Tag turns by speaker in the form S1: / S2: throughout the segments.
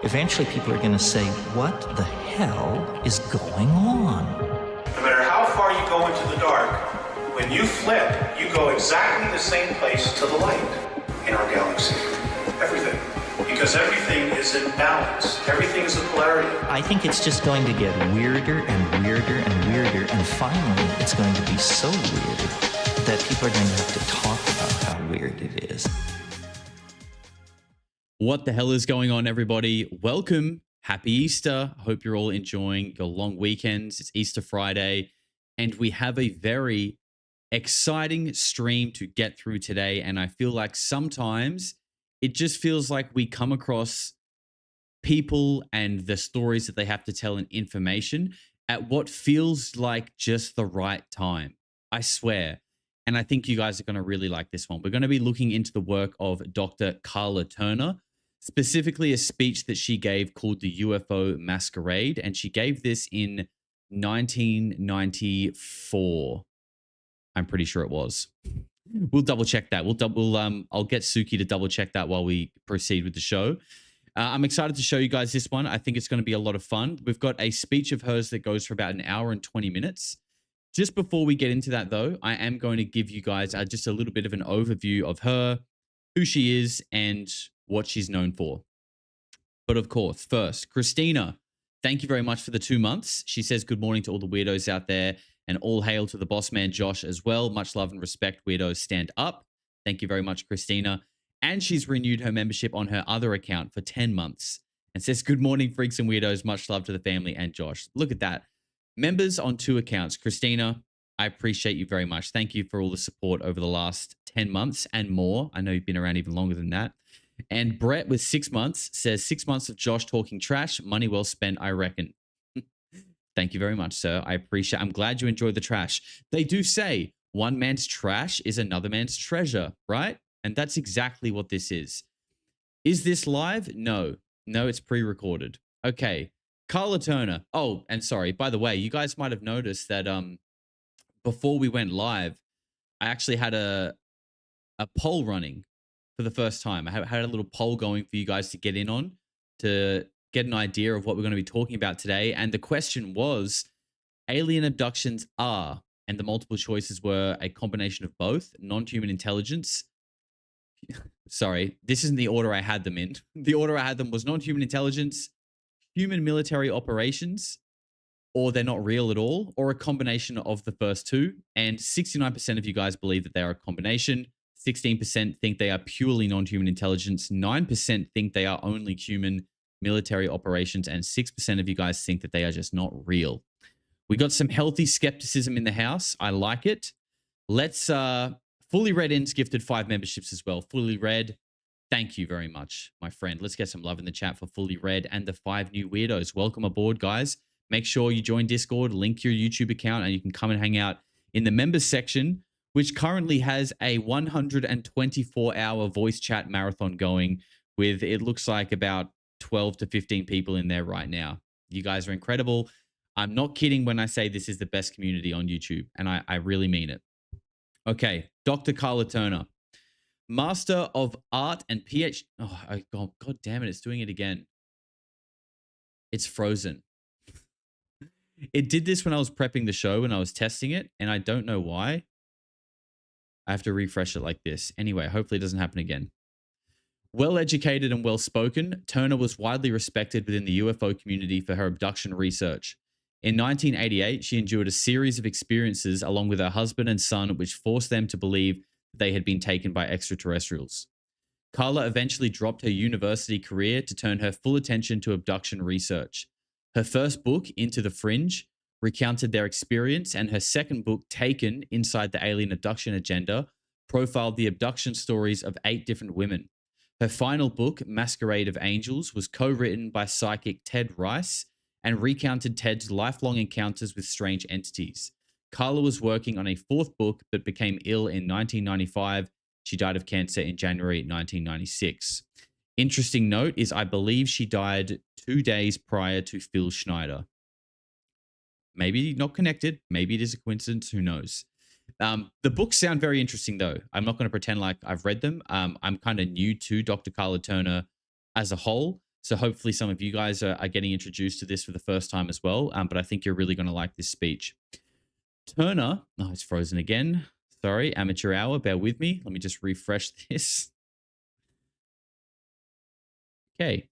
S1: eventually people are going to say, what the hell is going on?
S2: No matter how far you go into the dark, when you flip, you go exactly the same place to the light in our galaxy. Everything. Because everything is in balance. Everything is a polarity.
S1: I think it's just going to get weirder and weirder and weirder, and finally it's going to be so weird that people are going to have to talk about how weird it is.
S3: What the hell is going on, everybody? Welcome. Happy Easter. I hope you're all enjoying your long weekends. It's Easter Friday, and we have a very exciting stream to get through today. And I feel like sometimes it just feels like we come across people and the stories that they have to tell and information at what feels like just the right time. I swear. And I think you guys are going to really like this one. We're going to be looking into the work of Dr. Karla Turner, specifically a speech that she gave called the UFO Masquerade. And she gave this in 1994. I'm pretty sure it was. We'll double check that. I'll get Suki to double check that while we proceed with the show. I'm excited to show you guys this one. I think it's going to be a lot of fun. We've got a speech of hers that goes for about an hour and 20 minutes. Just before we get into that, though, I am going to give you guys just a little bit of an overview of her, who she is, and what she's known for. But of course, first, Christina, thank you very much for the 2 months. She says good morning to all the weirdos out there, and all hail to the boss man, Josh, as well. Much love and respect, weirdos. Stand up. Thank you very much, Christina. And she's renewed her membership on her other account for 10 months and says, good morning, freaks and weirdos. Much love to the family and Josh. Look at that. Members on 2 accounts. Christina, I appreciate you very much. Thank you for all the support over the last 10 months and more. I know you've been around even longer than that. And Brett with 6 months says 6 months of Josh talking trash. Money well spent, I reckon. Thank you very much, sir. I appreciate it. I'm glad you enjoyed the trash. They do say one man's trash is another man's treasure, right? And that's exactly what this is. Is this live? No. No, it's pre-recorded. Okay. Karla Turner. Oh, and sorry, by the way, you guys might have noticed that before we went live, I actually had a poll running for the first time. I had a little poll going for you guys to get in on, to get an idea of what we're going to be talking about today. And the question was, alien abductions are, and the multiple choices were a combination of both, non-human intelligence. Sorry, this isn't the order I had them in. The order I had them was non-human intelligence, human military operations, or they're not real at all, or a combination of the first two. And 69% of you guys believe that they are a combination. 16% think they are purely non-human intelligence. 9% think they are only human military operations, and 6% of you guys think that they are just not real. We got some healthy skepticism in the house. I like it. Let's Fully Read In's gifted 5 memberships as well. Fully Read, thank you very much, my friend. Let's get some love in the chat for Fully Read and the 5 new weirdos. Welcome aboard, guys. Make sure you join Discord, link your YouTube account, and you can come and hang out in the members section, which currently has a 124-hour voice chat marathon going with, it looks like, about 12 to 15 people in there right now. You guys are incredible. I'm not kidding when I say this is the best community on YouTube, and I really mean it. Okay, Dr. Karla Turner, Master of Art and PhD. Oh, God damn it, it's doing it again. It's frozen. It did this when I was prepping the show and I was testing it, and I don't know why. I have to refresh it like this. Anyway, hopefully it doesn't happen again. Well-educated and well-spoken, Turner was widely respected within the UFO community for her abduction research. In 1988, she endured a series of experiences along with her husband and son, which forced them to believe that they had been taken by extraterrestrials. Karla eventually dropped her university career to turn her full attention to abduction research. Her first book, Into the Fringe, recounted their experience, and her second book, Taken, Inside the Alien Abduction Agenda, profiled the abduction stories of 8 different women. Her final book, Masquerade of Angels, was co-written by psychic Ted Rice and recounted Ted's lifelong encounters with strange entities. Karla was working on a 4th book but became ill in 1995. She died of cancer in January 1996. Interesting note is I believe she died 2 days prior to Phil Schneider. Maybe not connected. Maybe it is a coincidence. Who knows? The books sound very interesting, though. I'm not going to pretend like I've read them. I'm kind of new to Dr. Karla Turner as a whole. So hopefully some of you guys are getting introduced to this for the first time as well. But I think you're really going to like this speech. Turner, oh, it's frozen again. Sorry, amateur hour. Bear with me. Let me just refresh this. Okay.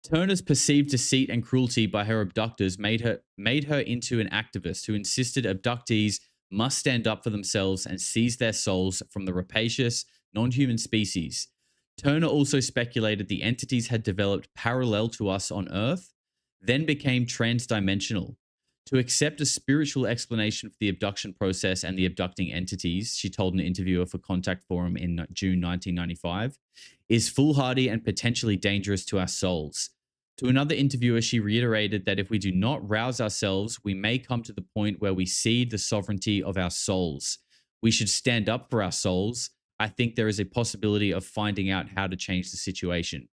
S3: Turner's perceived deceit and cruelty by her abductors made her into an activist who insisted abductees must stand up for themselves and seize their souls from the rapacious, non-human species. Turner also speculated the entities had developed parallel to us on Earth, then became transdimensional. To accept a spiritual explanation for the abduction process and the abducting entities, she told an interviewer for Contact Forum in June 1995, is foolhardy and potentially dangerous to our souls. To another interviewer, she reiterated that if we do not rouse ourselves, we may come to the point where we cede the sovereignty of our souls. We should stand up for our souls. I think there is a possibility of finding out how to change the situation.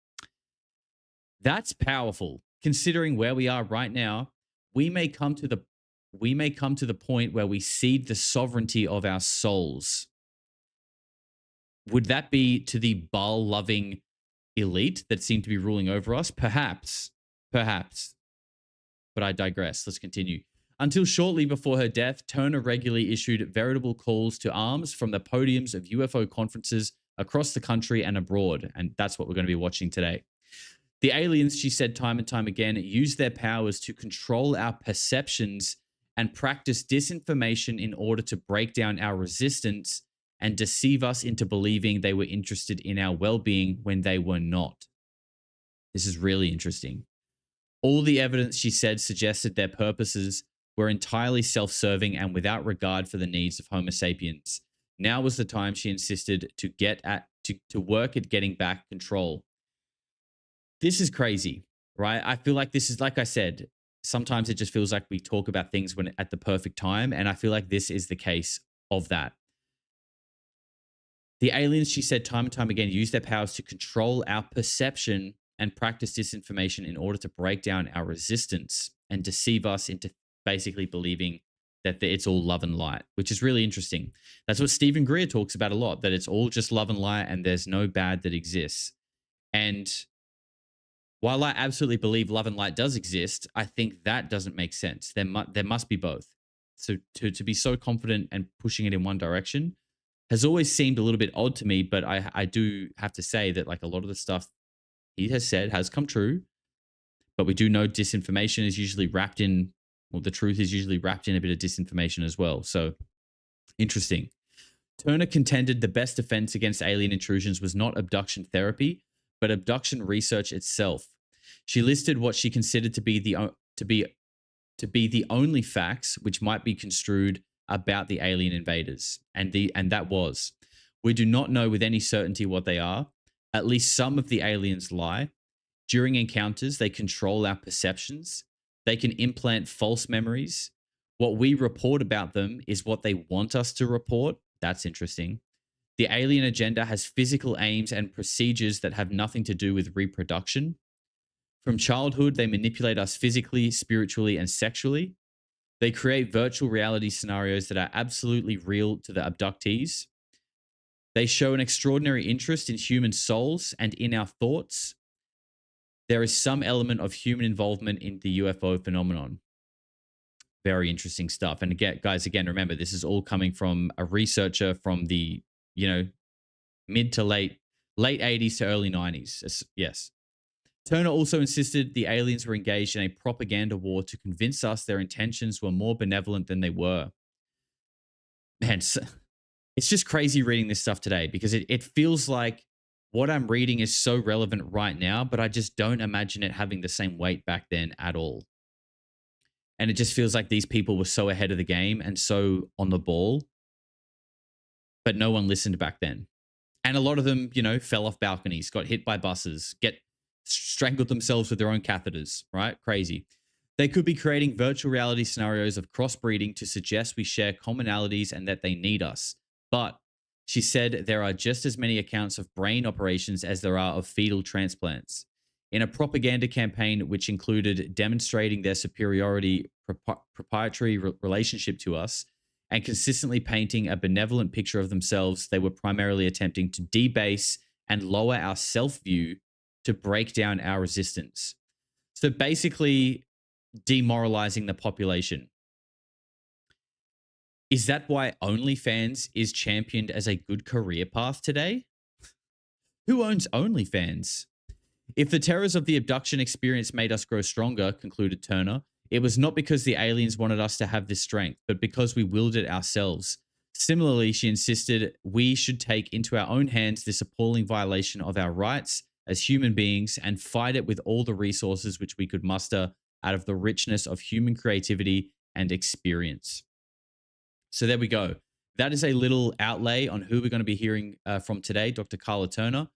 S3: That's powerful, considering where we are right now. We may come to the point where we cede the sovereignty of our souls. Would that be to the Baal-loving elite that seem to be ruling over us? Perhaps. But I digress. Let's continue. Until shortly before her death, Turner regularly issued veritable calls to arms from the podiums of UFO conferences across the country and abroad. And that's what we're going to be watching today. The aliens, she said time and time again, use their powers to control our perceptions and practice disinformation in order to break down our resistance and deceive us into believing they were interested in our well-being when they were not. This is really interesting. All the evidence, she said, suggested their purposes were entirely self-serving and without regard for the needs of Homo sapiens. Now was the time, she insisted, to work at getting back control. This is crazy, right? I feel like this is, like I said, sometimes it just feels like we talk about things when at the perfect time, and I feel like this is the case of that. The aliens, she said time and time again, use their powers to control our perception and practice disinformation in order to break down our resistance and deceive us into basically believing that it's all love and light, which is really interesting. That's what Stephen Greer talks about a lot, that it's all just love and light and there's no bad that exists. And while I absolutely believe love and light does exist, I think that doesn't make sense. There must be both. So to be so confident and pushing it in one direction has always seemed a little bit odd to me, but I do have to say that like a lot of the stuff he has said has come true, but we do know disinformation is usually wrapped in, well, the truth is usually wrapped in a bit of disinformation as well. So interesting. Turner contended the best defense against alien intrusions was not abduction therapy, but abduction research itself. She listed what she considered to be the only facts which might be construed about the alien invaders, and that was, we do not know with any certainty what they are. At least some of the aliens lie. During encounters, they control our perceptions. They can implant false memories. What we report about them is what they want us to report. That's interesting. The alien agenda has physical aims and procedures that have nothing to do with reproduction. From childhood, they manipulate us physically, spiritually, and sexually. They create virtual reality scenarios that are absolutely real to the abductees. They show an extraordinary interest in human souls and in our thoughts. There is some element of human involvement in the UFO phenomenon. Very interesting stuff. And again, guys, remember, this is all coming from a researcher from the, mid to late 80s to early 90s. Yes. Turner also insisted the aliens were engaged in a propaganda war to convince us their intentions were more benevolent than they were. Man, it's just crazy reading this stuff today because it feels like what I'm reading is so relevant right now, but I just don't imagine it having the same weight back then at all. And it just feels like these people were so ahead of the game and so on the ball, but no one listened back then. And a lot of them, fell off balconies, got hit by buses, strangled themselves with their own catheters, right? Crazy. They could be creating virtual reality scenarios of crossbreeding to suggest we share commonalities and that they need us. But she said there are just as many accounts of brain operations as there are of fetal transplants. In a propaganda campaign which included demonstrating their superiority, proprietary relationship to us, and consistently painting a benevolent picture of themselves, they were primarily attempting to debase and lower our self-view to break down our resistance. So basically demoralizing the population. Is that why OnlyFans is championed as a good career path today? Who owns OnlyFans? If the terrors of the abduction experience made us grow stronger, concluded Turner, it was not because the aliens wanted us to have this strength, but because we willed it ourselves. Similarly, she insisted we should take into our own hands this appalling violation of our rights as human beings and fight it with all the resources which we could muster out of the richness of human creativity and experience. So there we go. That is a little outlay on who we're going to be hearing from today, Dr. Karla Turner.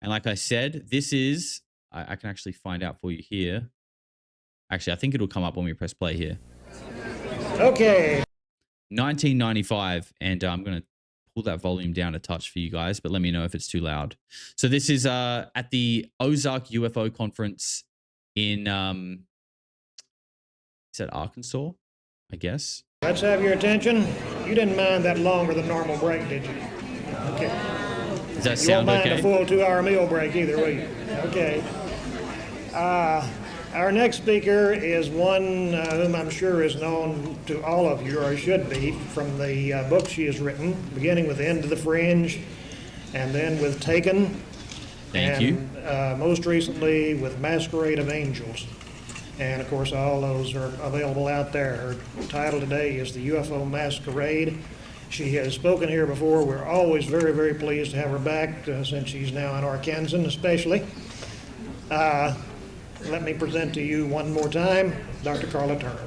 S3: And like I said, this is, I can actually find out for you here. Actually, I think it'll come up when we press play here.
S4: Okay.
S3: 1995. And I'm going to pull that volume down a touch for you guys, but let me know if it's too loud. So this is at the Ozark UFO conference in, is that Arkansas, I guess?
S4: Let's have your attention. You didn't mind that longer than normal break, did you? Okay.
S3: Does that
S4: You
S3: sound
S4: won't mind
S3: okay?
S4: a full 2-hour meal break either, will you? Okay. Our next speaker is one whom I'm sure is known to all of you, or should be, from the book she has written, beginning with End of the Fringe, and then with Taken.
S3: Thank you.
S4: Most recently with Masquerade of Angels. And of course, all those are available out there. Her title today is The UFO Masquerade. She has spoken here before. We're always very, very pleased to have her back since she's now in Arkansas, especially. Let me present to you one more time, Dr. Karla Turner.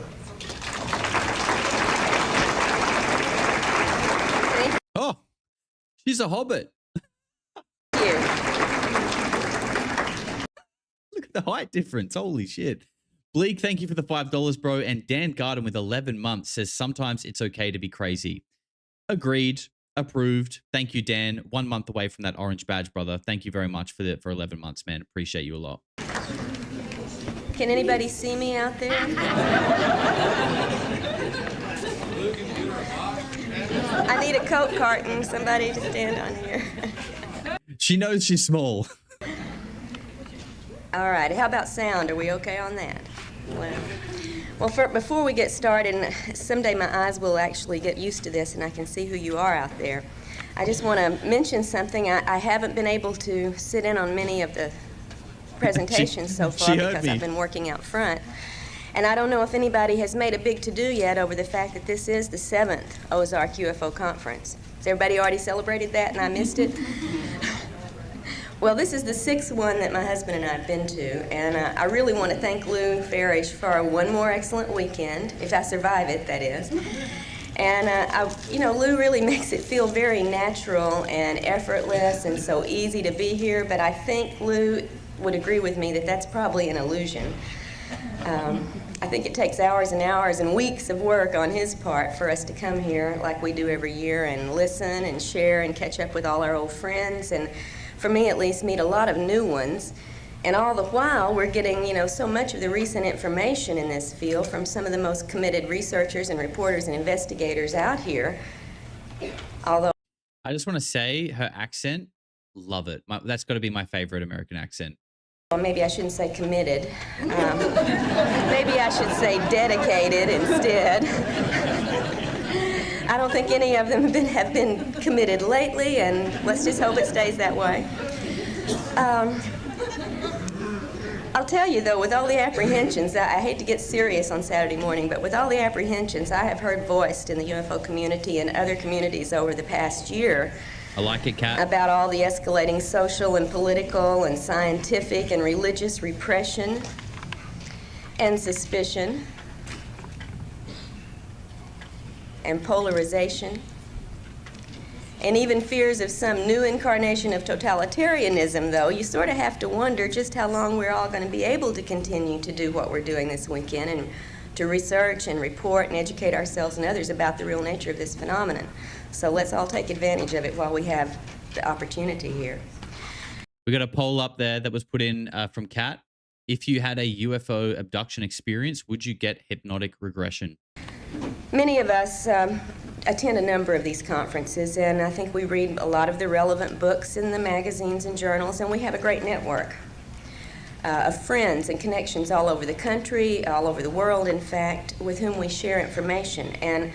S3: Oh, she's a hobbit.
S5: Here.
S3: Look at the height difference. Holy shit. Bleak, thank you for the $5, bro. And Dan Garden with 11 months says sometimes it's okay to be crazy. Agreed. Approved. Thank you, Dan. 1 month away from that orange badge, brother. Thank you very much for 11 months, man. Appreciate you a lot.
S5: Can anybody see me out there? I need a Coke carton. Somebody to stand on here.
S3: She knows she's small.
S5: All right. How about sound? Are we okay on that? Well, before we get started, and someday my eyes will actually get used to this and I can see who you are out there. I just want to mention something. I haven't been able to sit in on many of the presentations so far because I've been working out front. And I don't know if anybody has made a big to-do yet over the fact that this is the 7th Ozark UFO Conference. Has everybody already celebrated that and I missed it? Well, this is the 6th one that my husband and I have been to, and I really want to thank Lou Farish for one more excellent weekend, if I survive it, that is. And, Lou really makes it feel very natural and effortless and so easy to be here, but I think Lou would agree with me that that's probably an illusion. I think it takes hours and hours and weeks of work on his part for us to come here like we do every year and listen and share and catch up with all our old friends and, for me at least, meet a lot of new ones. And all the while, we're getting, so much of the recent information in this field from some of the most committed researchers and reporters and investigators out here. Although
S3: I just want to say her accent, love it. That's got to be my favorite American accent.
S5: Well, maybe I shouldn't say committed. Maybe I should say dedicated instead. I don't think any of them have been committed lately, and let's just hope it stays that way. I'll tell you, though, with all the apprehensions, I hate to get serious on Saturday morning, but with all the apprehensions I have heard voiced in the UFO community and other communities over the past year,
S3: I like it, Kat.
S5: About all the escalating social and political and scientific and religious repression and suspicion and polarization and even fears of some new incarnation of totalitarianism, though, you sort of have to wonder just how long we're all going to be able to continue to do what we're doing this weekend and to research and report and educate ourselves and others about the real nature of this phenomenon. So let's all take advantage of it while we have the opportunity here.
S3: We got a poll up there that was put in from Kat. If you had a UFO abduction experience, would you get hypnotic regression?
S5: Many of us attend a number of these conferences, and I think we read a lot of the relevant books in the magazines and journals, and we have a great network. of friends and connections all over the country, all over the world, in fact, with whom we share information. And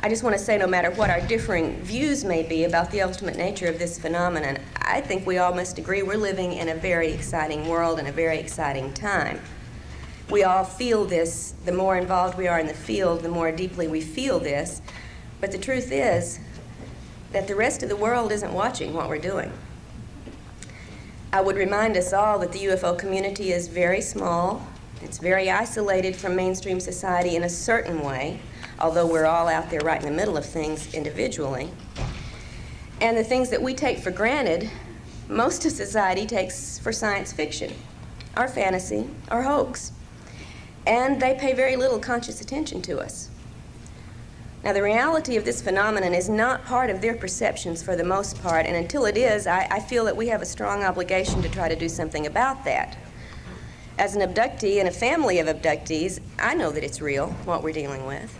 S5: I just want to say, no matter what our differing views may be about the ultimate nature of this phenomenon, I think we all must agree we're living in a very exciting world and a very exciting time. We all feel this. The more involved we are in the field, the more deeply we feel this. But the truth is that the rest of the world isn't watching what we're doing. I would remind us all that the UFO community is very small. It's very isolated from mainstream society in a certain way, although we're all out there right in the middle of things individually. And the things that we take for granted, most of society takes for science fiction, or fantasy, or hoax. And they pay very little conscious attention to us. Now, the reality of this phenomenon is not part of their perceptions for the most part, and until it is, I feel that we have a strong obligation to try to do something about that. As an abductee in a family of abductees, I know that it's real, what we're dealing with.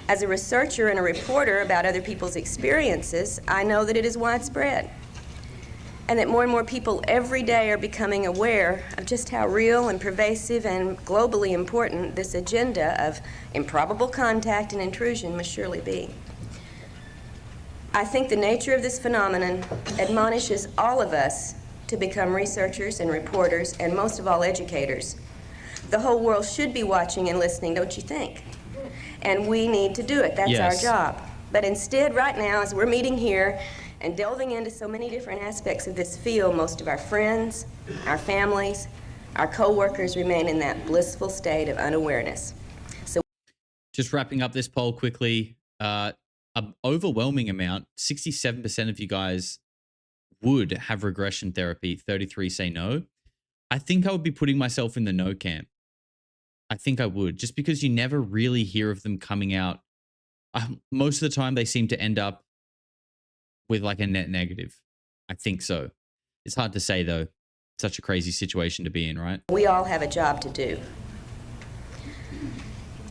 S5: As a researcher and a reporter about other people's experiences, I know that it is widespread, and that more and more people every day are becoming aware of just how real and pervasive and globally important this agenda of improbable contact and intrusion must surely be. I think the nature of this phenomenon admonishes all of us to become researchers and reporters, and most of all, educators. The whole world should be watching and listening, don't you think? And we need to do it. That's
S3: Yes.
S5: our job. But instead, right now, as we're meeting here and delving into so many different aspects of this field, most of our friends, our families, our co-workers remain in that blissful state of unawareness. So,
S3: Just wrapping up this poll quickly, an overwhelming amount, 67% of you guys would have regression therapy, 33 say no. I think I would be putting myself in the no camp. I think I would, just because you never really hear of them coming out. Most of the time, they seem to end up with like a net negative. I think so. It's hard to say, though. Such a crazy situation to be in, right?
S5: we all have a job to do.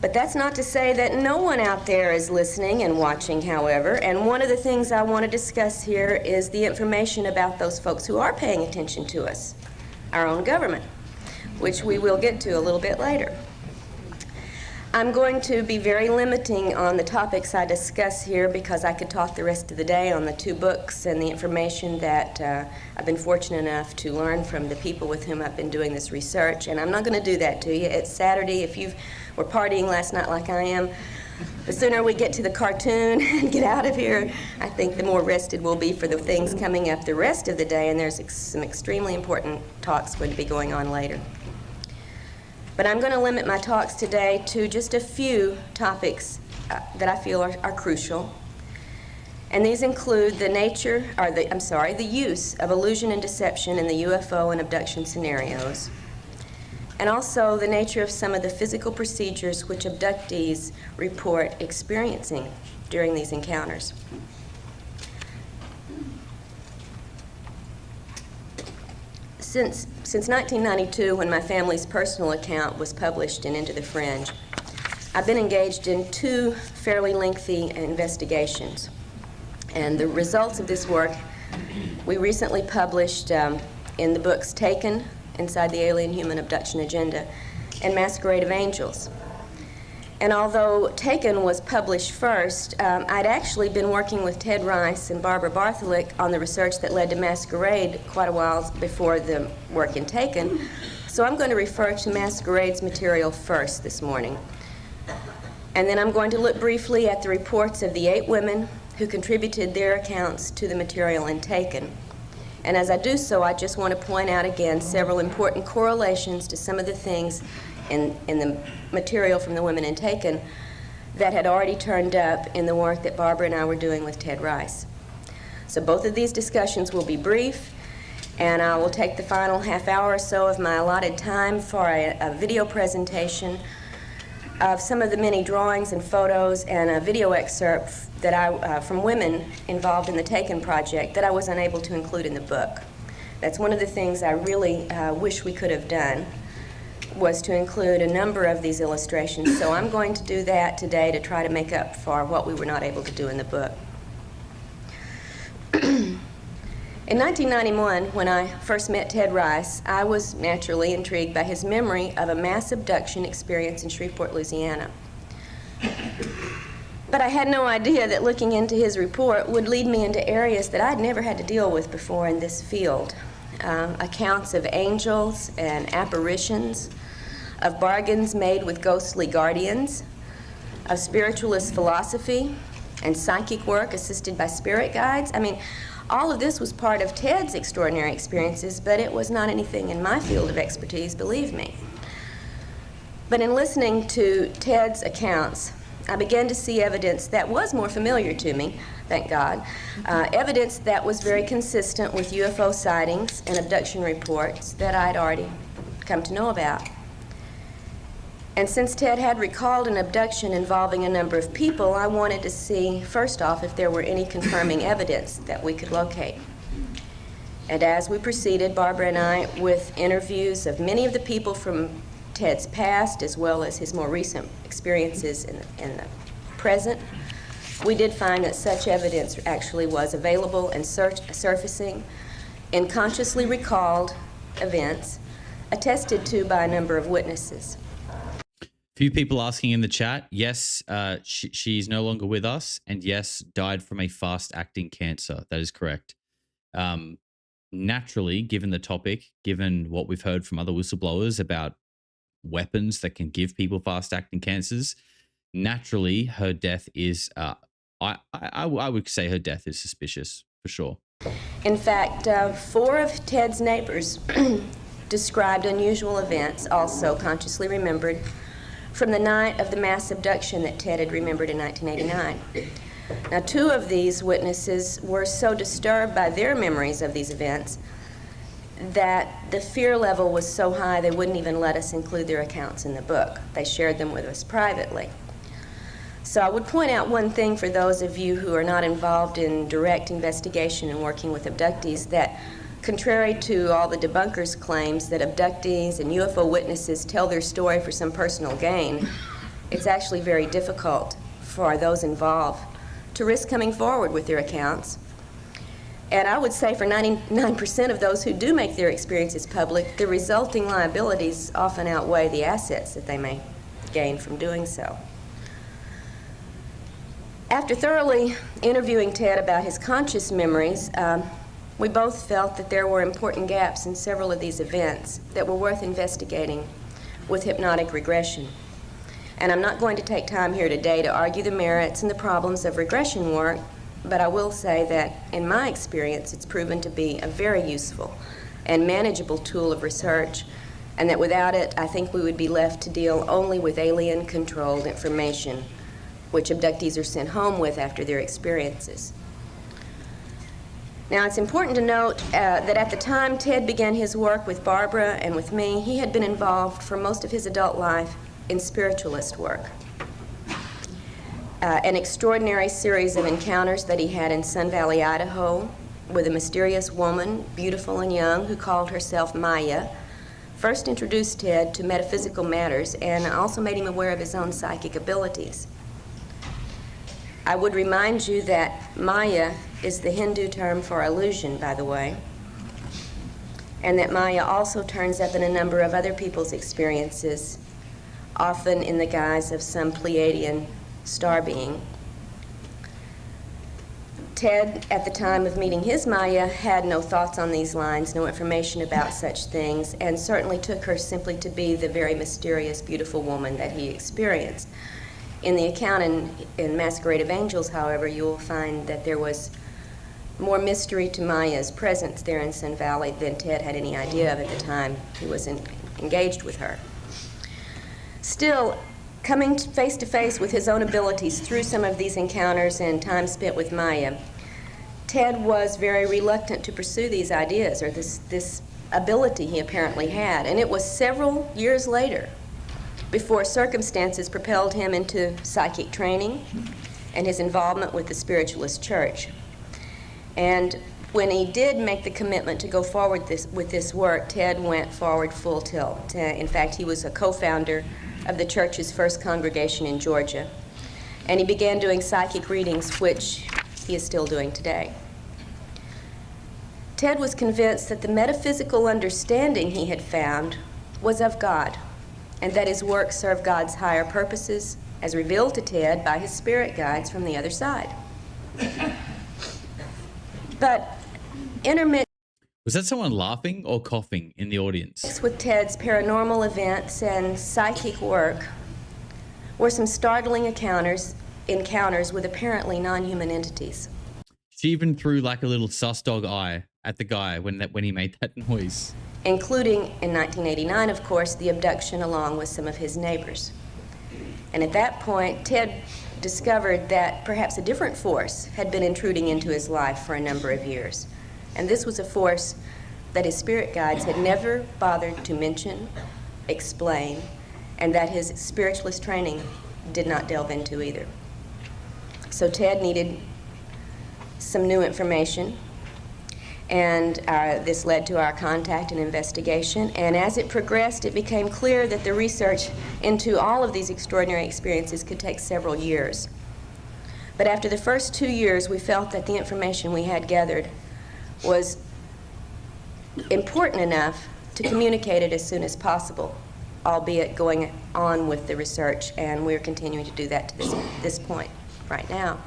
S5: But that's not to say that no one out there is listening and watching, however. And one of the things I want to discuss here is the information about those folks who are paying attention to us, our own government, which we will get to a little bit later. I'm going to be very limiting on the topics I discuss here because I could talk the rest of the day on the 2 books and the information that I've been fortunate enough to learn from the people with whom I've been doing this research. And I'm not going to do that to you. It's Saturday. If you were partying last night like I am, the sooner we get to the cartoon and get out of here, I think the more rested we'll be for the things coming up the rest of the day. And there's some extremely important talks going to be going on later. But I'm going to limit my talks today to just a few topics that I feel are crucial. And these include the use of illusion and deception in the UFO and abduction scenarios, and also the nature of some of the physical procedures which abductees report experiencing during these encounters. Since 1992, when my family's personal account was published in Into the Fringe, I've been engaged in 2 fairly lengthy investigations. And the results of this work we recently published in the books Taken, Inside the Alien Human Abduction Agenda, and Masquerade of Angels. And although Taken was published first, I'd actually been working with Ted Rice and Barbara Bartholick on the research that led to Masquerade quite a while before the work in Taken. So I'm going to refer to Masquerade's material first this morning. And then I'm going to look briefly at the reports of the 8 women who contributed their accounts to the material in Taken. And as I do so, I just want to point out again several important correlations to some of the things in the material from the women in Taken that had already turned up in the work that Barbara and I were doing with Ted Rice. So both of these discussions will be brief, and I will take the final half hour or so of my allotted time for a video presentation of some of the many drawings and photos and a video excerpt that from women involved in the Taken project that I was unable to include in the book. That's one of the things I really wish we could have done, was to include a number of these illustrations. So I'm going to do that today to try to make up for what we were not able to do in the book. In 1991, when I first met Ted Rice, I was naturally intrigued by his memory of a mass abduction experience in Shreveport, Louisiana. But I had no idea that looking into his report would lead me into areas that I'd never had to deal with before in this field. Accounts of angels and apparitions, of bargains made with ghostly guardians, of spiritualist philosophy and psychic work assisted by spirit guides. I mean, all of this was part of Ted's extraordinary experiences, but it was not anything in my field of expertise, believe me. But in listening to Ted's accounts, I began to see evidence that was more familiar to me, thank God, evidence that was very consistent with UFO sightings and abduction reports that I'd already come to know about. And since Ted had recalled an abduction involving a number of people, I wanted to see, first off, if there were any confirming evidence that we could locate. And as we proceeded, Barbara and I, with interviews of many of the people from Ted's past, as well as his more recent experiences in the present, we did find that such evidence actually was available and surfacing in consciously recalled events, attested to by a number of witnesses.
S3: Few people asking in the chat. Yes, she's no longer with us, and yes, died from a fast-acting cancer. That is correct. Naturally, given the topic, given what we've heard from other whistleblowers about weapons that can give people fast-acting cancers, naturally, her death is. I would say her death is suspicious for sure.
S5: In fact, 4 of Ted's neighbors described unusual events, also consciously remembered, from the night of the mass abduction that Ted had remembered in 1989. Now, 2 of these witnesses were so disturbed by their memories of these events that the fear level was so high they wouldn't even let us include their accounts in the book. They shared them with us privately. So I would point out one thing for those of you who are not involved in direct investigation and working with abductees, that contrary to all the debunkers' claims that abductees and UFO witnesses tell their story for some personal gain, it's actually very difficult for those involved to risk coming forward with their accounts. And I would say for 99% of those who do make their experiences public, the resulting liabilities often outweigh the assets that they may gain from doing so. After thoroughly interviewing Ted about his conscious memories, we both felt that there were important gaps in several of these events that were worth investigating with hypnotic regression. And I'm not going to take time here today to argue the merits and the problems of regression work, but I will say that in my experience, it's proven to be a very useful and manageable tool of research, and that without it, I think we would be left to deal only with alien-controlled information, which abductees are sent home with after their experiences. Now, it's important to note that at the time Ted began his work with Barbara and with me, he had been involved for most of his adult life in spiritualist work. An extraordinary series of encounters that he had in Sun Valley, Idaho, with a mysterious woman, beautiful and young, who called herself Maya, first introduced Ted to metaphysical matters and also made him aware of his own psychic abilities. I would remind you that Maya is the Hindu term for illusion, by the way, and that Maya also turns up in a number of other people's experiences, often in the guise of some Pleiadian star being. Ted, at the time of meeting his Maya, had no thoughts on these lines, no information about such things, and certainly took her simply to be the very mysterious, beautiful woman that he experienced. In the account in Masquerade of Angels, however, you will find that there was more mystery to Maya's presence there in Sun Valley than Ted had any idea of at the time he was engaged with her. Still, coming face to face with his own abilities through some of these encounters and time spent with Maya, Ted was very reluctant to pursue these ideas or this ability he apparently had. And it was several years later before circumstances propelled him into psychic training and his involvement with the Spiritualist Church. And when he did make the commitment to go forward with this work, Ted went forward full tilt. In fact, he was a co-founder of the church's first congregation in Georgia. And he began doing psychic readings, which he is still doing today. Ted was convinced that the metaphysical understanding he had found was of God, and that his work served God's higher purposes, as revealed to Ted by his spirit guides from the other side. But intermittent
S3: Was that someone laughing or coughing in the audience?
S5: with Ted's paranormal events and psychic work were some startling encounters with apparently non-human entities,
S3: She even threw like a little sus dog eye at the guy when he made that noise.
S5: including in 1989, of course, the abduction along with some of his neighbors. And at that point, Ted discovered that perhaps a different force had been intruding into his life for a number of years. And this was a force that his spirit guides had never bothered to mention, explain, and that his spiritualist training did not delve into either. So Ted needed some new information, and this led to our contact and investigation. And as it progressed, it became clear that the research into all of these extraordinary experiences could take several years. But after the first 2 years, we felt that the information we had gathered was important enough to communicate it as soon as possible, albeit going on with the research, and we're continuing to do that to this point right now.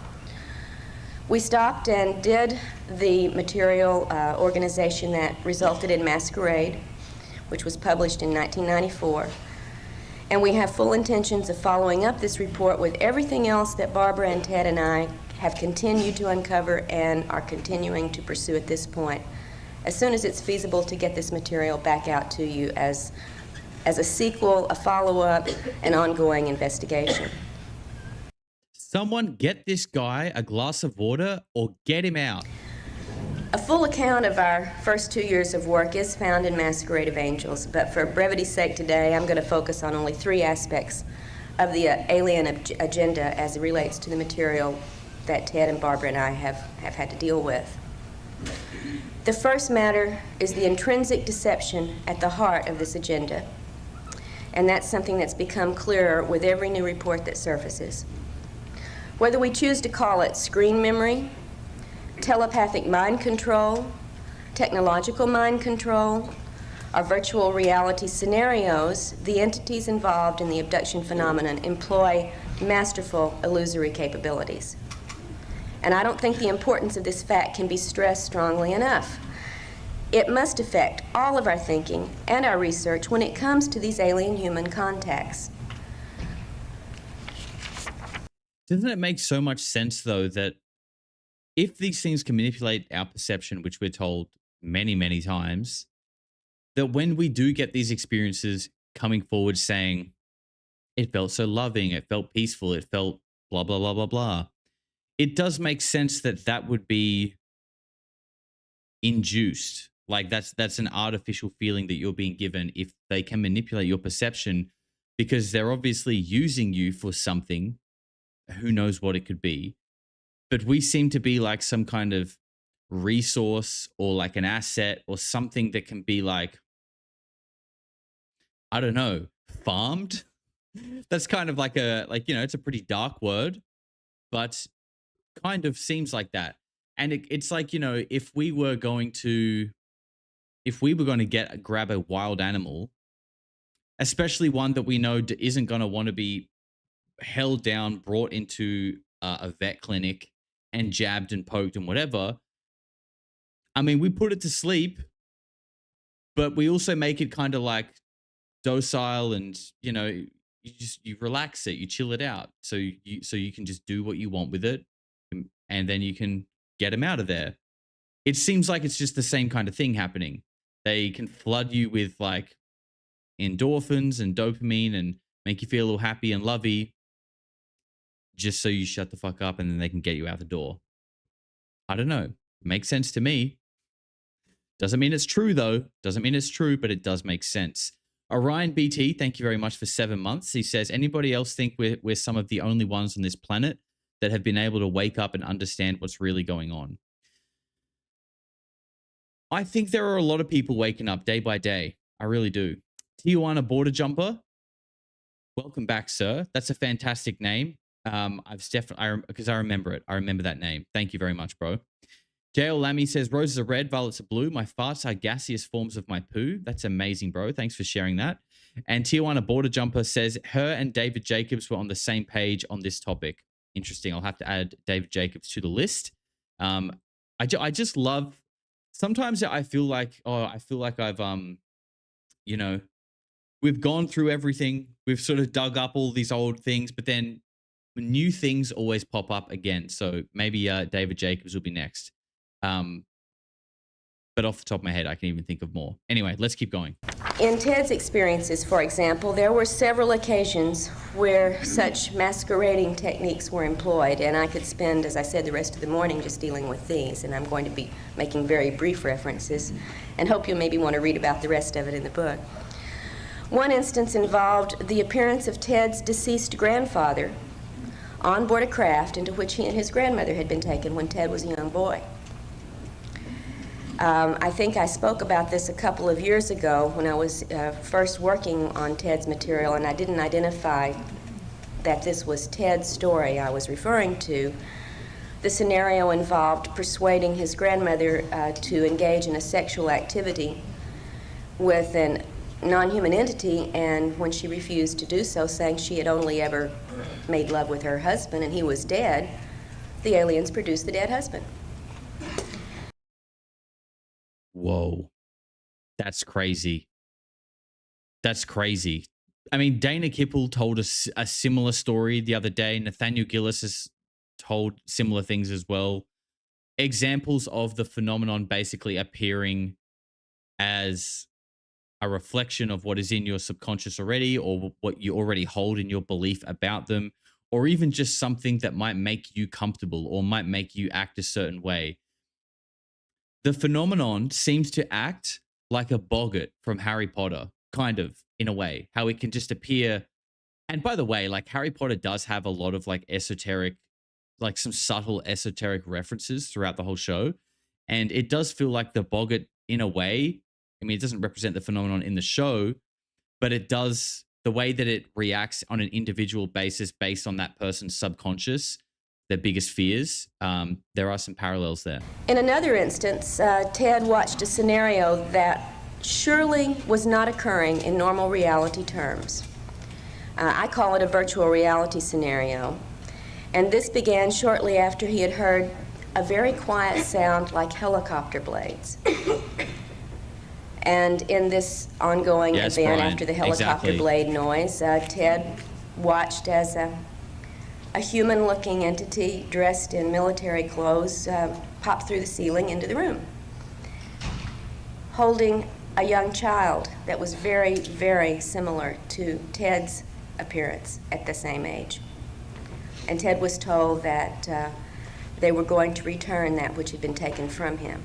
S5: We stopped and did the material organization that resulted in Masquerade, which was published in 1994. And we have full intentions of following up this report with everything else that Barbara and Ted and I have continued to uncover and are continuing to pursue at this point, as soon as it's feasible to get this material back out to you as a sequel, a follow-up, an ongoing investigation.
S3: Someone get this guy a glass of water or get him out.
S5: A full account of our first 2 years of work is found in Masquerade of Angels, but for brevity's sake today, I'm going to focus on only 3 aspects of the alien agenda as it relates to the material that Ted and Barbara and I have had to deal with. The first matter is the intrinsic deception at the heart of this agenda, and that's something that's become clearer with every new report that surfaces. Whether we choose to call it screen memory, telepathic mind control, technological mind control, or virtual reality scenarios, the entities involved in the abduction phenomenon employ masterful illusory capabilities. And I don't think the importance of this fact can be stressed strongly enough. It must affect all of our thinking and our research when it comes to these alien human contacts.
S3: Doesn't it make so much sense, though, that if these things can manipulate our perception, which we're told many, many times, that when we do get these experiences coming forward saying, it felt so loving, it felt peaceful, it felt blah, blah, blah, blah, blah, it does make sense that that would be induced. Like that's an artificial feeling that you're being given if they can manipulate your perception, because they're obviously using you for something. Who knows what it could be, but we seem to be like some kind of resource or like an asset or something that can be like, I don't know, farmed. That's kind of like it's a pretty dark word, but kind of seems like that. And it's like, if we were going to grab a wild animal, especially one that we know isn't going to want to be held down, brought into a vet clinic and jabbed and poked and whatever. I mean, we put it to sleep, but we also make it kind of like docile and, you relax it, you chill it out. So you can just do what you want with it, and then you can get them out of there. It seems like it's just the same kind of thing happening. They can flood you with like endorphins and dopamine and make you feel all happy and lovey, just so you shut the fuck up, and then they can get you out the door. I don't know. Makes sense to me. Doesn't mean it's true, though. Doesn't mean it's true, but it does make sense. Orion BT, thank you very much for 7 months. He says, anybody else think we're some of the only ones on this planet that have been able to wake up and understand what's really going on? I think there are a lot of people waking up day by day. I really do. Tijuana Border Jumper, welcome back, sir. That's a fantastic name. Because I remember it. I remember that name. Thank you very much, bro. JL Lammy says, roses are red, violets are blue. My farts are gaseous forms of my poo. That's amazing, bro. Thanks for sharing that. And Tijuana Border Jumper says, her and David Jacobs were on the same page on this topic. Interesting. I'll have to add David Jacobs to the list. I just love, sometimes I feel like I've, you know, we've gone through everything. We've sort of dug up all these old things, but then new things always pop up again. So maybe David Jacobs will be next. But off the top of my head, I can even think of more. Anyway, let's keep going.
S5: In Ted's experiences, for example, there were several occasions where such masquerading techniques were employed, and I could spend, as I said, the rest of the morning just dealing with these, and I'm going to be making very brief references, and hope you'll maybe want to read about the rest of it in the book. One instance involved the appearance of Ted's deceased grandfather on board a craft into which he and his grandmother had been taken when Ted was a young boy. I think I spoke about this a couple of years ago when I was first working on Ted's material, and I didn't identify that this was Ted's story I was referring to. The scenario involved persuading his grandmother to engage in a sexual activity with a non-human entity, and when she refused to do so, saying she had only ever made love with her husband and he was dead, the aliens produced the dead husband.
S3: Whoa. That's crazy. That's crazy. I mean, Dana Kippel told us a similar story the other day. Nathaniel Gillis has told similar things as well. Examples of the phenomenon basically appearing as a reflection of what is in your subconscious already, or what you already hold in your belief about them, or even just something that might make you comfortable or might make you act a certain way. The phenomenon seems to act like a boggart from Harry Potter, kind of, in a way, how it can just appear. And by the way, like, Harry Potter does have a lot of like esoteric, like some subtle esoteric references throughout the whole show. And it does feel like the boggart in a way. I mean, it doesn't represent the phenomenon in the show, but it does, the way that it reacts on an individual basis based on that person's subconscious, their biggest fears. There are some parallels there.
S5: In another instance, Ted watched a scenario that surely was not occurring in normal reality terms. I call it a virtual reality scenario. And this began shortly after he had heard a very quiet sound like helicopter blades. And in this ongoing event,
S3: Brian,
S5: after the helicopter blade noise, Ted watched as a human-looking entity dressed in military clothes popped through the ceiling into the room, holding a young child that was very, very similar to Ted's appearance at the same age. And Ted was told that they were going to return that which had been taken from him.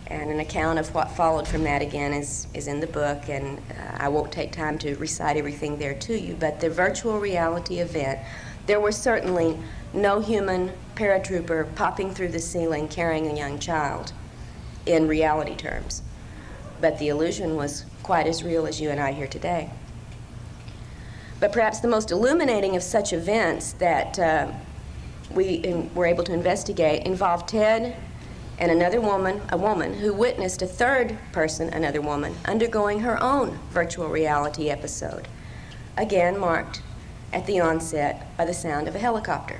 S5: And an account of what followed from that, again, is in the book, and I won't take time to recite everything there to you, but the virtual reality event, there was certainly no human paratrooper popping through the ceiling carrying a young child in reality terms. But the illusion was quite as real as you and I here today. But perhaps the most illuminating of such events that we were able to investigate involved Ted and another woman, a woman who witnessed a third person, another woman, undergoing her own virtual reality episode, again marked at the onset by the sound of a helicopter.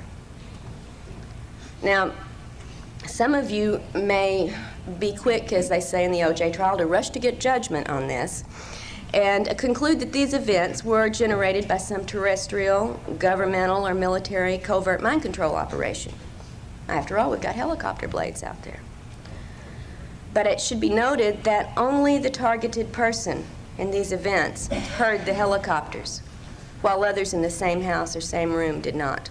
S5: Now, some of you may be quick, as they say in the O.J. trial, to rush to get judgment on this and conclude that these events were generated by some terrestrial, governmental, or military covert mind control operation. After all, we've got helicopter blades out there. But it should be noted that only the targeted person in these events heard the helicopters, while others in the same house or same room did not.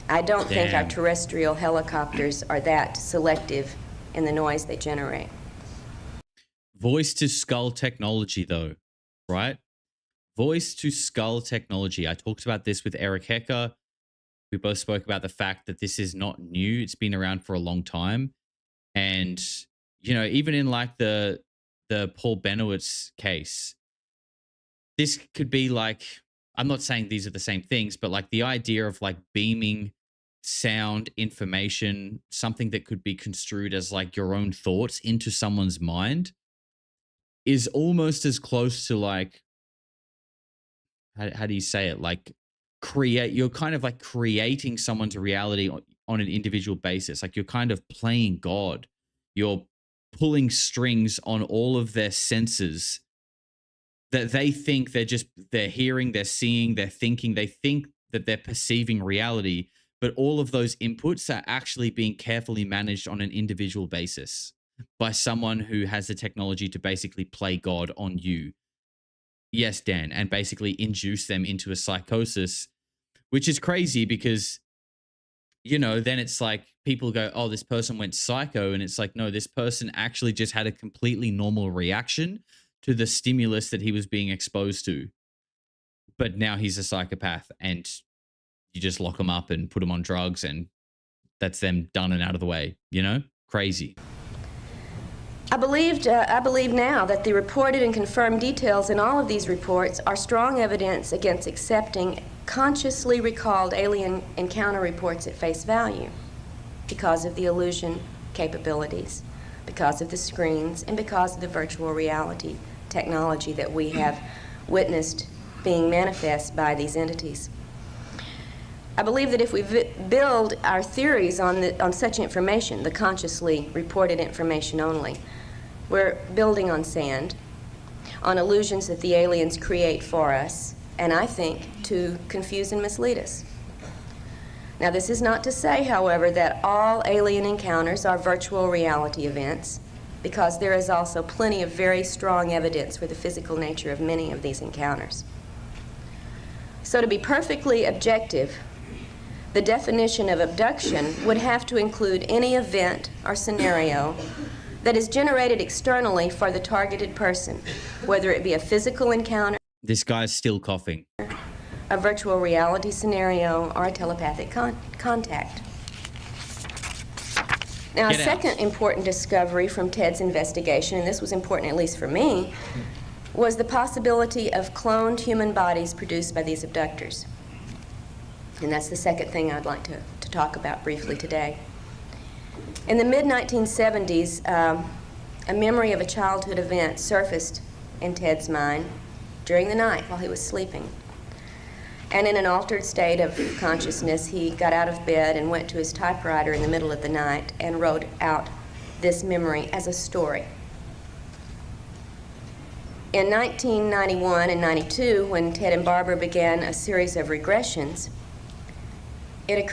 S5: I don't think our terrestrial helicopters are that selective in the noise they generate.
S3: Voice to skull technology, though, right? Voice to skull technology. I talked about this with Eric Hecker. We both spoke about the fact that this is not new. It's been around for a long time. And, you know, even in like the Paul Benowitz case, this could be like, I'm not saying these are the same things, but like the idea of like beaming sound, information, something that could be construed as like your own thoughts into someone's mind is almost as close to like, how do you say it? Like you're kind of like creating someone's reality on an individual basis. Like you're kind of playing God. You're pulling strings on all of their senses that they think they're hearing, they're seeing, they're thinking, they think that they're perceiving reality, but all of those inputs are actually being carefully managed on an individual basis by someone who has the technology to basically play God on you. Yes, Dan, and basically induce them into a psychosis, which is crazy because, you know, then it's like people go, oh, this person went psycho. And it's like, no, this person actually just had a completely normal reaction to the stimulus that he was being exposed to. But now he's a psychopath and you just lock him up and put him on drugs and that's them done and out of the way, you know? Crazy.
S5: I believe now that the reported and confirmed details in all of these reports are strong evidence against accepting consciously recalled alien encounter reports at face value because of the illusion capabilities, because of the screens, and because of the virtual reality technology that we have witnessed being manifest by these entities. I believe that if we build our theories on such information, the consciously reported information only, we're building on sand, on illusions that the aliens create for us, and I think to confuse and mislead us. Now, this is not to say, however, that all alien encounters are virtual reality events, because there is also plenty of very strong evidence for the physical nature of many of these encounters. So to be perfectly objective, the definition of abduction would have to include any event or scenario that is generated externally for the targeted person, whether it be a physical encounter,
S3: This guy's still coughing.
S5: a virtual reality scenario, or a telepathic contact. Now, a second important discovery from Ted's investigation, and this was important at least for me, was the possibility of cloned human bodies produced by these abductors. And that's the second thing I'd like to talk about briefly today. In the mid-1970s, a memory of a childhood event surfaced in Ted's mind during the night while he was sleeping. And in an altered state of consciousness, he got out of bed and went to his typewriter in the middle of the night and wrote out this memory as a story. In 1991 and 92, when Ted and Barbara began a series of regressions, it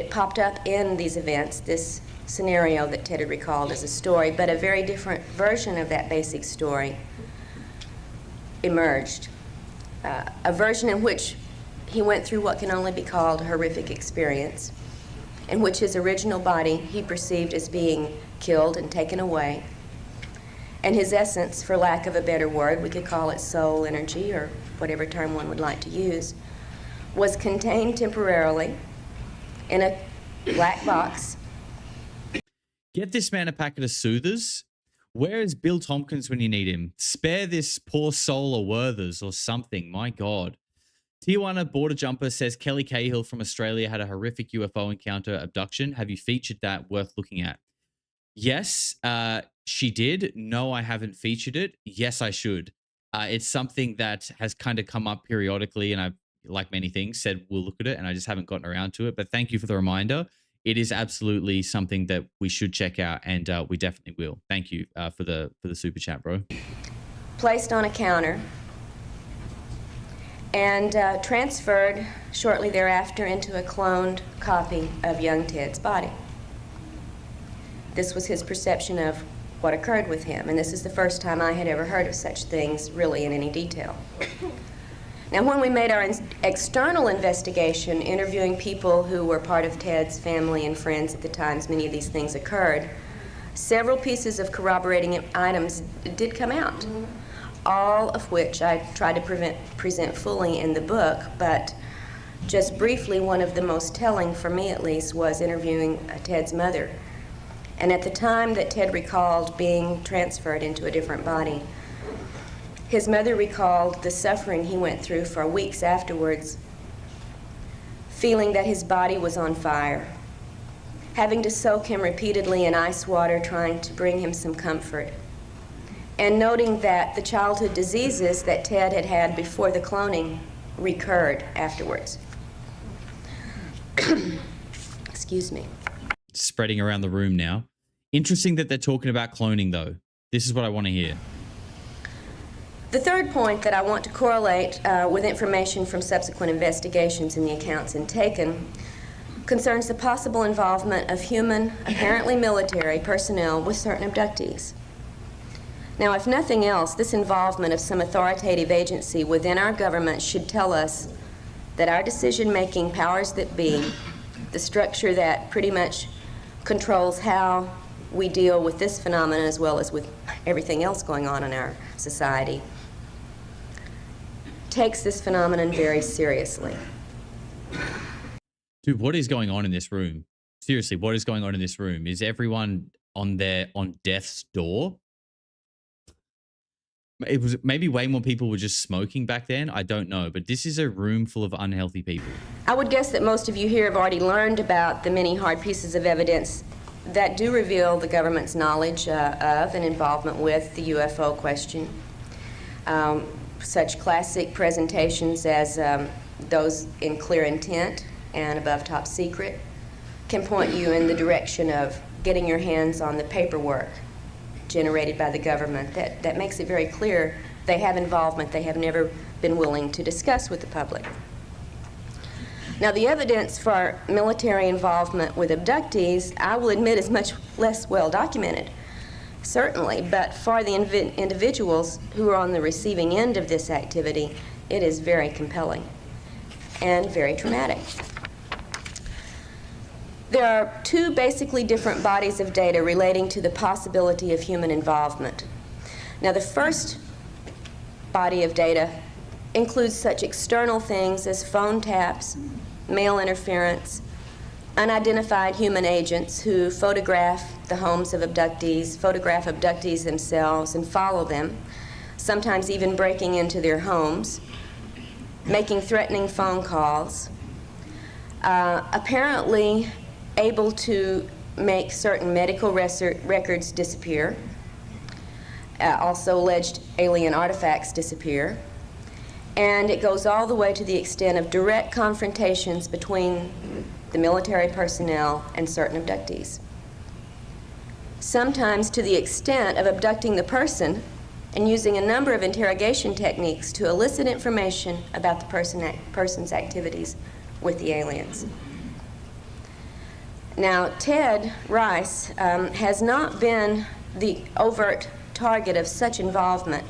S5: popped up in these events, this scenario that Ted had recalled as a story, but a very different version of that basic story emerged. A version in which he went through what can only be called a horrific experience, in which his original body he perceived as being killed and taken away, and his essence, for lack of a better word, we could call it soul, energy, or whatever term one would like to use, was contained temporarily in a black box.
S3: Get this man a packet of soothers. Where is Bill Tompkins when you need him? Spare this poor soul a Werther's or something. My God. Tijuana Border Jumper says Kelly Cahill from Australia had a horrific UFO encounter abduction. Have you featured that? Worth looking at. Yes, she did. No, I haven't featured it. Yes, I should. It's something that has kind of come up periodically, and I've, like many things, said we'll look at it, and I just haven't gotten around to it. But thank you for the reminder. It is absolutely something that we should check out, and we definitely will. Thank you for the super chat, bro.
S5: Placed on a counter and transferred shortly thereafter into a cloned copy of young Ted's body. This was his perception of what occurred with him, and this is the first time I had ever heard of such things really in any detail. Now, when we made our external investigation, interviewing people who were part of Ted's family and friends at the times many of these things occurred, several pieces of corroborating items did come out, all of which I tried to present fully in the book, but just briefly, one of the most telling, for me at least, was interviewing Ted's mother. And at the time that Ted recalled being transferred into a different body, his mother recalled the suffering he went through for weeks afterwards, feeling that his body was on fire, having to soak him repeatedly in ice water, trying to bring him some comfort, and noting that the childhood diseases that Ted had had before the cloning recurred afterwards. Excuse me.
S3: Spreading around the room now. Interesting that they're talking about cloning, though. This is what I want to hear.
S5: The third point that I want to correlate with information from subsequent investigations in the accounts taken concerns the possible involvement of human, apparently military, personnel with certain abductees. Now, if nothing else, this involvement of some authoritative agency within our government should tell us that our decision-making powers that be, the structure that pretty much controls how we deal with this phenomenon as well as with everything else going on in our society, takes this phenomenon very seriously.
S3: Dude, what is going on in this room? Seriously, what is going on in this room? Is everyone on death's door? It was maybe way more people were just smoking back then. I don't know, but this is a room full of unhealthy people.
S5: I would guess that most of you here have already learned about the many hard pieces of evidence that do reveal the government's knowledge of and involvement with the UFO question. Such classic presentations as those in Clear Intent and Above Top Secret can point you in the direction of getting your hands on the paperwork generated by the government that makes it very clear they have involvement they have never been willing to discuss with the public. Now, the evidence for military involvement with abductees, I will admit, is much less well documented, certainly, but for the individuals who are on the receiving end of this activity, it is very compelling and very traumatic. There are two basically different bodies of data relating to the possibility of human involvement. Now, the first body of data includes such external things as phone taps, mail interference, unidentified human agents who photograph the homes of abductees, photograph abductees themselves, and follow them, sometimes even breaking into their homes, making threatening phone calls, apparently able to make certain medical records disappear, also alleged alien artifacts disappear, and it goes all the way to the extent of direct confrontations between the military personnel and certain abductees. Sometimes to the extent of abducting the person and using a number of interrogation techniques to elicit information about the person's activities with the aliens. Now, Ted Rice has not been the overt target of such involvement,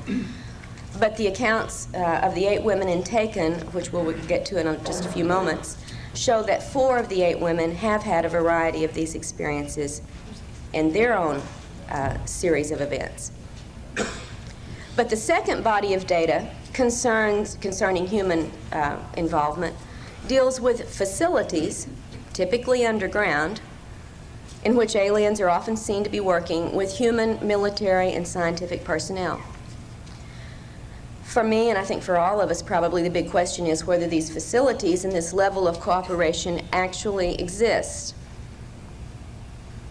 S5: but the accounts of the 8 women taken, which we'll get to in just a few moments, show that 4 of the 8 women have had a variety of these experiences in their own series of events. But the second body of data concerning human involvement deals with facilities, typically underground, in which aliens are often seen to be working with human, military, and scientific personnel. For me, and I think for all of us, probably the big question is whether these facilities and this level of cooperation actually exist,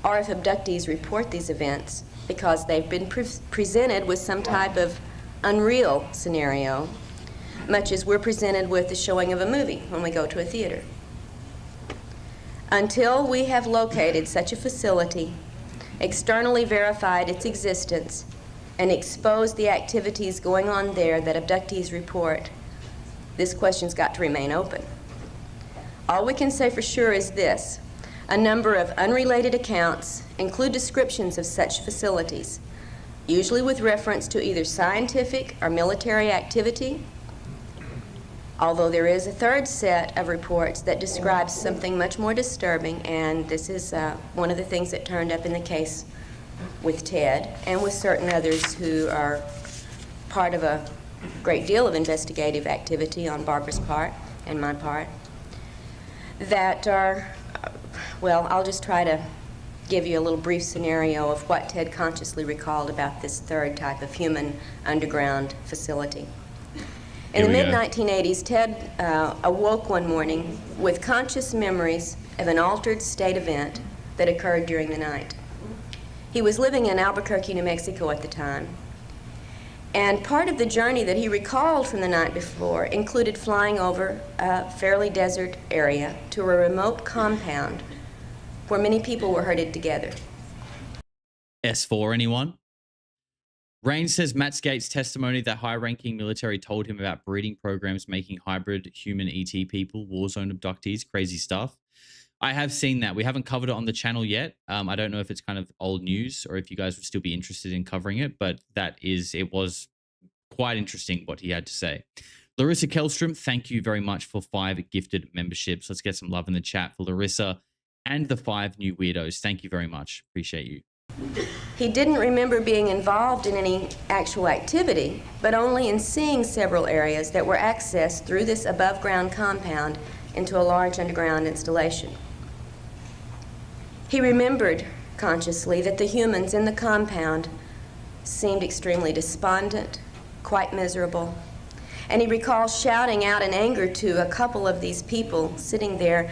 S5: or if abductees report these events because they've been presented with some type of unreal scenario, much as we're presented with the showing of a movie when we go to a theater. Until we have located such a facility, externally verified its existence, and exposed the activities going on there that abductees report, this question's got to remain open. All we can say for sure is this: a number of unrelated accounts include descriptions of such facilities, usually with reference to either scientific or military activity, although there is a third set of reports that describes something much more disturbing, and this is one of the things that turned up in the case with Ted and with certain others who are part of a great deal of investigative activity on Barbara's part and my part, that are, well, I'll just try to give you a little brief scenario of what Ted consciously recalled about this third type of human underground facility. In the
S3: Here we go.
S5: mid-1980s, Ted awoke one morning with conscious memories of an altered state event that occurred during the night. He was living in Albuquerque, New Mexico at the time, and part of the journey that he recalled from the night before included flying over a fairly desert area to a remote compound where many people were herded together.
S3: S4, anyone? Rain says Matt Skate's testimony that high-ranking military told him about breeding programs making hybrid human ET people, warzone abductees, crazy stuff. I have seen that. We haven't covered it on the channel yet. I don't know if it's kind of old news or if you guys would still be interested in covering it, but it was quite interesting what he had to say. Larissa Kellstrom, thank you very much for 5 gifted memberships. Let's get some love in the chat for Larissa and the 5 new weirdos. Thank you very much. Appreciate you.
S5: He didn't remember being involved in any actual activity, but only in seeing several areas that were accessed through this above-ground compound into a large underground installation. He remembered consciously that the humans in the compound seemed extremely despondent, quite miserable, and he recalls shouting out in anger to a couple of these people sitting there,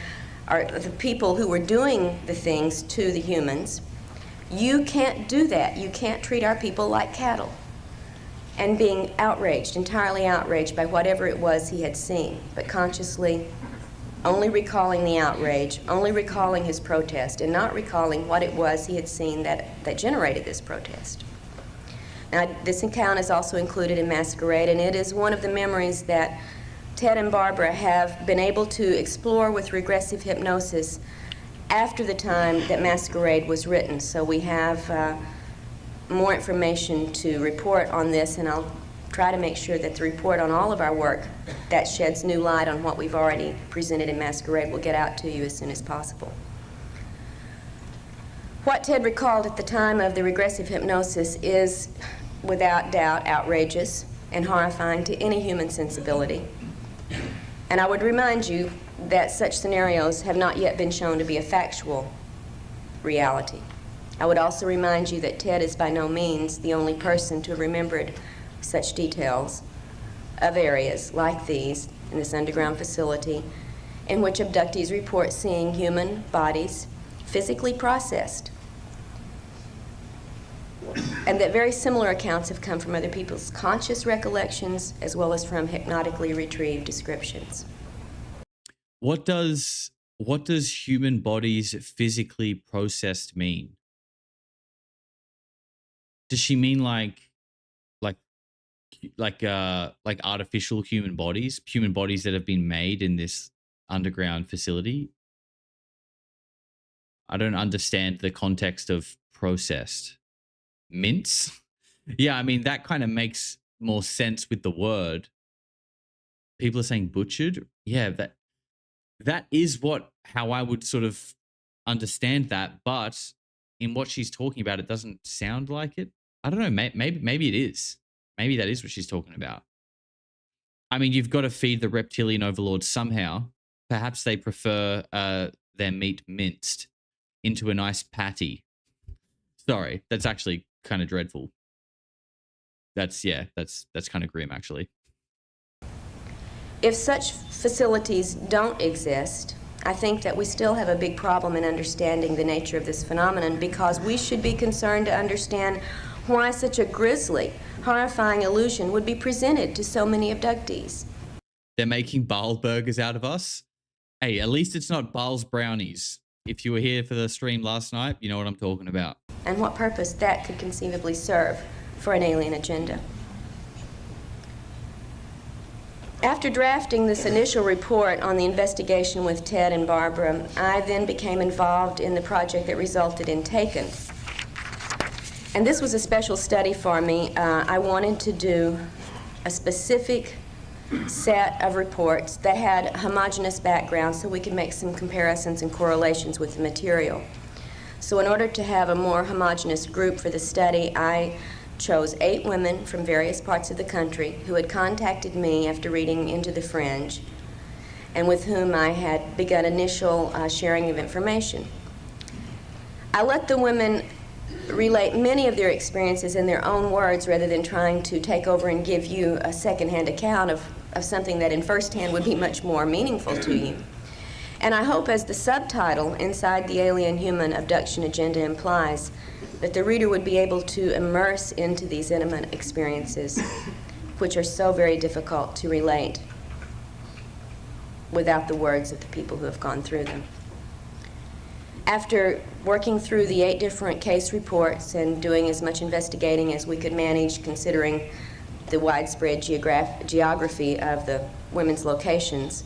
S5: or the people who were doing the things to the humans, "You can't do that. You can't treat our people like cattle." And being outraged, entirely outraged by whatever it was he had seen, but consciously only recalling the outrage, only recalling his protest, and not recalling what it was he had seen that generated this protest. Now, this account is also included in Masquerade, and it is one of the memories that Ted and Barbara have been able to explore with regressive hypnosis after the time that Masquerade was written. So we have more information to report on this, and I'll try to make sure that the report on all of our work that sheds new light on what we've already presented in Masquerade will get out to you as soon as possible. What Ted recalled at the time of the regressive hypnosis is, without doubt, outrageous and horrifying to any human sensibility. And I would remind you that such scenarios have not yet been shown to be a factual reality. I would also remind you that Ted is by no means the only person to have remembered such details of areas like these in this underground facility in which abductees report seeing human bodies physically processed. And that very similar accounts have come from other people's conscious recollections as well as from hypnotically retrieved descriptions.
S3: What does human bodies physically processed mean? Does she mean like artificial human bodies that have been made in this underground facility? I don't understand the context of processed. Mince? Yeah, I mean, that kind of makes more sense with the word. People are saying butchered. Yeah, that is how I would sort of understand that, but in what she's talking about, it doesn't sound like it. I don't know. Maybe it is. Maybe that is what she's talking about. I mean, you've got to feed the reptilian overlords somehow. Perhaps they prefer their meat minced into a nice patty. Sorry, that's actually kind of dreadful. That's kind of grim, actually.
S5: If such facilities don't exist, I think that we still have a big problem in understanding the nature of this phenomenon, because we should be concerned to understand why such a grisly, horrifying illusion would be presented to so many abductees.
S3: They're making Baal burgers out of us? Hey, at least it's not Baal's brownies. If you were here for the stream last night, you know what I'm talking about.
S5: And what purpose that could conceivably serve for an alien agenda. After drafting this initial report on the investigation with Ted and Barbara, I then became involved in the project that resulted in Taken. And this was a special study for me. I wanted to do a specific set of reports that had homogeneous backgrounds so we could make some comparisons and correlations with the material. So in order to have a more homogeneous group for the study, I chose 8 women from various parts of the country who had contacted me after reading Into the Fringe and with whom I had begun initial sharing of information. I let the women relate many of their experiences in their own words rather than trying to take over and give you a secondhand account of of something that in firsthand would be much more meaningful to you. And I hope, as the subtitle inside the Alien Human Abduction Agenda implies, that the reader would be able to immerse into these intimate experiences, which are so very difficult to relate without the words of the people who have gone through them. After working through the 8 different case reports and doing as much investigating as we could manage, considering the widespread geography of the women's locations,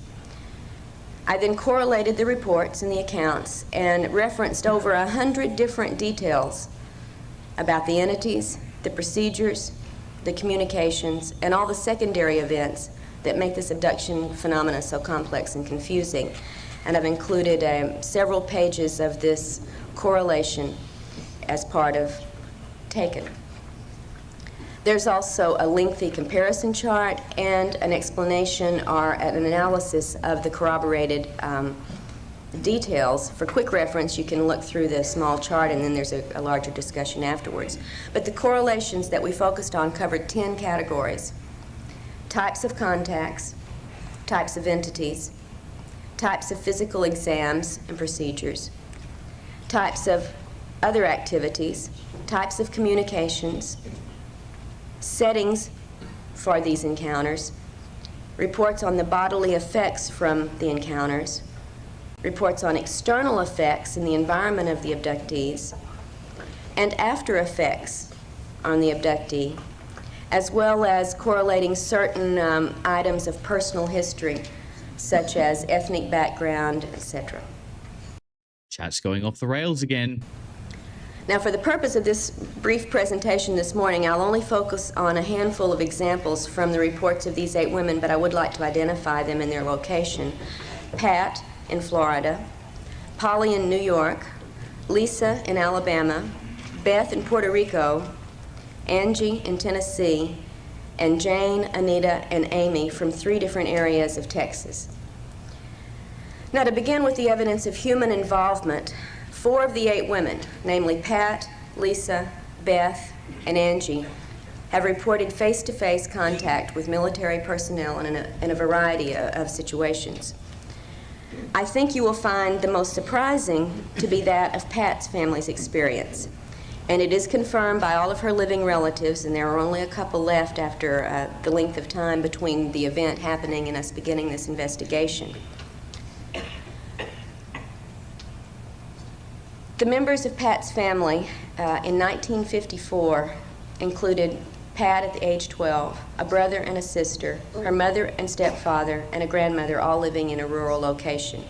S5: I then correlated the reports and the accounts and referenced over 100 different details about the entities, the procedures, the communications, and all the secondary events that make this abduction phenomena so complex and confusing. And I've included several pages of this correlation as part of Taken. There's also a lengthy comparison chart and an explanation or an analysis of the corroborated details. For quick reference, you can look through the small chart and then there's a larger discussion afterwards. But the correlations that we focused on covered 10 categories: types of contacts, types of entities, types of physical exams and procedures, types of other activities, types of communications, settings for these encounters, reports on the bodily effects from the encounters, reports on external effects in the environment of the abductees, and after effects on the abductee, as well as correlating certain items of personal history, such as ethnic background, etc.
S3: Chat's going off the rails again.
S5: Now, for the purpose of this brief presentation this morning, I'll only focus on a handful of examples from the reports of these 8 women, but I would like to identify them in their location. Pat in Florida, Polly in New York, Lisa in Alabama, Beth in Puerto Rico, Angie in Tennessee, and Jane, Anita, and Amy from 3 different areas of Texas. Now, to begin with the evidence of human involvement, 4 of the 8 women, namely Pat, Lisa, Beth, and Angie, have reported face-to-face contact with military personnel in a variety of situations. I think you will find the most surprising to be that of Pat's family's experience. And it is confirmed by all of her living relatives, and there are only a couple left after the length of time between the event happening and us beginning this investigation. The members of Pat's family in 1954 included Pat at the age 12, a brother and a sister, her mother and stepfather, and a grandmother, all living in a rural location.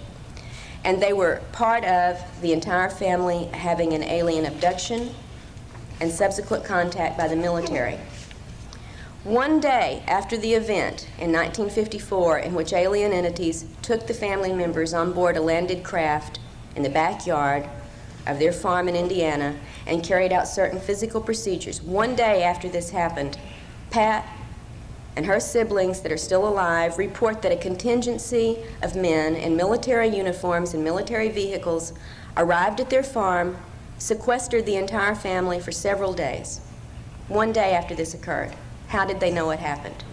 S5: And they were part of the entire family having an alien abduction and subsequent contact by the military. One day after the event in 1954, in which alien entities took the family members on board a landed craft in the backyard of their farm in Indiana and carried out certain physical procedures, one day after this happened, Pat and her siblings that are still alive report that a contingency of men in military uniforms and military vehicles arrived at their farm, sequestered the entire family for several days. One day after this occurred. How did they know it happened?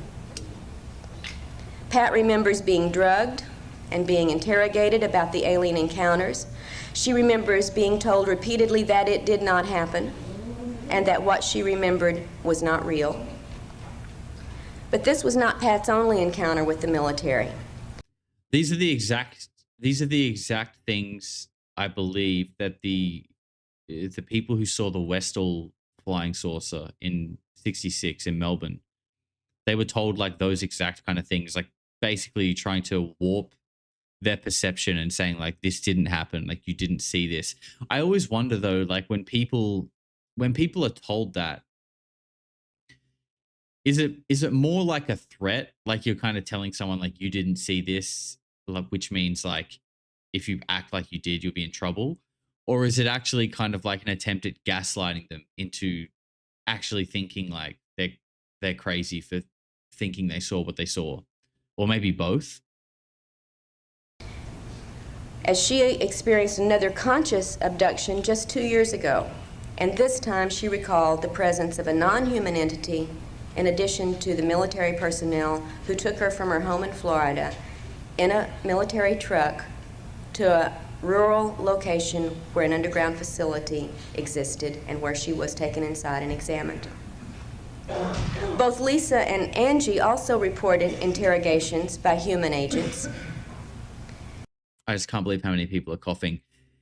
S5: Pat remembers being drugged and being interrogated about the alien encounters. She remembers being told repeatedly that it did not happen and that what she remembered was not real. But this was not Pat's only encounter with the military.
S3: These are the exact things I believe that the people who saw the Westall flying saucer in '66 in Melbourne, they were told like those exact kind of things, like basically trying to warp their perception and saying like this didn't happen, like you didn't see this. I always wonder though, like when people are told that, is it more like a threat, like you're kind of telling someone like you didn't see this, like, which means like if you act like you did, you'll be in trouble? Or is it actually kind of like an attempt at gaslighting them into actually thinking like they're crazy for thinking they saw what they saw? Or maybe both?
S5: As she experienced another conscious abduction just 2 years ago, and this time she recalled the presence of a non-human entity in addition to the military personnel who took her from her home in Florida in a military truck to a rural location where an underground facility existed and where she was taken inside and examined. Both Lisa and Angie also reported interrogations by human agents.
S3: I just can't believe how many people are coughing.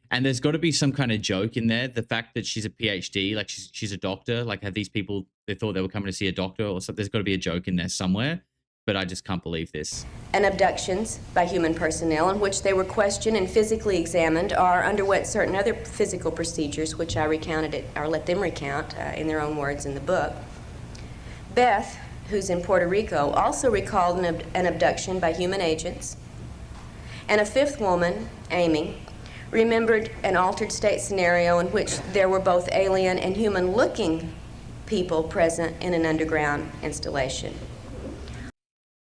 S3: And there's got to be some kind of joke in there. The fact that she's a PhD, like she's a doctor, like have these people, they thought they were coming to see a doctor or something. There's got to be a joke in there somewhere, but I just can't believe this.
S5: And abductions by human personnel in which they were questioned and physically examined or underwent certain other physical procedures, which I recounted it, or let them recount in their own words in the book. Beth, who's in Puerto Rico, also recalled an abduction by human agents. And a fifth woman, Amy, remembered an altered state scenario in which there were both alien and human-looking people present in an underground installation.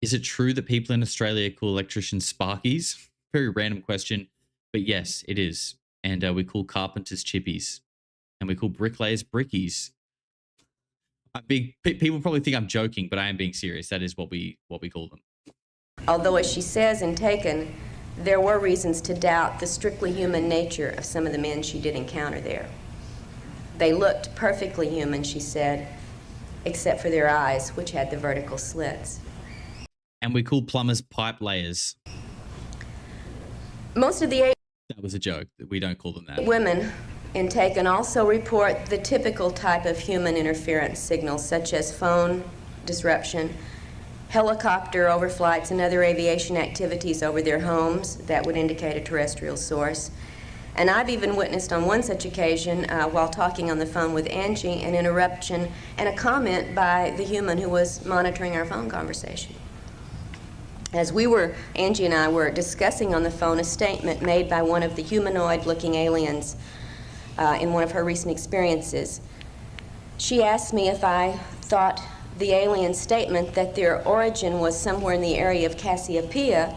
S3: Is it true that people in Australia call electricians sparkies? Very random question, but yes, it is. And we call carpenters chippies, and we call bricklayers brickies. People probably think I'm joking, but I am being serious. That is what we call them.
S5: Although, as she says in Taken, there were reasons to doubt the strictly human nature of some of the men she did encounter there. They looked perfectly human, she said, except for their eyes, which had the vertical slits.
S3: And we call plumbers pipe layers.
S5: Most of the
S3: That was a joke. We don't call them that.
S5: women in Taken also report the typical type of human interference signals, such as phone disruption, helicopter overflights, and other aviation activities over their homes that would indicate a terrestrial source. And I've even witnessed on one such occasion, while talking on the phone with Angie, an interruption and a comment by the human who was monitoring our phone conversation. As Angie and I were discussing on the phone a statement made by one of the humanoid-looking aliens in one of her recent experiences. She asked me if I thought the alien statement that their origin was somewhere in the area of Cassiopeia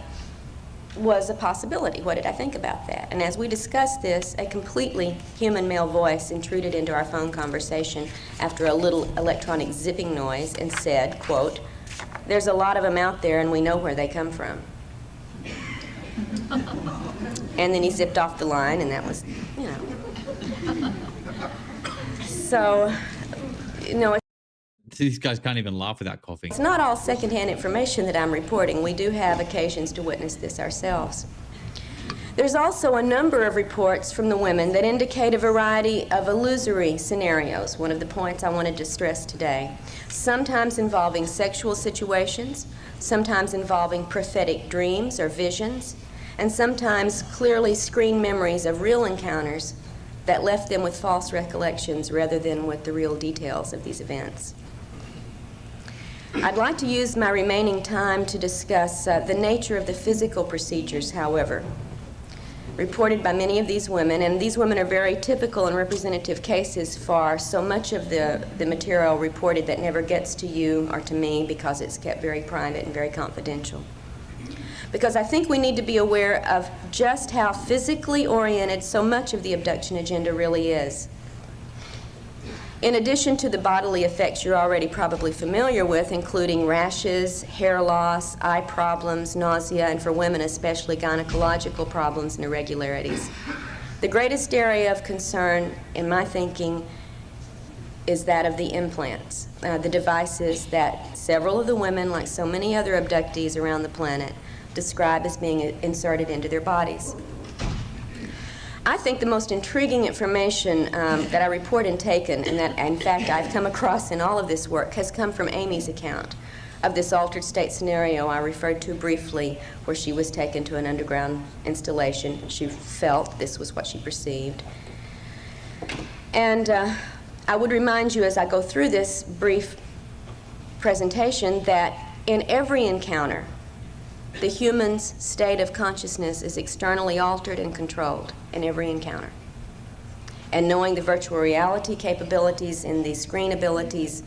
S5: was a possibility. What did I think about that? And as we discussed this, a completely human male voice intruded into our phone conversation after a little electronic zipping noise and said, quote, "There's a lot of them out there and we know where they come from." And then he zipped off the line, and that was, So,
S3: These guys can't even laugh without coughing.
S5: it's not all secondhand information that I'm reporting. We do have occasions to witness this ourselves. There's also a number of reports from the women that indicate a variety of illusory scenarios, one of the points I wanted to stress today, sometimes involving sexual situations, sometimes involving prophetic dreams or visions, and sometimes clearly screened memories of real encounters that left them with false recollections rather than with the real details of these events. I'd like to use my remaining time to discuss the nature of the physical procedures, however, reported by many of these women, and these women are very typical and representative cases for so much of the material reported that never gets to you or to me because it's kept very private and very confidential. Because I think we need to be aware of just how physically oriented so much of the abduction agenda really is. In addition to the bodily effects you're already probably familiar with, including rashes, hair loss, eye problems, nausea, and for women especially gynecological problems and irregularities, the greatest area of concern, in my thinking, is that of the implants, the devices that several of the women, like so many other abductees around the planet, describe as being inserted into their bodies. I think the most intriguing information that I report in Taken, and that in fact I've come across in all of this work, has come from Amy's account of this altered state scenario I referred to briefly, where she was taken to an underground installation. She felt this was what she perceived. And I would remind you as I go through this brief presentation that in every encounter, the human's state of consciousness is externally altered and controlled in every encounter. And knowing the virtual reality capabilities and the screen abilities,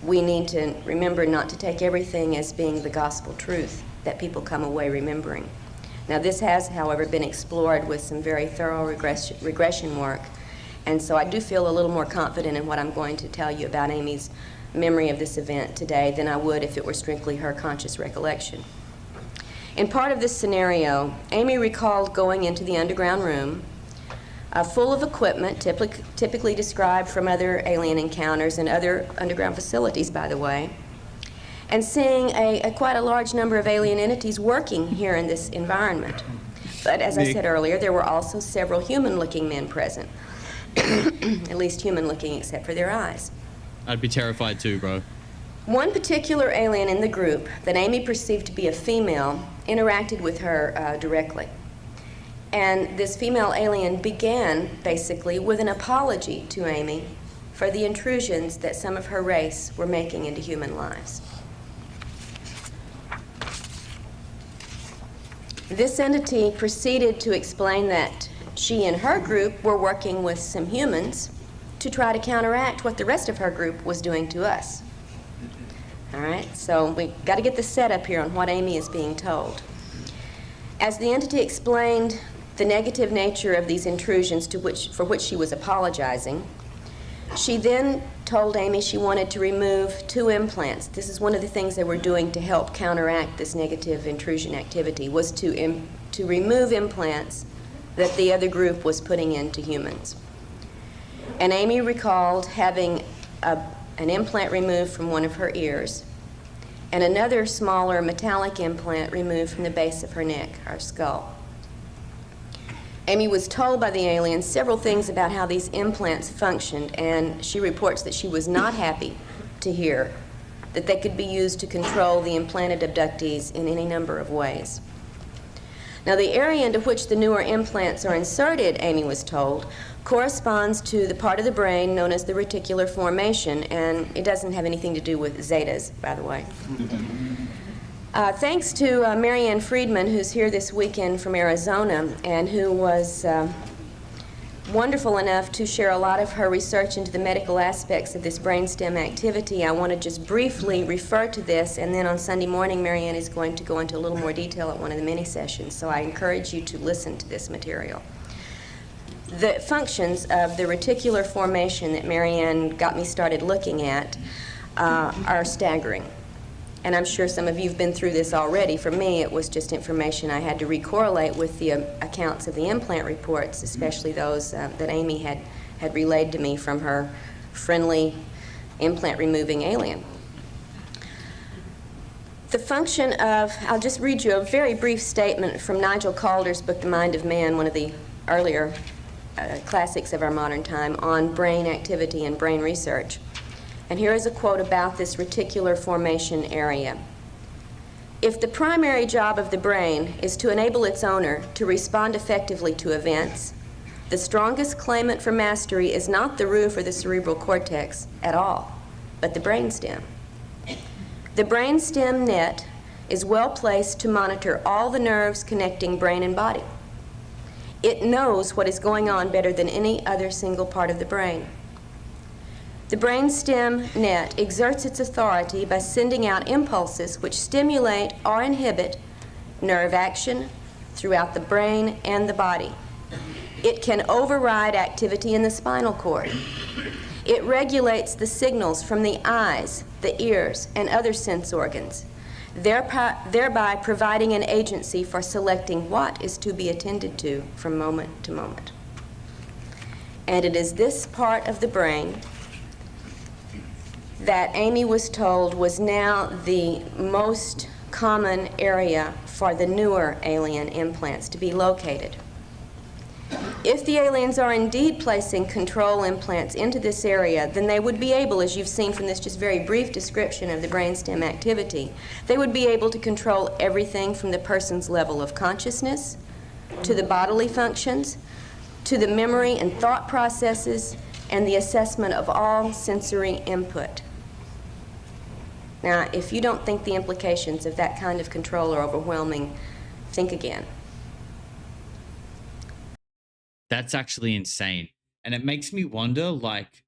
S5: we need to remember not to take everything as being the gospel truth that people come away remembering. Now this has, however, been explored with some very thorough regression work, And so I do feel a little more confident in what I'm going to tell you about Amy's memory of this event today than I would if it were strictly her conscious recollection. In part of this scenario, Amy recalled going into the underground room, full of equipment, typically described from other alien encounters and other underground facilities, by the way, and seeing quite a large number of alien entities working here in this environment. But as I said earlier, there were also several human-looking men present, at least human-looking except for their eyes.
S3: I'd be terrified too, bro.
S5: One particular alien in the group that Amy perceived to be a female interacted with her directly. And this female alien began, basically, with an apology to Amy for the intrusions that some of her race were making into human lives. This entity proceeded to explain that she and her group were working with some humans to try to counteract what the rest of her group was doing to us. All right, so we got to get the setup here on what Amy is being told. As the entity explained the negative nature of these intrusions for which she was apologizing, she then told Amy she wanted to remove 2 implants. This is one of the things they were doing to help counteract this negative intrusion activity, was to remove implants that the other group was putting into humans. And Amy recalled having an implant removed from one of her ears and another smaller metallic implant removed from the base of her neck, or skull. Amy was told by the aliens several things about how these implants functioned, and she reports that she was not happy to hear that they could be used to control the implanted abductees in any number of ways. Now, the area into which the newer implants are inserted, Amy was told, corresponds to the part of the brain known as the reticular formation, and it doesn't have anything to do with zetas, by the way. Thanks to Marianne Friedman, who's here this weekend from Arizona, and who was wonderful enough to share a lot of her research into the medical aspects of this brainstem activity, I want to just briefly refer to this, and then on Sunday morning, Marianne is going to go into a little more detail at one of the mini sessions, so I encourage you to listen to this material. The functions of the reticular formation that Marianne got me started looking at are staggering. And I'm sure some of you have been through this already. For me, it was just information I had to recorrelate with the accounts of the implant reports, especially those that Amy had relayed to me from her friendly implant-removing alien. The function of, I'll just read you a very brief statement from Nigel Calder's book, The Mind of Man, one of the earlier classics of our modern time, on brain activity and brain research. And here is a quote about this reticular formation area. If the primary job of the brain is to enable its owner to respond effectively to events, the strongest claimant for mastery is not the roof or the cerebral cortex at all, but the brainstem. The brainstem net is well placed to monitor all the nerves connecting brain and body. It knows what is going on better than any other single part of the brain. The brainstem net exerts its authority by sending out impulses which stimulate or inhibit nerve action throughout the brain and the body. It can override activity in the spinal cord. It regulates the signals from the eyes, the ears, and other sense organs, thereby providing an agency for selecting what is to be attended to from moment to moment. And it is this part of the brain that Amy was told was now the most common area for the newer alien implants to be located. If the aliens are indeed placing control implants into this area, then they would be able, as you've seen from this just very brief description of the brainstem activity, they would be able to control everything from the person's level of consciousness, to the bodily functions, to the memory and thought processes, and the assessment of all sensory input. Now, if you don't think the implications of that kind of control are overwhelming, think again.
S3: That's actually insane. And it makes me wonder, like,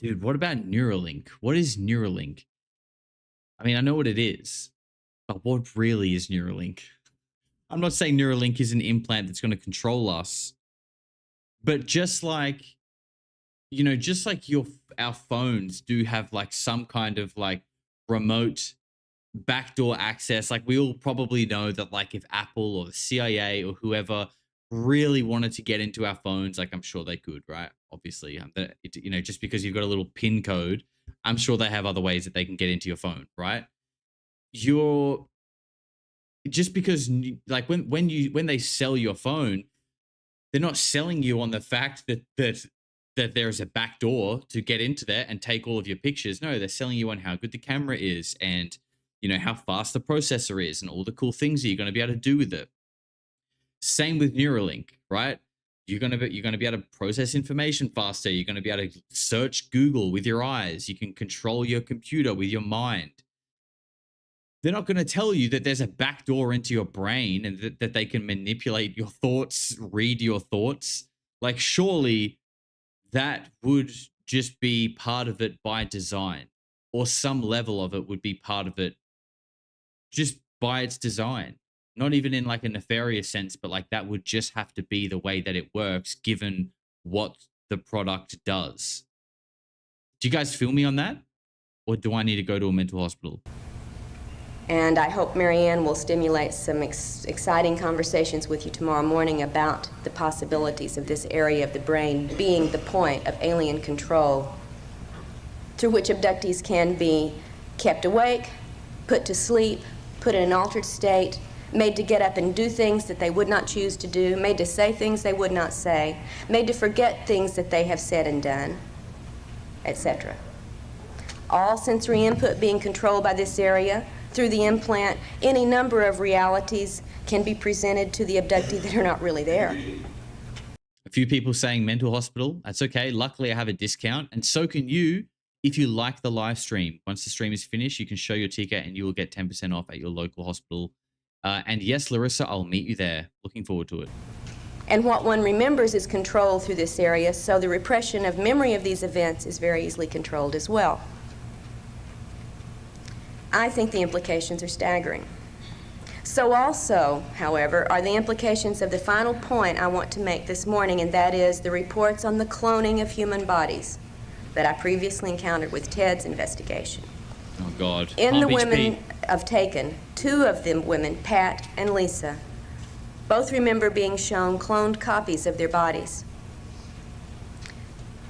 S3: dude, what about Neuralink? What is Neuralink? I mean, I know what it is, but what really is Neuralink? I'm not saying Neuralink is an implant that's going to control us, But just like, just like our phones do have like some kind of like remote backdoor access. Like we all probably know that like if Apple or the CIA or whoever really wanted to get into our phones, like I'm sure they could, right? Obviously, just because you've got a little PIN code, I'm sure they have other ways that they can get into your phone, right? Just because like when they sell your phone, they're not selling you on the fact that there's a back door to get into there and take all of your pictures. No, they're selling you on how good the camera is and how fast the processor is and all the cool things that you're going to be able to do with it. Same with Neuralink, right? You're going to be able to process information faster. You're going to be able to search Google with your eyes. You can control your computer with your mind. They're not going to tell you that there's a back door into your brain and that they can manipulate your thoughts, read your thoughts. Like, surely that would just be part of it by design, or some level of it would be part of it just by its design. Not even in like a nefarious sense, but like that would just have to be the way that it works given what the product does. Do you guys feel me on that? Or do I need to go to a mental hospital?
S5: And I hope Marianne will stimulate some exciting conversations with you tomorrow morning about the possibilities of this area of the brain being the point of alien control through which abductees can be kept awake, put to sleep, put in an altered state, made to get up and do things that they would not choose to do, made to say things they would not say, made to forget things that they have said and done, etc. All sensory input being controlled by this area. Through the implant, any number of realities can be presented to the abductee that are not really there.
S3: A few people saying mental hospital. That's okay. Luckily, I have a discount, and so can you if you like the live stream. Once the stream is finished, you can show your ticket and you will get 10% off at your local hospital. And yes, Larissa, I'll meet you there. Looking forward to it.
S5: And what one remembers is controlled through this area, so the repression of memory of these events is very easily controlled as well. I think the implications are staggering. So also, however, are the implications of the final point I want to make this morning, and that is the reports on the cloning of human bodies that I previously encountered with Ted's investigation.
S3: Oh, God.
S5: In the women of Taken, two of them women, Pat and Lisa, both remember being shown cloned copies of their bodies,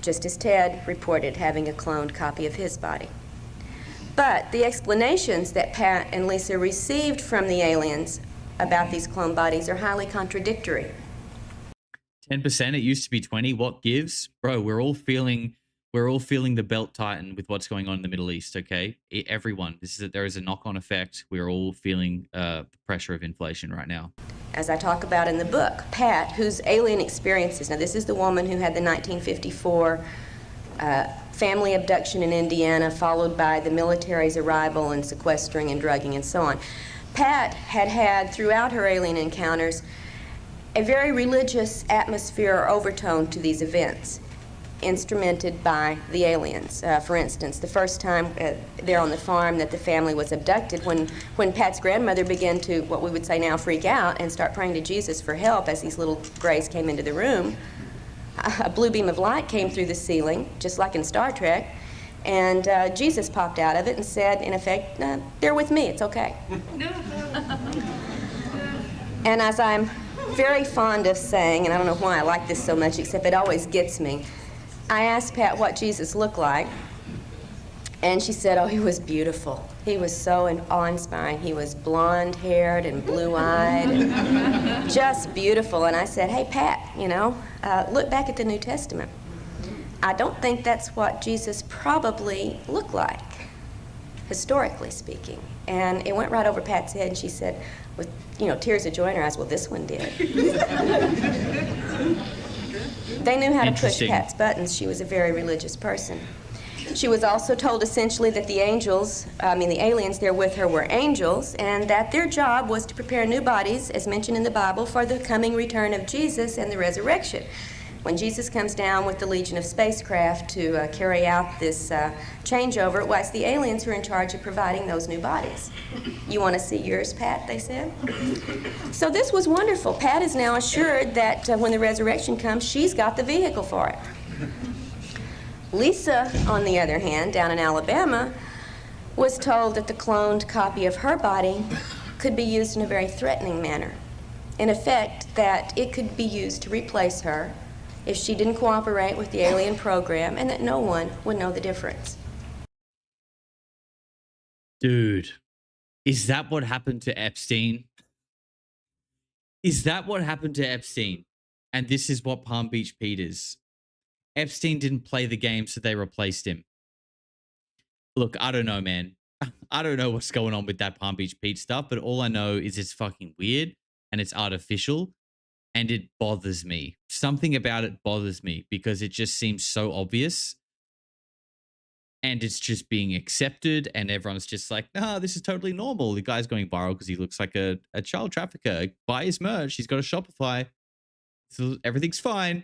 S5: just as Ted reported having a cloned copy of his body. But the explanations that Pat and Lisa received from the aliens about these clone bodies are highly contradictory.
S3: 10%, it used to be 20. What gives? Bro, we're all feeling the belt tighten with what's going on in the Middle East, okay? Everyone. There is a knock-on effect. We're all feeling the pressure of inflation right now.
S5: As I talk about in the book, Pat, whose alien experiences, now this is the woman who had the 1954 family abduction in Indiana, followed by the military's arrival and sequestering and drugging and so on. Pat had throughout her alien encounters a very religious atmosphere or overtone to these events, instrumented by the aliens. For instance, the first time there on the farm that the family was abducted, when Pat's grandmother began to, what we would say now, freak out and start praying to Jesus for help as these little grays came into the room, a blue beam of light came through the ceiling, just like in Star Trek, and Jesus popped out of it and said, in effect, they're with me, it's okay. And as I'm very fond of saying, and I don't know why I like this so much, except it always gets me, I asked Pat what Jesus looked like, and she said, oh, he was beautiful. He was so awe-inspiring. He was blonde-haired and blue-eyed, and just beautiful. And I said, hey, Pat, look back at the New Testament. I don't think that's what Jesus probably looked like, historically speaking. And it went right over Pat's head, and she said, with tears of joy in her eyes, well, this one did. They knew how to push Pat's buttons. She was a very religious person. She was also told essentially that the aliens there with her were angels, and that their job was to prepare new bodies, as mentioned in the Bible, for the coming return of Jesus and the resurrection. When Jesus comes down with the Legion of spacecraft to carry out this changeover, it was the aliens who are in charge of providing those new bodies. You want to see yours, Pat, they said? So this was wonderful. Pat is now assured that when the resurrection comes, she's got the vehicle for it. Lisa, on the other hand, down in Alabama, was told that the cloned copy of her body could be used in a very threatening manner. In effect, that it could be used to replace her if she didn't cooperate with the alien program, and that no one would know the difference.
S3: Dude, is that what happened to Epstein? Is that what happened to Epstein? And this is what Palm Beach Pete is. Epstein didn't play the game, so they replaced him. Look, I don't know, man. I don't know what's going on with that Palm Beach Pete stuff, but all I know is it's fucking weird and it's artificial and it bothers me. Something about it bothers me because it just seems so obvious and it's just being accepted and everyone's just like, nah, this is totally normal. The guy's going viral because he looks like a child trafficker. Buy his merch. He's got a Shopify. So everything's fine.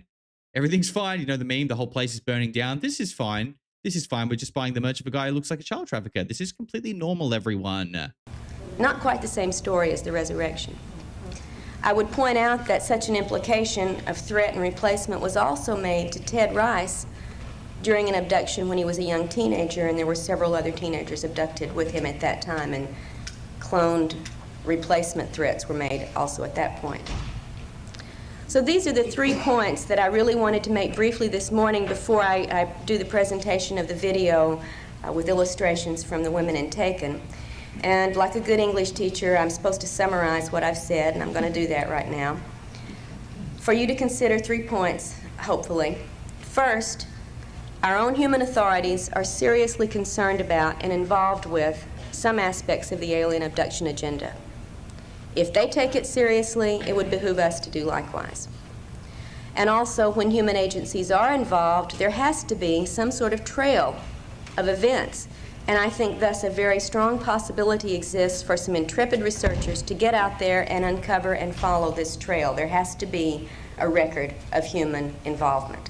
S3: Everything's fine. You know the meme, the whole place is burning down. This is fine. This is fine. We're just buying the merch of a guy who looks like a child trafficker. This is completely normal, everyone.
S5: Not quite the same story as the resurrection. I would point out that such an implication of threat and replacement was also made to Ted Rice during an abduction when he was a young teenager, and there were several other teenagers abducted with him at that time, and cloned replacement threats were made also at that point. So these are the 3 points that I really wanted to make briefly this morning before I do the presentation of the video with illustrations from the women in Taken. And like a good English teacher, I'm supposed to summarize what I've said, and I'm going to do that right now. For you to consider 3 points, hopefully. First, our own human authorities are seriously concerned about and involved with some aspects of the alien abduction agenda. If they take it seriously, it would behoove us to do likewise. And also, when human agencies are involved, there has to be some sort of trail of events. And I think thus a very strong possibility exists for some intrepid researchers to get out there and uncover and follow this trail. There has to be a record of human involvement.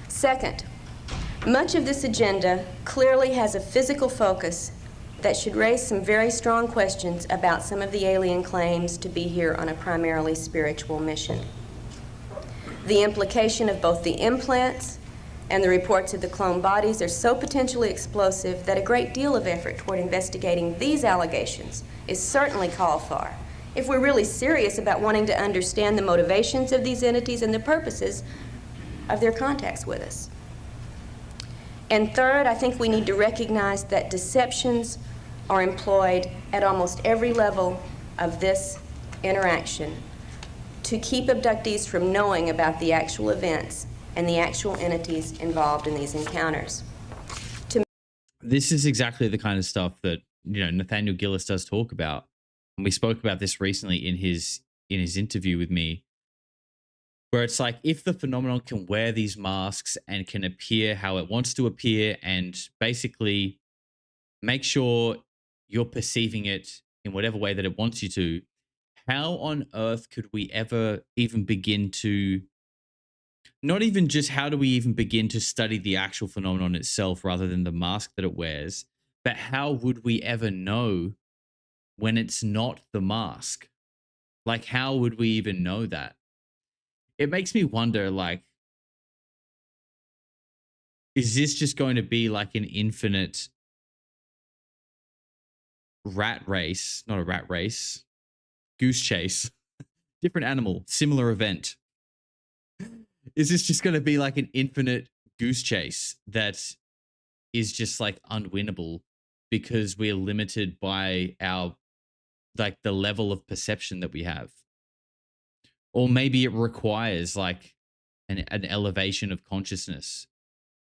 S5: Second, much of this agenda clearly has a physical focus that should raise some very strong questions about some of the alien claims to be here on a primarily spiritual mission. The implication of both the implants and the reports of the cloned bodies are so potentially explosive that a great deal of effort toward investigating these allegations is certainly called for if we're really serious about wanting to understand the motivations of these entities and the purposes of their contacts with us. And third, I think we need to recognize that deceptions are employed at almost every level of this interaction to keep abductees from knowing about the actual events and the actual entities involved in these encounters.
S3: This is exactly the kind of stuff that, you know, Nathaniel Gillis does talk about. And we spoke about this recently in his interview with me, where it's like, if the phenomenon can wear these masks and can appear how it wants to appear and basically make sure you're perceiving it in whatever way that it wants you to, how on earth could we ever even begin to, not even just how do we even begin to study the actual phenomenon itself rather than the mask that it wears, but how would we ever know when it's not the mask? Like, how would we even know that? It makes me wonder, like, is this just going to be like an infinite rat race, not a rat race, goose chase, different animal, similar event? Is this just going to be like an infinite goose chase that is just like unwinnable because we're limited by our, like, the level of perception that we have? Or maybe it requires like an elevation of consciousness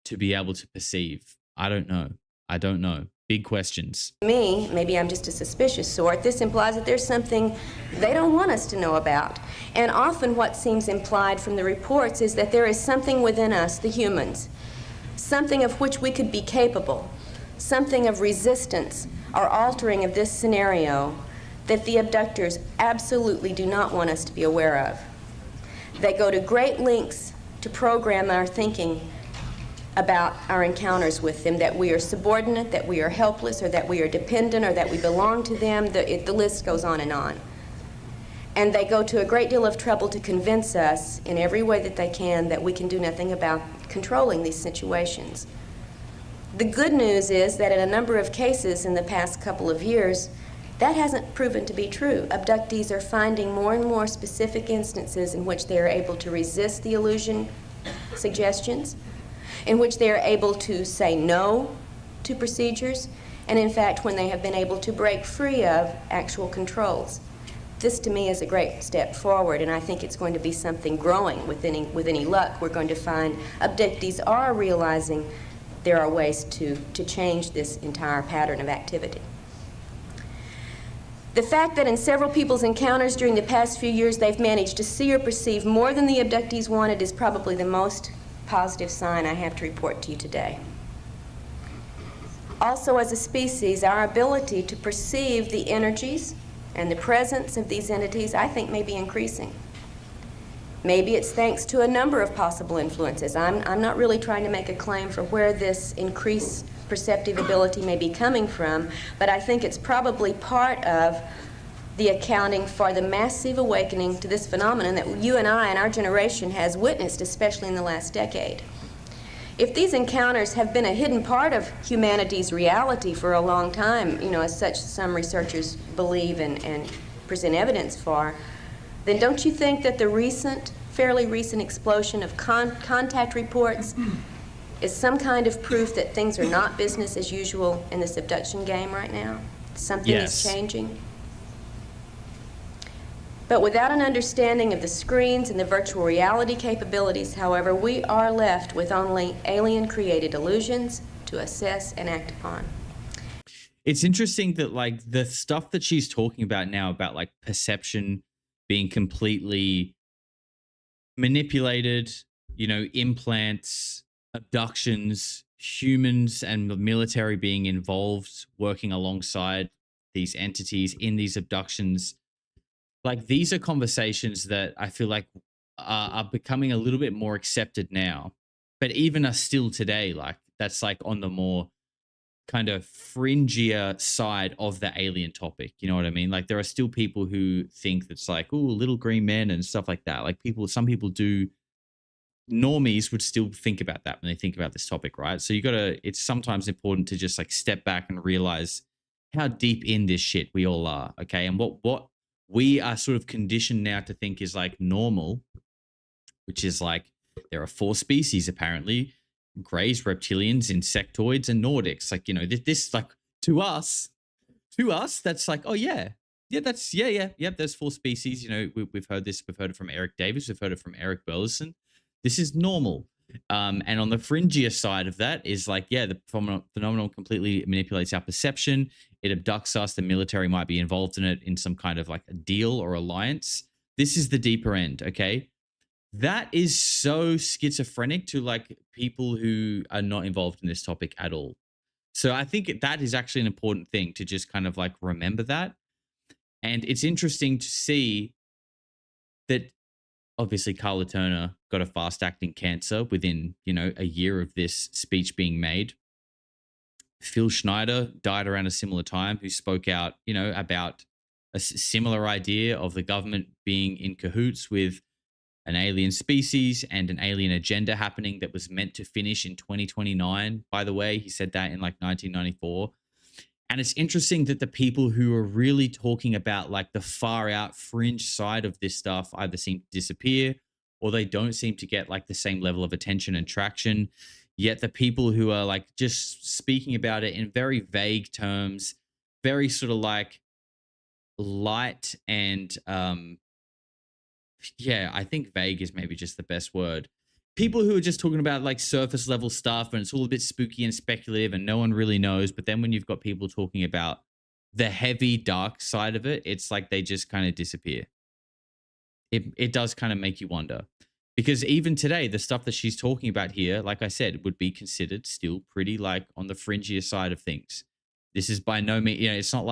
S3: to be able to perceive. I don't know. I don't know. Big questions.
S5: Me, maybe I'm just a suspicious sort, this implies that there's something they don't want us to know about. And often what seems implied from the reports is that there is something within us, the humans, something of which we could be capable, something of resistance or altering of this scenario that the abductors absolutely do not want us to be aware of. They go to great lengths to program our thinking about our encounters with them, that we are subordinate, that we are helpless, or that we are dependent, or that we belong to them. The list goes on. And they go to a great deal of trouble to convince us in every way that they can that we can do nothing about controlling these situations. The good news is that in a number of cases in the past couple of years, that hasn't proven to be true. Abductees are finding more and more specific instances in which they are able to resist the illusion suggestions, in which they are able to say no to procedures, and in fact when they have been able to break free of actual controls. This to me is a great step forward, and I think it's going to be something growing with any luck. We're going to find abductees are realizing there are ways to change this entire pattern of activity. The fact that in several people's encounters during the past few years they've managed to see or perceive more than the abductees wanted is probably the most positive sign I have to report to you today. Also, as a species, our ability to perceive the energies and the presence of these entities, I think, may be increasing. Maybe it's thanks to a number of possible influences. I'm not really trying to make a claim for where this increased perceptive ability may be coming from, but I think it's probably part of the accounting for the massive awakening to this phenomenon that you and I and our generation has witnessed, especially in the last decade. If these encounters have been a hidden part of humanity's reality for a long time, as such some researchers believe and present evidence for, then don't you think that the fairly recent explosion of contact reports is some kind of proof that things are not business as usual in this abduction game right now? Something is changing. But without an understanding of the screens and the virtual reality capabilities, however, we are left with only alien-created illusions to assess and act upon.
S3: It's interesting that the stuff that she's talking about now about perception being completely manipulated, implants, abductions, humans and the military being involved, working alongside these entities in these abductions. These are conversations that I feel like are becoming a little bit more accepted now, but even are still today, that's on the more kind of fringier side of the alien topic. You know what I mean? There are still people who think that's little green men and stuff like that. Some people do, normies would still think about that when they think about this topic, right? So it's sometimes important to just step back and realize how deep in this shit we all are, okay? And what we are sort of conditioned now to think is normal, which is there are 4 species apparently: greys, reptilians, insectoids, and Nordics. This to us that's there's 4 species. We've heard this. We've heard it from Eric Davis. We've heard it from Eric Burleson. This is normal. And on the fringier side of that is the phenomenon completely manipulates our perception. It abducts us. The military might be involved in it in some kind of a deal or alliance. This is the deeper end, okay? That is so schizophrenic to people who are not involved in this topic at all. So I think that is actually an important thing to just kind of remember that. And it's interesting to see that obviously Karla Turner got a fast-acting cancer within, a year of this speech being made. Phil Schneider died around a similar time, who spoke out, about a similar idea of the government being in cahoots with an alien species and an alien agenda happening that was meant to finish in 2029. By the way, he said that in 1994. And it's interesting that the people who are really talking about the far out fringe side of this stuff either seem to disappear or they don't seem to get the same level of attention and traction. Yet the people who are just speaking about it in very vague terms, very sort of light and I think vague is maybe just the best word. People who are just talking about surface level stuff and it's all a bit spooky and speculative and no one really knows. But then when you've got people talking about the heavy dark side of it, it's they just kind of disappear. It does kind of make you wonder, because even today, the stuff that she's talking about here, like I said, would be considered still pretty on the fringier side of things. This is by no means, it's not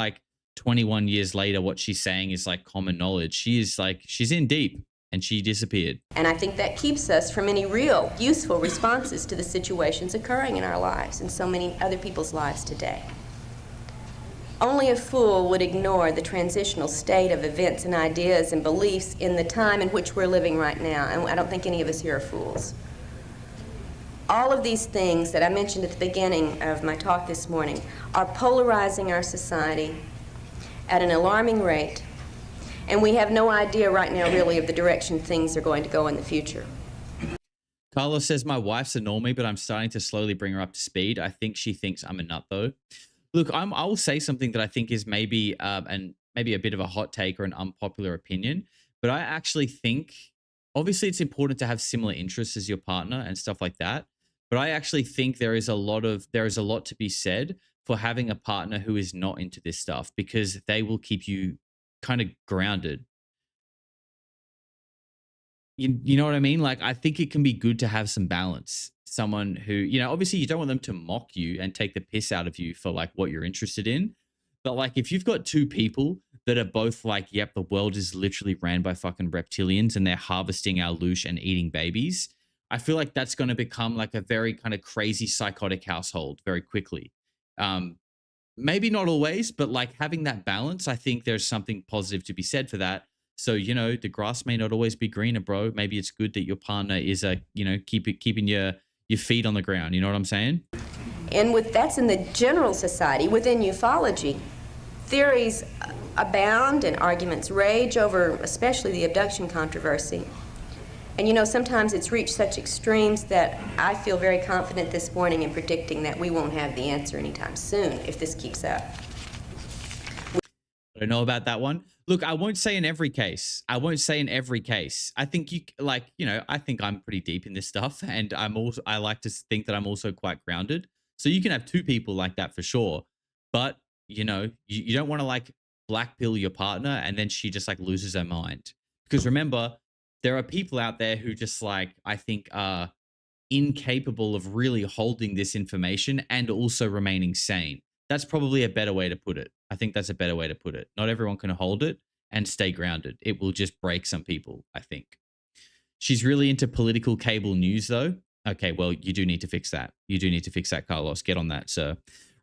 S3: 21 years later, what she's saying is common knowledge. She is she's in deep. and she disappeared.
S5: And I think that keeps us from any real useful responses to the situations occurring in our lives and so many other people's lives today. Only a fool would ignore the transitional state of events and ideas and beliefs in the time in which we're living right now, and I don't think any of us here are fools. All of these things that I mentioned at the beginning of my talk this morning are polarizing our society at an alarming rate, and we have no idea right now really of the direction things are going to go in the future.
S3: Carla says, my wife's a normie, but I'm starting to slowly bring her up to speed. I think she thinks I'm a nut though. Look, I will say something that I think is maybe maybe a bit of a hot take or an unpopular opinion, but I actually think, obviously it's important to have similar interests as your partner and stuff like that, but I actually think there is a lot to be said for having a partner who is not into this stuff, because they will keep you kind of grounded. You know what I mean? Like, I think it can be good to have some balance. Someone who, you know, obviously you don't want them to mock you and take the piss out of you for like what you're interested in. But like, if you've got two people that are both like, yep, the world is literally ran by fucking reptilians and they're harvesting our loosh and eating babies, I feel like that's going to become like a very kind of crazy psychotic household very quickly. Maybe not always, but like having that balance, I think there's something positive to be said for that. So, you know, the grass may not always be greener, bro. Maybe it's good that your partner is keeping your feet on the ground. You know what I'm saying?
S5: And that's in the general society. Within ufology, theories abound and arguments rage over especially the abduction controversy. And you know, sometimes it's reached such extremes that I feel very confident this morning in predicting that we won't have the answer anytime soon if this keeps up.
S3: I don't know about that one. Look, I won't say in every case. I think I think I'm pretty deep in this stuff, and I like to think that I'm also quite grounded. So you can have two people like that for sure. But, you know, you don't want to like black pill your partner and then she just like loses her mind. Because remember, there are people out there who just like, I think are incapable of really holding this information and also remaining sane. That's probably a better way to put it. I think that's a better way to put it. Not everyone can hold it and stay grounded. It will just break some people, I think. She's really into political cable news, though. Okay, well, you do need to fix that. You do need to fix that, Carlos. Get on that, sir.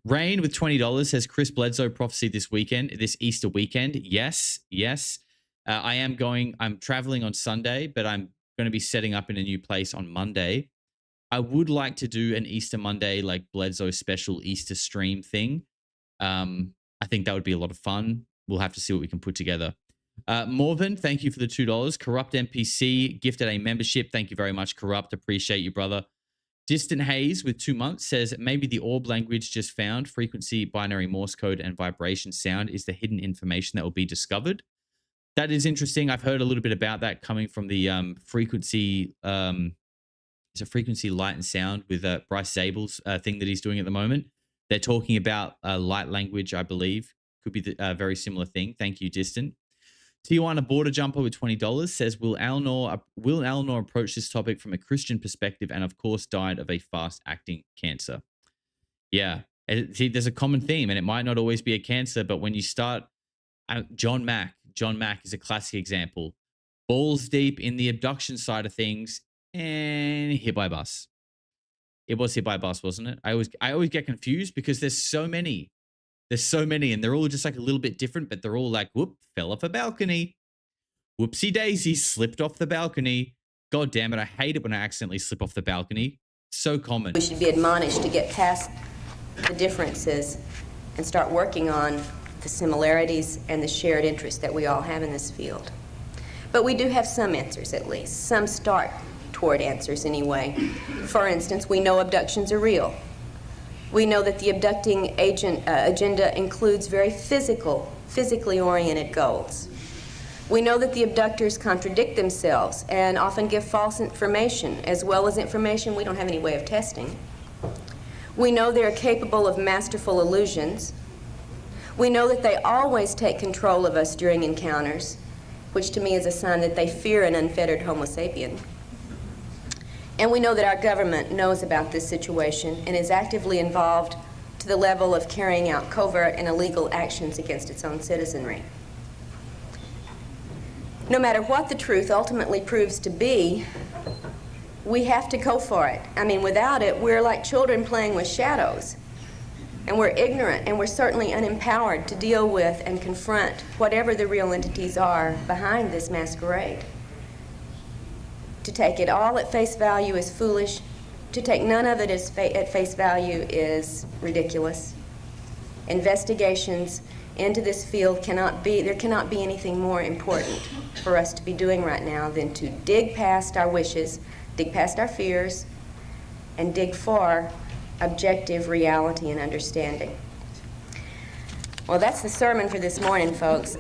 S3: Rain with $20 says, Chris Bledsoe prophecy this Easter weekend. Yes. I'm traveling on Sunday, but I'm going to be setting up in a new place on Monday. I would like to do an Easter Monday, like Bledsoe special Easter stream thing. I think that would be a lot of fun. We'll have to see what we can put together. Morven, thank you for the $2. Corrupt NPC gifted a membership. Thank you very much, Corrupt. Appreciate you, brother. Distant Haze with 2 months says, maybe the orb language just found, frequency, binary Morse code, and vibration sound is the hidden information that will be discovered. That is interesting. I've heard a little bit about that coming from the frequency... it's a frequency, light, and sound with Bryce Zabel's thing that he's doing at the moment. They're talking about light language, I believe. Could be a very similar thing. Thank you, Distant. Tijuana Border Jumper with $20 says, will Eleanor approach this topic from a Christian perspective and, of course, died of a fast-acting cancer? Yeah. See, there's a common theme, and it might not always be a cancer, but when you start... John Mack is a classic example. Balls deep in the abduction side of things, and hit by a bus. It was hit by a bus, wasn't it? I always get confused because there's so many, and they're all just like a little bit different, but they're all like, whoop, fell off a balcony. Whoopsie daisy, slipped off the balcony. God damn it, I hate it when I accidentally slip off the balcony. So common.
S5: We should be admonished to get past the differences and start working on the similarities and the shared interests that we all have in this field. But we do have some answers, at least. Some start toward answers anyway. For instance, we know abductions are real. We know that the abducting agenda includes very physically oriented goals. We know that the abductors contradict themselves and often give false information, as well as information we don't have any way of testing. We know they are capable of masterful illusions. We know that they always take control of us during encounters, which to me is a sign that they fear an unfettered Homo sapien. And we know that our government knows about this situation and is actively involved to the level of carrying out covert and illegal actions against its own citizenry. no matter what the truth ultimately proves to be, we have to go for it. I mean, without it, we're like children playing with shadows. And we're ignorant, and we're certainly unempowered to deal with and confront whatever the real entities are behind this masquerade. To take it all at face value is foolish. To take none of it at face value is ridiculous. Investigations into this field there cannot be anything more important for us to be doing right now than to dig past our wishes, dig past our fears, and dig for objective reality and understanding. Well, that's the sermon for this morning, folks.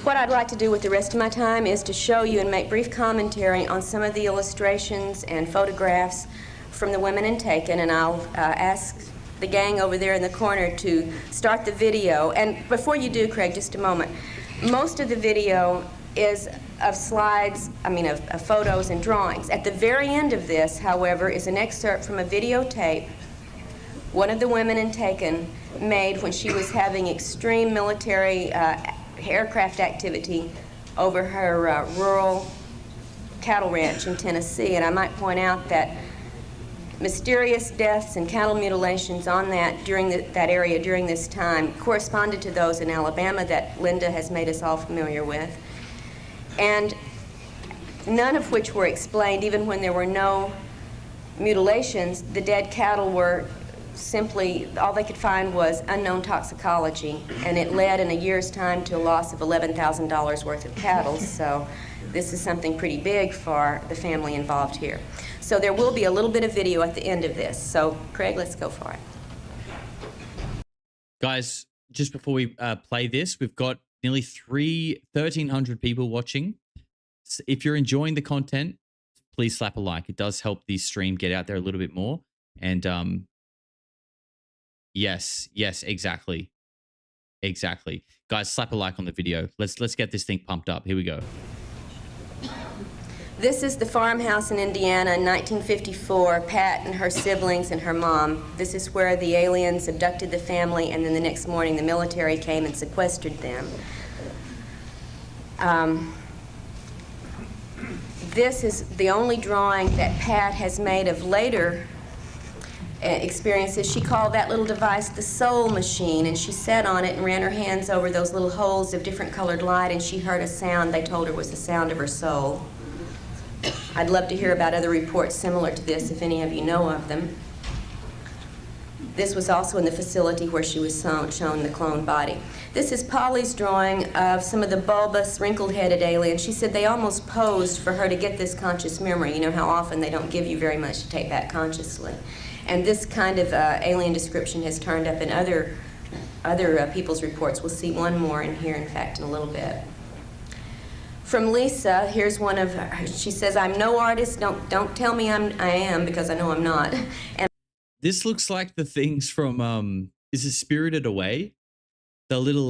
S5: What I'd like to do with the rest of my time is to show you and make brief commentary on some of the illustrations and photographs from the women in Taken, and I'll ask the gang over there in the corner to start the video. And before you do, Craig, just a moment. Most of the video is of slides, of photos and drawings. At the very end of this, however, is an excerpt from a videotape one of the women in Taken made when she was having extreme military aircraft activity over her rural cattle ranch in Tennessee. And I might point out that mysterious deaths and cattle mutilations on that area during this time corresponded to those in Alabama that Linda has made us all familiar with, and none of which were explained. Even when there were no mutilations, the dead cattle were simply, all they could find was unknown toxicology, and it led in a year's time to a loss of $11,000 worth of cattle. So this is something pretty big for the family involved here. So there will be a little bit of video at the end of this. So Craig, let's go for it.
S3: Guys, just before we play this, we've got nearly 1,300 people watching. So if you're enjoying the content, please slap a like. It does help the stream get out there a little bit more. And yes, exactly. Guys, slap a like on the video. Let's get this thing pumped up. Here we go.
S5: This is the farmhouse in Indiana in 1954, Pat and her siblings and her mom. This is where the aliens abducted the family, and then the next morning the military came and sequestered them. This is the only drawing that Pat has made of later experiences. She called that little device the soul machine, and she sat on it and ran her hands over those little holes of different colored light, and she heard a sound they told her was the sound of her soul. I'd love to hear about other reports similar to this, if any of you know of them. This was also in the facility where she was shown the clone body. This is Polly's drawing of some of the bulbous, wrinkled-headed aliens. She said they almost posed for her to get this conscious memory. You know how often they don't give you very much to take back consciously. And this kind of alien description has turned up in other people's reports. We'll see one more in here, in fact, in a little bit. From Lisa, here's one of her. She says, "I'm no artist. Don't tell me I am, because I know I'm not." And
S3: this looks like the things from is it Spirited Away? The little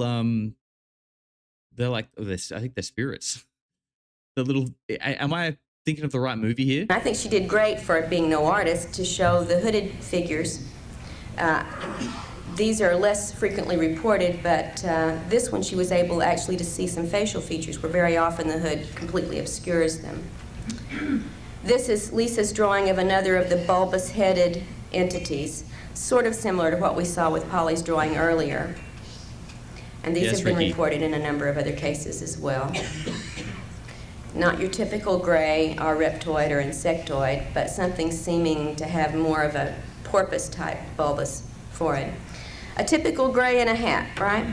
S3: they're like, I think they're spirits. The little, am I thinking of the right movie here?
S5: I think she did great for it being no artist to show the hooded figures. These are less frequently reported, but this one she was able actually to see some facial features where very often the hood completely obscures them. This is Lisa's drawing of another of the bulbous-headed entities, sort of similar to what we saw with Polly's drawing earlier. And these have been reported in a number of other cases as well. Not your typical gray or reptoid or insectoid, but something seeming to have more of a porpoise-type bulbous forehead. A typical gray in a hat, right?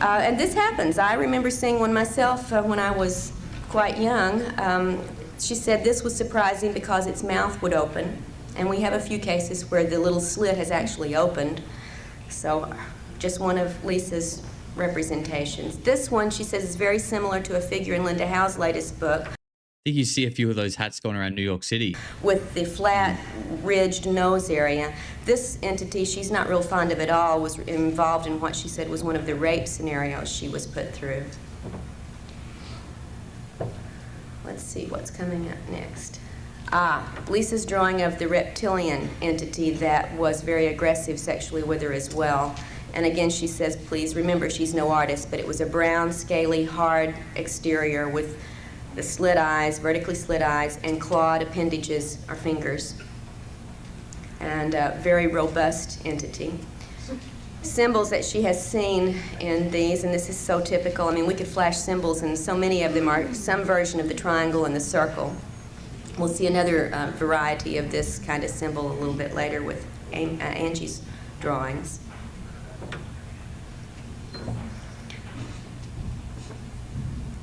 S5: And this happens. I remember seeing one myself when I was quite young. She said this was surprising because its mouth would open, and we have a few cases where the little slit has actually opened. So just one of Lisa's representations. This one, she says, is very similar to a figure in Linda Howe's latest book.
S3: I think you see a few of those hats going around New York City.
S5: With the flat, ridged nose area. This entity, she's not real fond of at all, was involved in what she said was one of the rape scenarios she was put through. Let's see what's coming up next. Lisa's drawing of the reptilian entity that was very aggressive sexually with her as well. And again, she says, please remember, she's no artist, but it was a brown, scaly, hard exterior with the slit eyes, vertically slit eyes, and clawed appendages or fingers. And a very robust entity. Symbols that she has seen in these, and this is so typical. I mean, we could flash symbols, and so many of them are some version of the triangle and the circle. We'll see another variety of this kind of symbol a little bit later with Angie's drawings.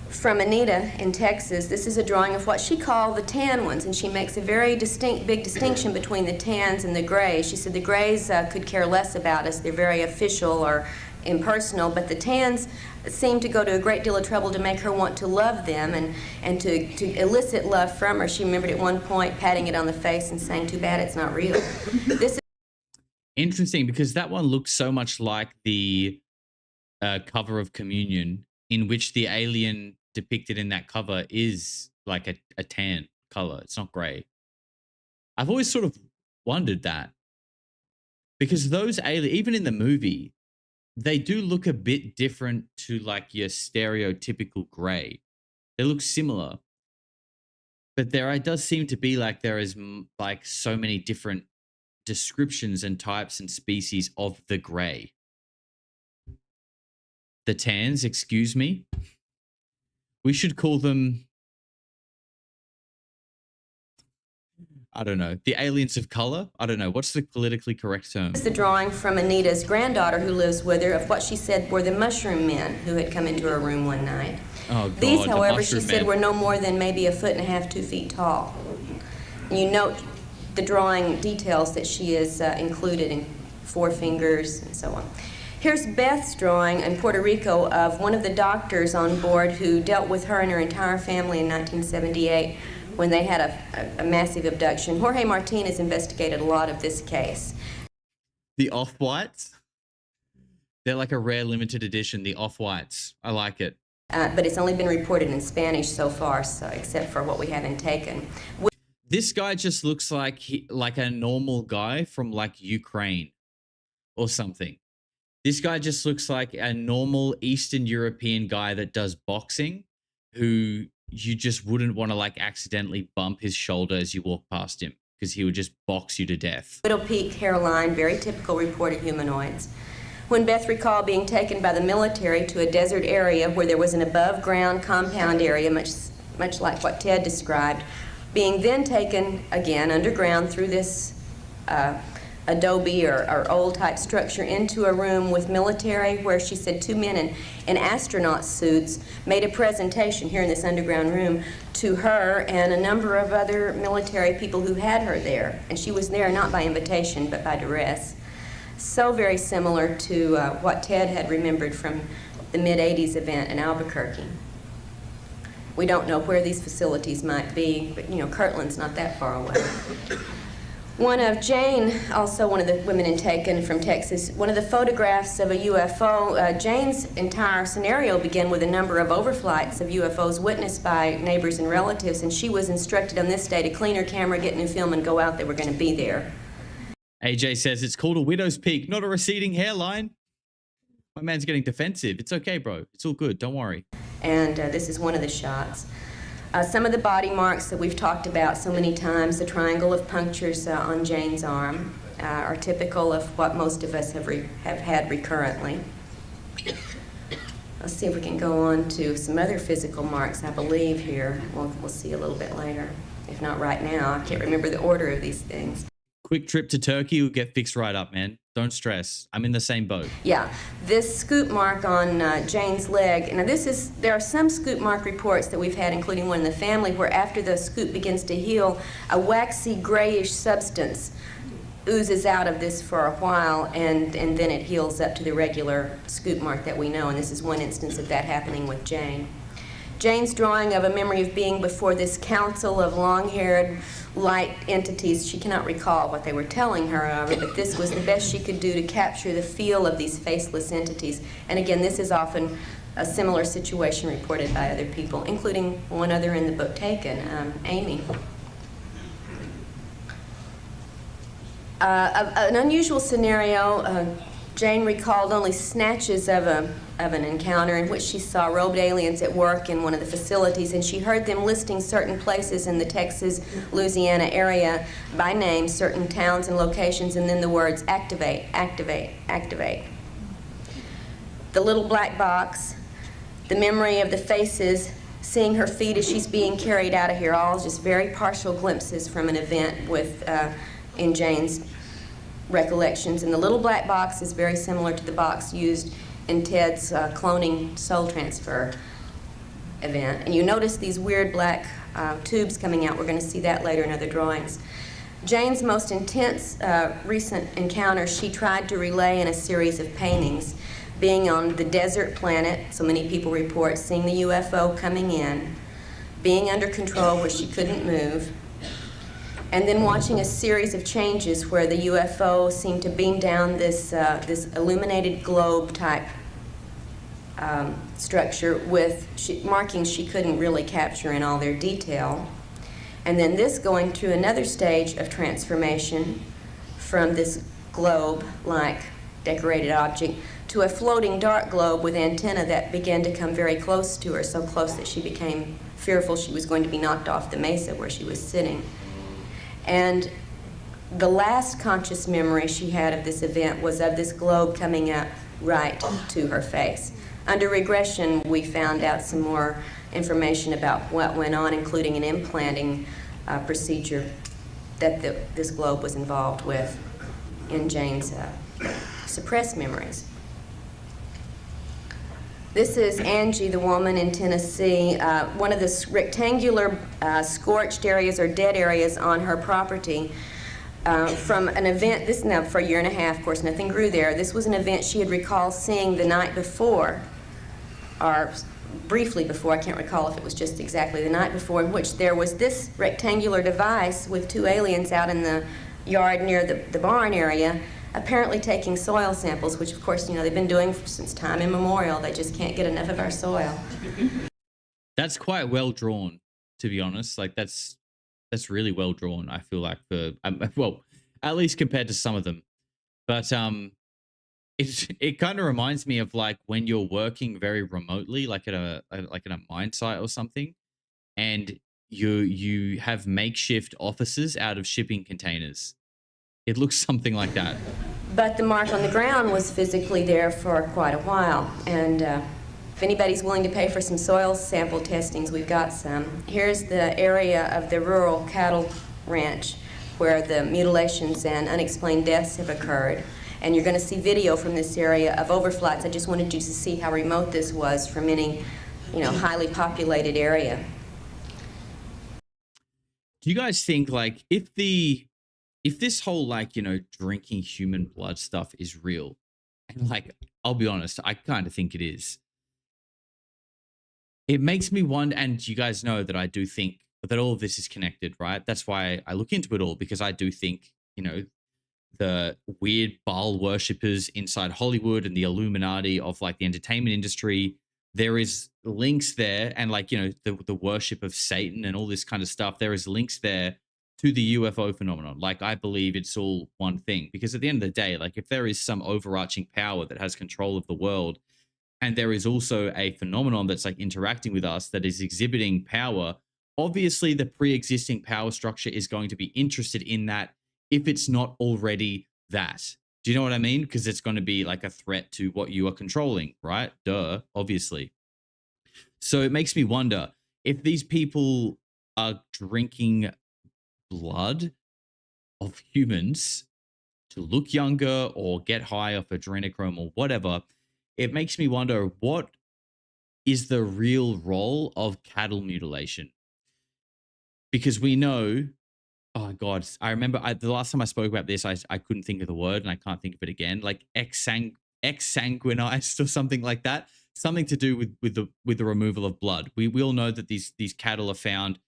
S5: From Anita in Texas, this is a drawing of what she called the tan ones, and she makes a very big distinction between the tans and the grays. She said the grays could care less about us. They're very official or impersonal, but the tans seemed to go to a great deal of trouble to make her want to love them and to elicit love from her. She remembered at one point patting it on the face and saying, too bad it's not real. This is
S3: Interesting, because that one looks so much like the cover of Communion, in which the alien depicted in that cover is like a tan color. It's not gray. I've always sort of wondered that, because those aliens, even in the movie, they do look a bit different to like your stereotypical gray. They look similar, but there does seem to be like there is like so many different descriptions and types and species of the gray. The tans, excuse me. We should call them, I don't know, the aliens of color? I don't know. What's the politically correct term?
S5: This is the drawing from Anita's granddaughter who lives with her of what she said were the mushroom men who had come into her room one night.
S3: Oh, God,
S5: These, however, she
S3: mushroom
S5: said
S3: men.
S5: were no more than maybe 1.5 feet, 2 feet tall. You note the drawing details that she has included in 4 fingers and so on. Here's Beth's drawing in Puerto Rico of one of the doctors on board who dealt with her and her entire family in 1978 when they had a massive abduction. Jorge Martinez investigated a lot of this case.
S3: The off-whites? They're like a rare limited edition, the off-whites. I like it.
S5: But it's only been reported in Spanish so far, so except for what we haven't taken.
S3: This guy just looks like like a normal guy from like Ukraine or something. This guy just looks like a normal Eastern European guy that does boxing, who you just wouldn't want to like accidentally bump his shoulder as you walk past him, because he would just box you to death.
S5: Widow peak hairline, very typical reported humanoids. When Beth recalled being taken by the military to a desert area where there was an above-ground compound area, much like what Ted described, being then taken again underground through this adobe or old type structure into a room with military, where she said 2 men in astronaut suits made a presentation here in this underground room to her and a number of other military people who had her there. And she was there not by invitation but by duress. So very similar to what Ted had remembered from the mid-'80s event in Albuquerque. We don't know where these facilities might be, but you know, Kirtland's not that far away. One of Jane, also one of the women taken from Texas, one of the photographs of a UFO, Jane's entire scenario began with a number of overflights of UFOs witnessed by neighbors and relatives, and she was instructed on this day to clean her camera, get new film, and go out. They were going to be there.
S3: AJ says it's called a widow's peak, not a receding hairline. My man's getting defensive. It's okay, bro. It's all good. Don't worry.
S5: And this is one of the shots. Some of the body marks that we've talked about so many times, the triangle of punctures on Jane's arm, are typical of what most of us have had recurrently. Let's see if we can go on to some other physical marks, I believe, here. We'll see a little bit later. If not right now, I can't remember the order of these things.
S3: Quick trip to Turkey will get fixed right up, man. Don't stress. I'm in the same boat.
S5: Yeah, this scoop mark on Jane's leg. Now there are some scoop mark reports that we've had, including one in the family, where after the scoop begins to heal, a waxy grayish substance oozes out of this for a while, and then it heals up to the regular scoop mark that we know, and this is one instance of that happening with Jane. Jane's drawing of a memory of being before this council of long-haired, light entities. She cannot recall what they were telling her, however, but this was the best she could do to capture the feel of these faceless entities. And again, this is often a similar situation reported by other people, including one other in the book taken, Amy. An unusual scenario, Jane recalled only snatches of an encounter in which she saw robed aliens at work in one of the facilities, and she heard them listing certain places in the Texas, Louisiana area by name, certain towns and locations, and then the words activate, activate, activate. The little black box, the memory of the faces, seeing her feet as she's being carried out of here, all just very partial glimpses from an event in Jane's recollections. And the little black box is very similar to the box used in Ted's cloning soul transfer event. And you notice these weird black tubes coming out. We're going to see that later in other drawings. Jane's most intense recent encounter she tried to relay in a series of paintings, being on the desert planet, so many people report, seeing the UFO coming in, being under control where she couldn't move, and then watching a series of changes where the UFO seemed to beam down this illuminated globe type structure with markings she couldn't really capture in all their detail. And then this going through another stage of transformation from this globe-like decorated object to a floating dark globe with antenna that began to come very close to her, so close that she became fearful she was going to be knocked off the mesa where she was sitting. And the last conscious memory she had of this event was of this globe coming up right to her face. Under regression, we found out some more information about what went on, including an implanting procedure that this globe was involved with in Jane's suppressed memories. This is Angie, the woman in Tennessee, one of the rectangular scorched areas or dead areas on her property from an event, this now for a year and a half, of course, nothing grew there. This was an event she had recalled seeing the night before, or briefly before, I can't recall if it was just exactly the night before, in which there was this rectangular device with two aliens out in the yard near the barn area, apparently taking soil samples, which of course, they've been doing since time immemorial. They just can't get enough of our soil.
S3: That's quite well drawn, to be honest. Like that's really well drawn, I feel like, for well, at least compared to some of them. But it kind of reminds me of like when you're working very remotely, like at a mine site or something, and you have makeshift offices out of shipping containers. It looks something like that.
S5: But the mark on the ground was physically there for quite a while. And if anybody's willing to pay for some soil sample testings, we've got some. Here's the area of the rural cattle ranch where the mutilations and unexplained deaths have occurred. And you're going to see video from this area of overflights. I just wanted you to see how remote this was from any, highly populated area.
S3: Do you guys think, like, if this whole, like, drinking human blood stuff is real, and, like, I'll be honest, I kind of think it is. It makes me wonder, and you guys know that I do think that all of this is connected, right? That's why I look into it all, because I do think, the weird Baal worshippers inside Hollywood and the Illuminati of, like, the entertainment industry, there is links there, and, like, the worship of Satan and all this kind of stuff, there is links there to the UFO phenomenon. Like, I believe it's all one thing, because at the end of the day, like, if there is some overarching power that has control of the world, and there is also a phenomenon that's, like, interacting with us that is exhibiting power, obviously the pre-existing power structure is going to be interested in that if it's not already that. Do you know what I mean? Because it's going to be like a threat to what you are controlling, right? Duh, obviously. So it makes me wonder if these people are drinking blood of humans to look younger or get high off adrenochrome or whatever. It makes me wonder, what is the real role of cattle mutilation? Because we know, oh God, I remember the last time I spoke about this, I couldn't think of the word, and I can't think of it again, like exsanguinized or something like that. Something to do with the removal of blood. We all know that these cattle are found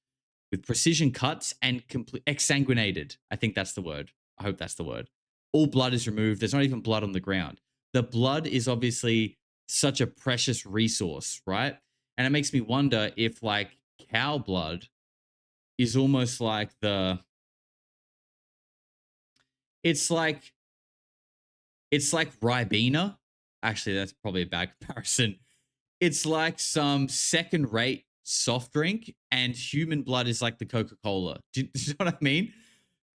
S3: with precision cuts and complete exsanguinated. I think that's the word. I hope that's the word. All blood is removed. There's not even blood on the ground. The blood is obviously such a precious resource, right? And it makes me wonder if, like, cow blood is almost like it's like It's like Ribena. Actually, that's probably a bad comparison. It's like some second-rate soft drink, and human blood is like the Coca-Cola. Do you know what I mean?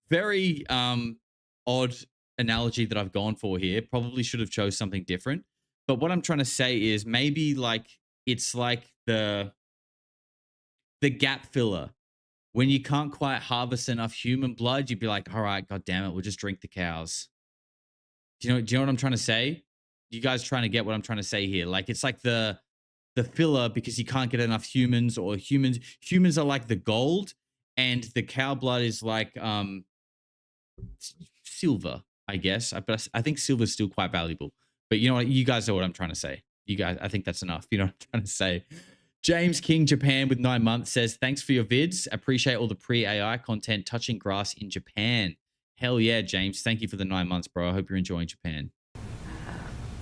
S3: Very odd analogy that I've gone for here. Probably should have chose something different. But what I'm trying to say is maybe like it's like the gap filler. When you can't quite harvest enough human blood, you'd be like, all right, God damn it, we'll just drink the cows. Do you know what I'm trying to say? You guys trying to get what I'm trying to say here? Like it's like the filler because you can't get enough humans, or humans are like the gold, and the cow blood is like silver, I guess. But I think silver is still quite valuable. But you know what? You guys know what I'm trying to say. You guys, I think that's enough. You know what I'm trying to say. James King Japan with 9 months says, thanks for your vids. Appreciate all the pre-AI content touching grass in Japan. Hell yeah, James. Thank you for the 9 months, bro. I hope you're enjoying Japan.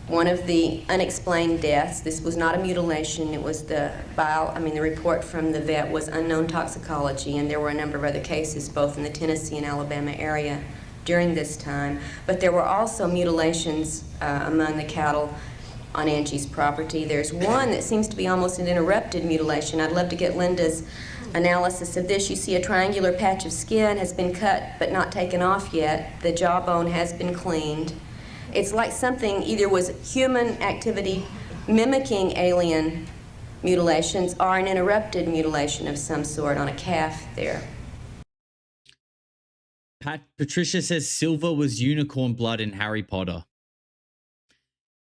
S5: One of the unexplained deaths, this was not a mutilation, it was the report from the vet was unknown toxicology, and there were a number of other cases both in the Tennessee and Alabama area during this time. But there were also mutilations among the cattle on Angie's property. There's one that seems to be almost an interrupted mutilation. I'd love to get Linda's analysis of this. You see a triangular patch of skin has been cut but not taken off yet. The jawbone has been cleaned. It's like something either was human activity mimicking alien mutilations or an interrupted mutilation of some sort on a calf there.
S3: Patricia says silver was unicorn blood in Harry Potter.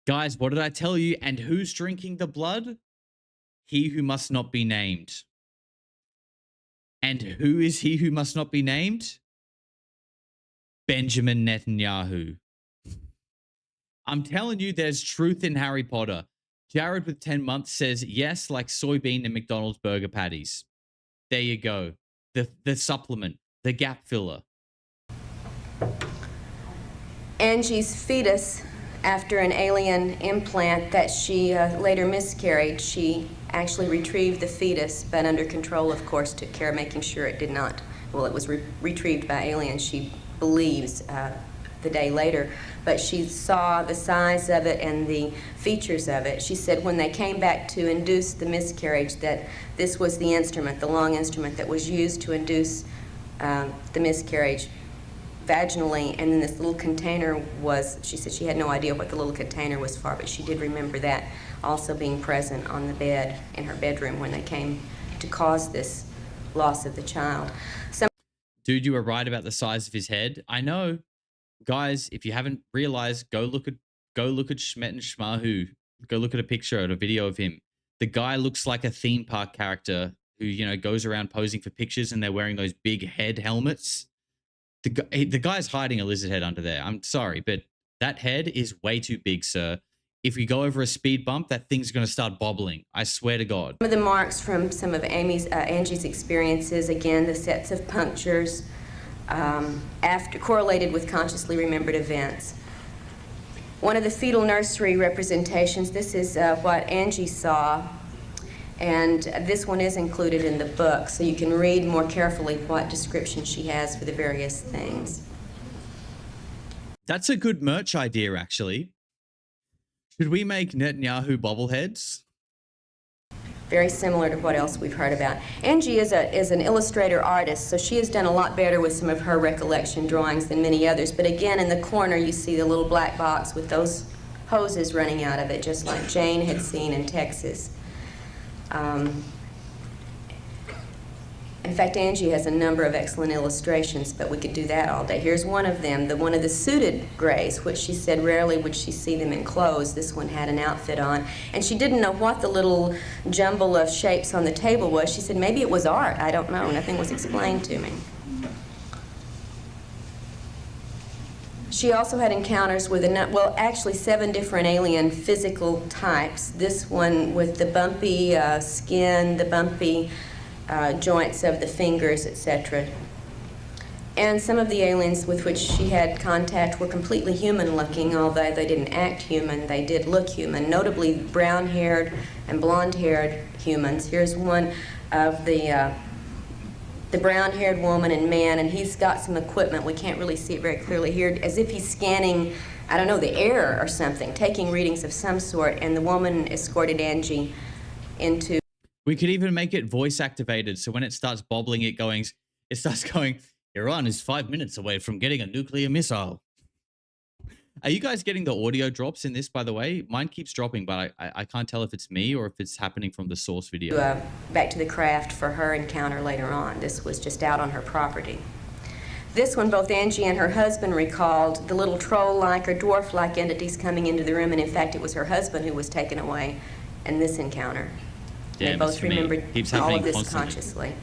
S3: Guys, what did I tell you? And who's drinking the blood? He who must not be named. And who is he who must not be named? Benjamin Netanyahu. I'm telling you, there's truth in Harry Potter. Jared with 10 months says, yes, like soybean and McDonald's burger patties. There you go. The supplement, the gap filler.
S5: Angie's fetus, after an alien implant that she later miscarried, she actually retrieved the fetus, but under control, of course, took care of making sure it did not. Well, it was retrieved by aliens, she believes, the day later, but she saw the size of it and the features of it. She said when they came back to induce the miscarriage that this was the instrument, the long instrument that was used to induce the miscarriage vaginally, and then this little container was, she said she had no idea what the little container was for, but she did remember that also being present on the bed in her bedroom when they came to cause this loss of the child.
S3: Dude, you were right about the size of his head. I know. Guys, if you haven't realized, go look at Schmet and Schmahu. Go look at a picture and a video of him. The guy looks like a theme park character who, you know, goes around posing for pictures and they're wearing those big head helmets. The guy's hiding a lizard head under there. I'm sorry, but that head is way too big, sir. If we go over a speed bump, that thing's going to start bobbling. I swear to God.
S5: Some of the marks from some of Angie's experiences, again, the sets of punctures, correlated with consciously remembered events. One of the fetal nursery representations, this is what Angie saw, and this one is included in the book, so you can read more carefully what description she has for the various things.
S3: That's a good merch idea, actually. Should we make Netanyahu bobbleheads?
S5: Very similar to what else we've heard about. Angie is an illustrator artist, so she has done a lot better with some of her recollection drawings than many others. But again, in the corner, you see the little black box with those hoses running out of it, just like Jane had seen in Texas. In fact, Angie has a number of excellent illustrations, but we could do that all day. Here's one of them, one of the suited grays, which she said rarely would she see them in clothes. This one had an outfit on. And she didn't know what the little jumble of shapes on the table was. She said, maybe it was art. I don't know. Nothing was explained to me. She also had encounters with, actually 7 different alien physical types. This one with the bumpy skin, the bumpy joints of the fingers, etc. And some of the aliens with which she had contact were completely human-looking, although they didn't act human, they did look human, notably brown-haired and blonde-haired humans. Here's one of the the brown-haired woman and man, and he's got some equipment. We can't really see it very clearly here, as if he's scanning, I don't know, the air or something, taking readings of some sort, and the woman escorted Angie into...
S3: We could even make it voice activated, so when it starts bobbling, it starts going, Iran is 5 minutes away from getting a nuclear missile. Are you guys getting the audio drops in this, by the way? Mine keeps dropping, but I can't tell if it's me or if it's happening from the source video.
S5: Back to the craft for her encounter later on. This was just out on her property. This one, both Angie and her husband recalled the little troll-like or dwarf-like entities coming into the room, and in fact, it was her husband who was taken away in this encounter.
S3: Damn,
S5: they both remembered all of this consciously.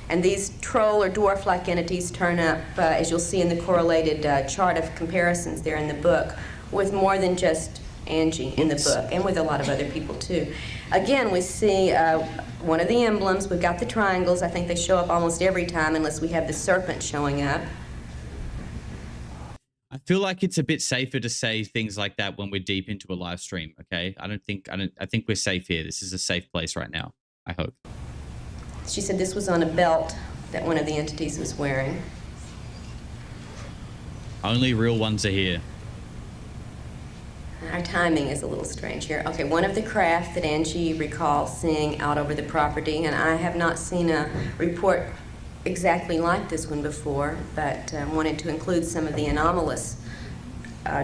S5: And these troll or dwarf-like entities turn up, as you'll see in the correlated chart of comparisons there in the book, with more than just Angie in the book, and with a lot of other people too. Again, we see one of the emblems. We've got the triangles. I think they show up almost every time unless we have the serpent showing up.
S3: I feel like it's a bit safer to say things like that when we're deep into a live stream, okay? I think we're safe here. This is a safe place right now, I hope.
S5: She said this was on a belt that one of the entities was wearing.
S3: Only real ones are here.
S5: Our timing is a little strange here. Okay, one of the craft that Angie recalls seeing out over the property, and I have not seen a report exactly like this one before, but wanted to include some of the anomalous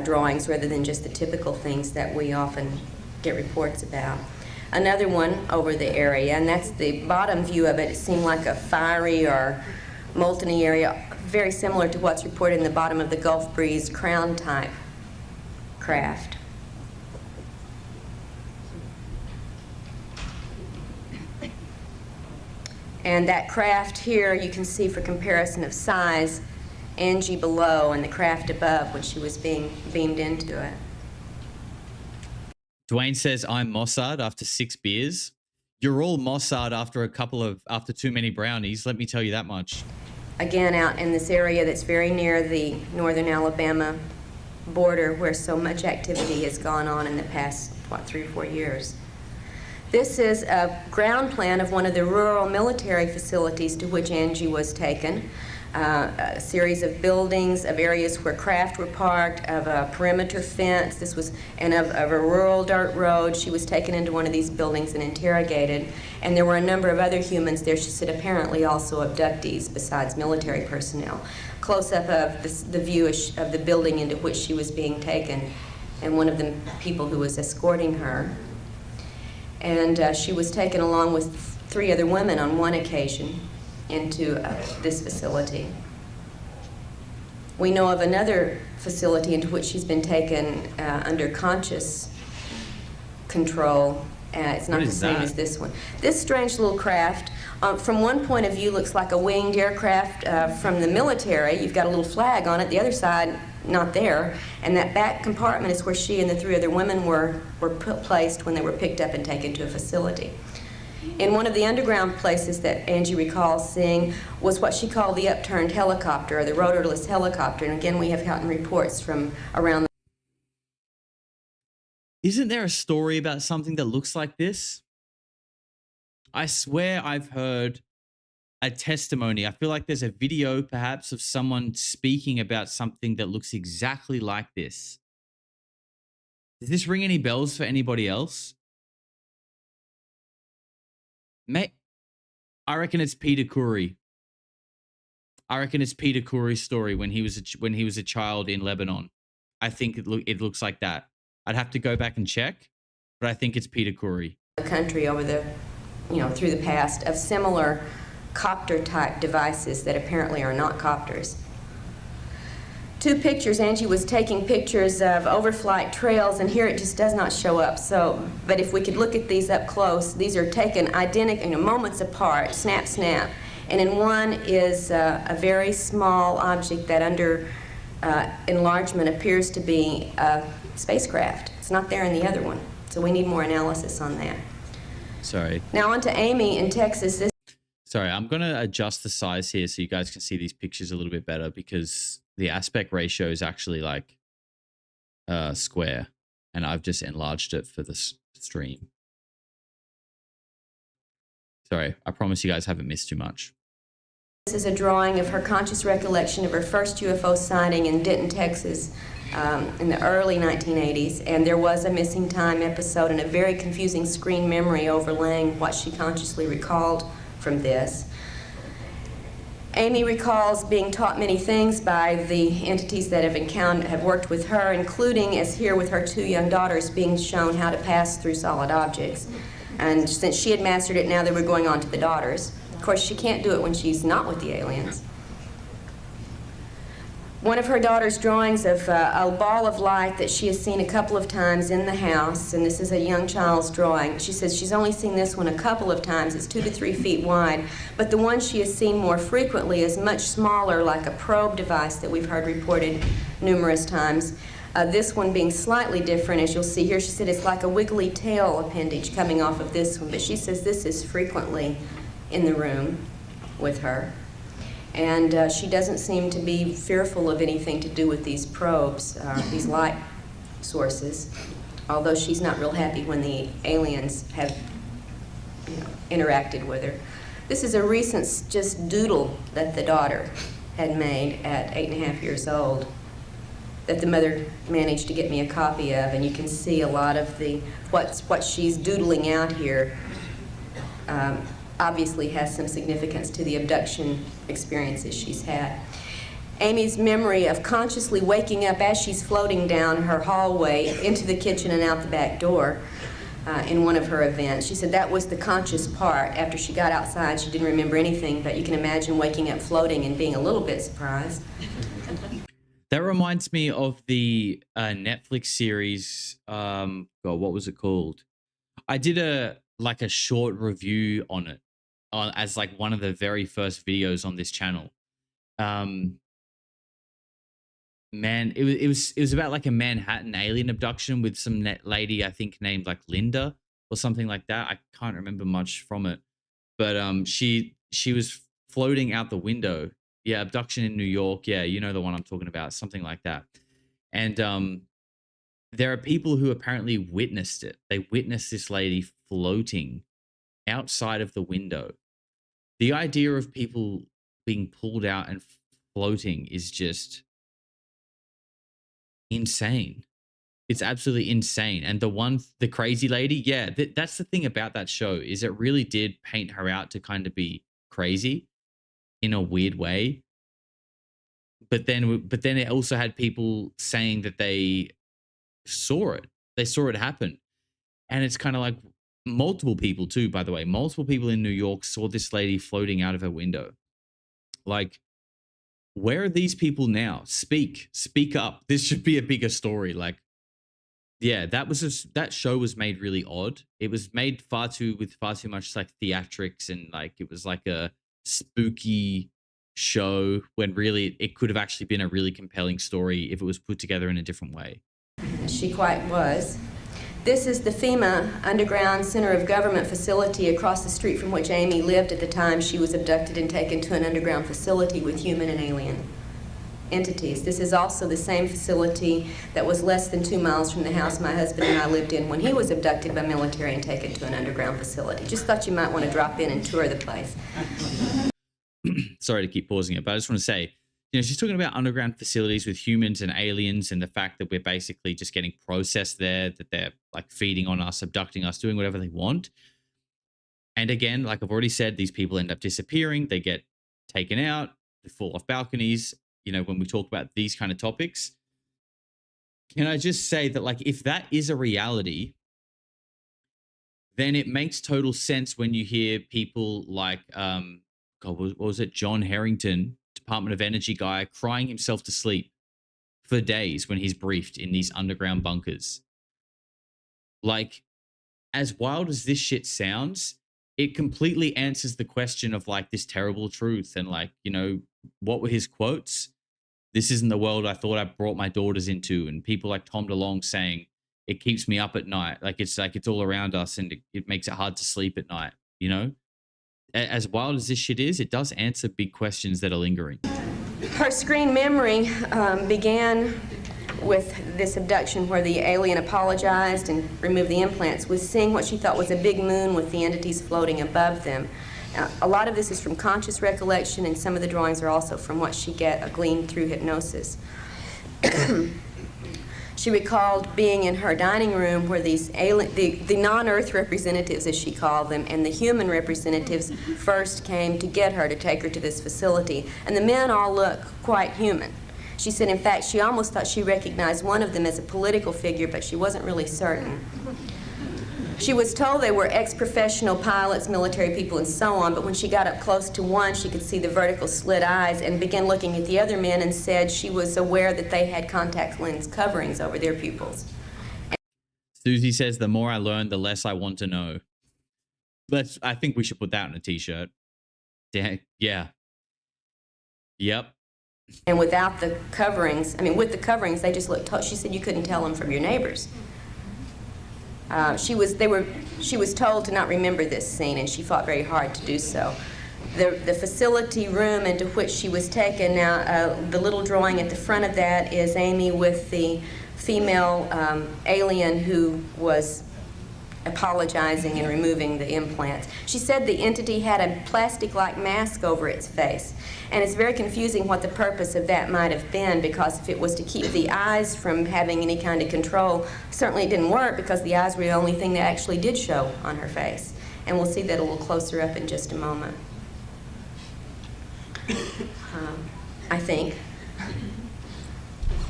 S5: drawings rather than just the typical things that we often get reports about. Another one over the area, and that's the bottom view of it. It seemed like a fiery or molten-y area, very similar to what's reported in the bottom of the Gulf Breeze crown-type craft. And that craft here, you can see for comparison of size, Angie below and the craft above when she was being beamed into it.
S3: Dwayne says, I'm Mossad after 6 beers. You're all Mossad after too many brownies, let me tell you that much.
S5: Again, out in this area that's very near the northern Alabama border where so much activity has gone on in the past, 3 or 4 years. This is a ground plan of one of the rural military facilities to which Angie was taken. A series of buildings, of areas where craft were parked, of a perimeter fence, and of a rural dirt road. She was taken into one of these buildings and interrogated, and there were a number of other humans there, she said, apparently also abductees besides military personnel. Close-up of the view of the building into which she was being taken, and one of the people who was escorting her. And she was taken along with 3 other women on one occasion into this facility. We know of another facility into which she's been taken under conscious control. It's not the same as this one. This strange little craft, from one point of view, looks like a winged aircraft from the military. You've got a little flag on it. The other side, not there. And that back compartment is where she and the 3 other women were placed when they were picked up and taken to a facility. In one of the underground places that Angie recalls seeing was what she called the upturned helicopter, or the rotorless helicopter. And again, we have gotten reports from around the...
S3: Isn't there a story about something that looks like this? I swear I've heard a testimony. I feel like there's a video perhaps of someone speaking about something that looks exactly like this. Does this ring any bells for anybody else? I reckon it's Peter Khoury. I reckon it's Peter Khoury's story when he was a child in Lebanon. I think it looks like that. I'd have to go back and check, but I think it's Peter Khoury.
S5: The country over the, through the past of similar copter-type devices that apparently are not copters. 2 pictures. Angie was taking pictures of overflight trails, and here it just does not show up. So, but if we could look at these up close, these are taken identical, moments apart, snap, snap. And in one is a very small object that under enlargement appears to be a spacecraft. It's not there in the other one. So we need more analysis on that.
S3: Sorry.
S5: Now on to Amy in Texas.
S3: Sorry, I'm going to adjust the size here so you guys can see these pictures a little bit better, because the aspect ratio is actually like square, and I've just enlarged it for the stream. Sorry, I promise you guys haven't missed too much.
S5: This is a drawing of her conscious recollection of her first UFO sighting in Denton, Texas, in the early 1980s, and there was a missing time episode and a very confusing screen memory overlaying what she consciously recalled from this. Amy recalls being taught many things by the entities that have worked with her, including, as here with her 2 young daughters, being shown how to pass through solid objects. And since she had mastered it, now they were going on to the daughters. Of course, she can't do it when she's not with the aliens. One of her daughter's drawings of a ball of light that she has seen a couple of times in the house, and this is a young child's drawing. She says she's only seen this one a couple of times. It's 2 to 3 feet wide, but the one she has seen more frequently is much smaller, like a probe device that we've heard reported numerous times. This one being slightly different, as you'll see here. She said it's like a wiggly tail appendage coming off of this one, but she says this is frequently in the room with her. And she doesn't seem to be fearful of anything to do with these probes, these light sources, although she's not real happy when the aliens have interacted with her. This is a recent just doodle that the daughter had made at 8.5 years old that the mother managed to get me a copy of, and you can see a lot of what she's doodling out here obviously has some significance to the abduction experiences she's had. Amy's memory of consciously waking up as she's floating down her hallway into the kitchen and out the back door in one of her events. She said that was the conscious part. After she got outside, she didn't remember anything, but you can imagine waking up floating and being a little bit surprised.
S3: That reminds me of the Netflix series, God, what was it called? I did a short review on it as like one of the very first videos on this channel. Man, it was about like a Manhattan alien abduction with some lady, I think named like Linda or something like that. I can't remember much from it, but she was floating out the window. Yeah, abduction in New York. Yeah, you know the one I'm talking about, something like that. And there are people who apparently witnessed it. They witnessed this lady floating outside of the window. The idea of people being pulled out and floating is just insane. It's absolutely insane. And the crazy lady, yeah, that's the thing about that show, is it really did paint her out to kind of be crazy in a weird way. But then it also had people saying that they saw it. They saw it happen. And it's kind of like multiple people too, by the way. Multiple people in New York saw this lady floating out of her window. Like, where are these people now? Speak up. This should be a bigger story. Like, yeah, that show was made really odd. It was made with far too much like theatrics, and like it was like a spooky show when really it could have actually been a really compelling story if it was put together in a different way.
S5: She quite was. This is the FEMA Underground Center of Government facility across the street from which Amy lived at the time she was abducted and taken to an underground facility with human and alien entities. This is also the same facility that was less than 2 miles from the house my husband and I lived in when he was abducted by military and taken to an underground facility. Just thought you might want to drop in and tour the place.
S3: Sorry to keep pausing it, but I just want to say, she's talking about underground facilities with humans and aliens, and the fact that we're basically just getting processed there, that they're like feeding on us, abducting us, doing whatever they want. And again, like I've already said, these people end up disappearing. They get taken out, they fall off balconies. When we talk about these kind of topics, can I just say that, like, if that is a reality, then it makes total sense when you hear people like, what was it? John Harrington, Department of Energy guy, crying himself to sleep for days when he's briefed in these underground bunkers. Like, as wild as this shit sounds, it completely answers the question of like this terrible truth. And like, what were his quotes? This isn't the world I thought I brought my daughters into. And people like Tom DeLonge saying, it keeps me up at night. Like it's all around us, and it makes it hard to sleep at night. As wild as this shit is, it does answer big questions that are lingering.
S5: Her screen memory began with this abduction where the alien apologized and removed the implants, with seeing what she thought was a big moon with the entities floating above them. A lot of this is from conscious recollection, and some of the drawings are also from what she gleaned through hypnosis. She recalled being in her dining room where these the non-Earth representatives, as she called them, and the human representatives first came to get her, to take her to this facility. And the men all look quite human. She said, in fact, she almost thought she recognized one of them as a political figure, but she wasn't really certain. She was told they were ex-professional pilots, military people, and so on, but when she got up close to one, she could see the vertical slit eyes and began looking at the other men and said she was aware that they had contact lens coverings over their pupils.
S3: Susie says, the more I learn, the less I want to know. I think we should put that on a t-shirt. Yeah. Yep.
S5: And without the coverings, with the coverings, they just looked, she said you couldn't tell them from your neighbors. She was told to not remember this scene, and she fought very hard to do so. The facility room into which she was taken, now the little drawing at the front of that is Amy with the female alien who was apologizing and removing the implants. She said the entity had a plastic-like mask over its face, and it's very confusing what the purpose of that might have been, because if it was to keep the eyes from having any kind of control, certainly it didn't work, because the eyes were the only thing that actually did show on her face. And we'll see that a little closer up in just a moment. I think.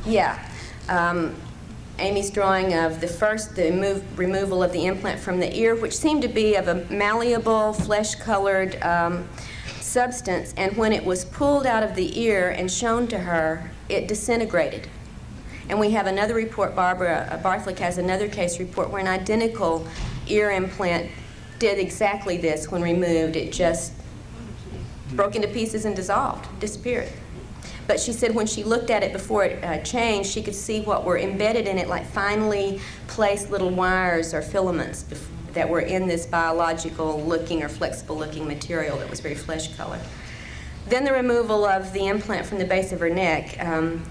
S5: Yeah. Amy's drawing of the removal of the implant from the ear, which seemed to be of a malleable, flesh-colored substance, and when it was pulled out of the ear and shown to her, it disintegrated. And we have another report, Barbara Barthlick has another case report where an identical ear implant did exactly this when removed. It just broke into pieces and dissolved, disappeared. But she said when she looked at it before it changed, she could see what were embedded in it, like finely placed little wires or filaments that were in this biological-looking or flexible-looking material that was very flesh-colored. Then the removal of the implant from the base of her neck, and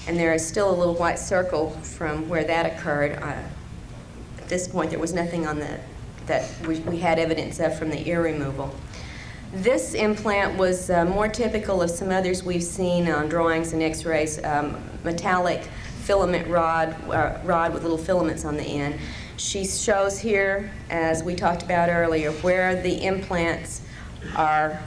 S5: there is still a little white circle from where that occurred. At this point, there was nothing on that we had evidence of from the ear removal. This implant was more typical of some others we've seen on drawings and x-rays, metallic filament rod with little filaments on the end. She shows here, as we talked about earlier, where the implants are,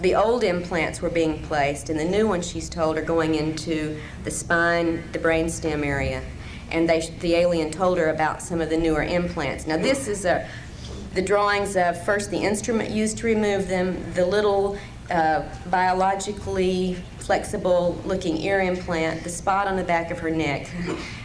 S5: the old implants were being placed, and the new ones, she's told, are going into the spine, the brainstem area. And the alien told her about some of the newer implants. Now this is the drawings of first the instrument used to remove them, the little biologically flexible looking ear implant, the spot on the back of her neck,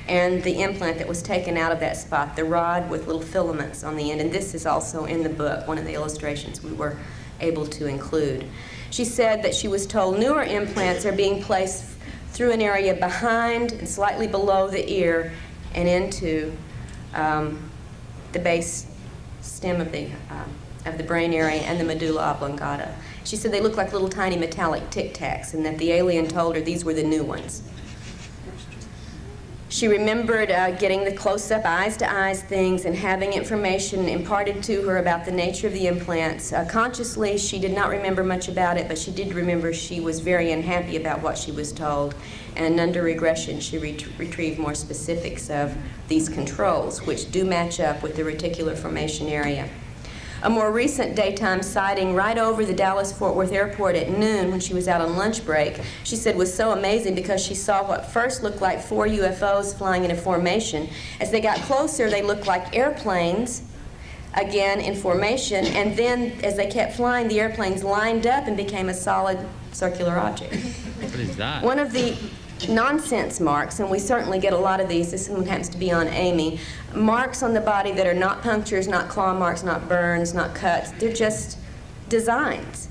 S5: and the implant that was taken out of that spot, the rod with little filaments on the end. And this is also in the book, one of the illustrations we were able to include. She said that she was told newer implants are being placed through an area behind and slightly below the ear and into the base stem of the brain area and the medulla oblongata. She said they look like little tiny metallic Tic Tacs, and that the alien told her these were the new ones. She remembered getting the close-up eyes-to-eyes things and having information imparted to her about the nature of the implants. Consciously, she did not remember much about it, but she did remember she was very unhappy about what she was told. And under regression, she retrieved more specifics of these controls, which do match up with the reticular formation area. A more recent daytime sighting right over the Dallas-Fort Worth airport at noon when she was out on lunch break, she said was so amazing because she saw what first looked like 4 UFOs flying in a formation. As they got closer, they looked like airplanes, again in formation, and then as they kept flying, the airplanes lined up and became a solid circular object.
S3: What is that?
S5: One of the nonsense marks, and we certainly get a lot of these, this one happens to be on Amy, marks on the body that are not punctures, not claw marks, not burns, not cuts, they're just designs.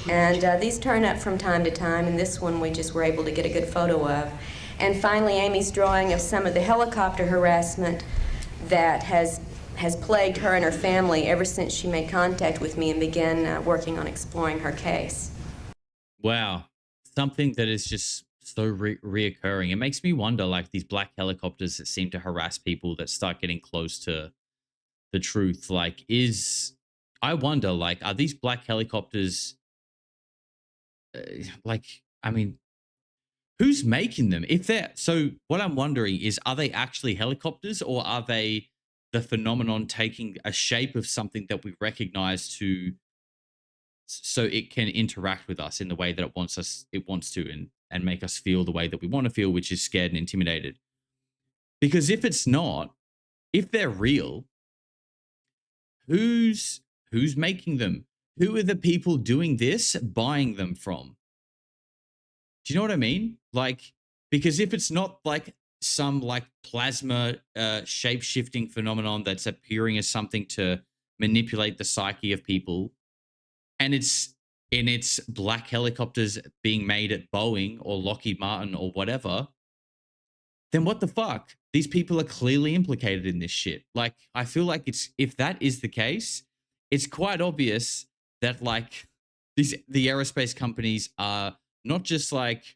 S5: And these turn up from time to time, and this one we just were able to get a good photo of. And finally, Amy's drawing of some of the helicopter harassment that has plagued her and her family ever since she made contact with me and began working on exploring her case.
S3: Wow. Something that is just so reoccurring. It makes me wonder, like these black helicopters that seem to harass people that start getting close to the truth. Like, I wonder, like, are these black helicopters, like, I mean, who's making them? If they're, so what I'm wondering is, are they actually helicopters, or are they the phenomenon taking a shape of something that we recognize to, so it can interact with us in the way that it wants to, and make us feel the way that we want to feel, which is scared and intimidated. Because if it's not, if they're real, who's making them? Who are the people doing this, buying them from? Do you know what I mean? Like, because if it's not like some like plasma shape-shifting phenomenon that's appearing as something to manipulate the psyche of people, and it's black helicopters being made at Boeing or Lockheed Martin or whatever, then what the fuck? These people are clearly implicated in this shit. Like, I feel like if that is the case, it's quite obvious that like the aerospace companies are not just like,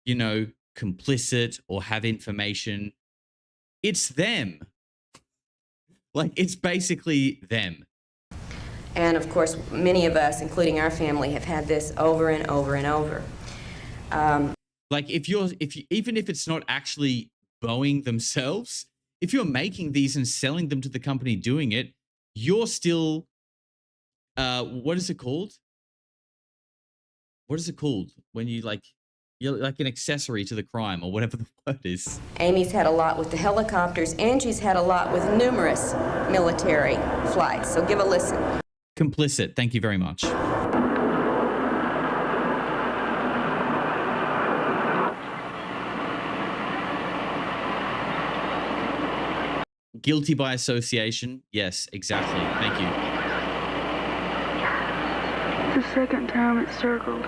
S3: you know, complicit or have information. It's them. Like, it's basically them.
S5: And of course, many of us, including our family, have had this over and over and over.
S3: Like, even if it's not actually Boeing themselves, if you're making these and selling them to the company doing it, you're still, what is it called? What is it called when you're like an accessory to the crime, or whatever the word is?
S5: Amy's had a lot with the helicopters. Angie's had a lot with numerous military flights. So give a listen.
S3: Complicit. Thank you very much. Guilty by association. Yes, exactly. Thank you.
S6: The second time it's circled.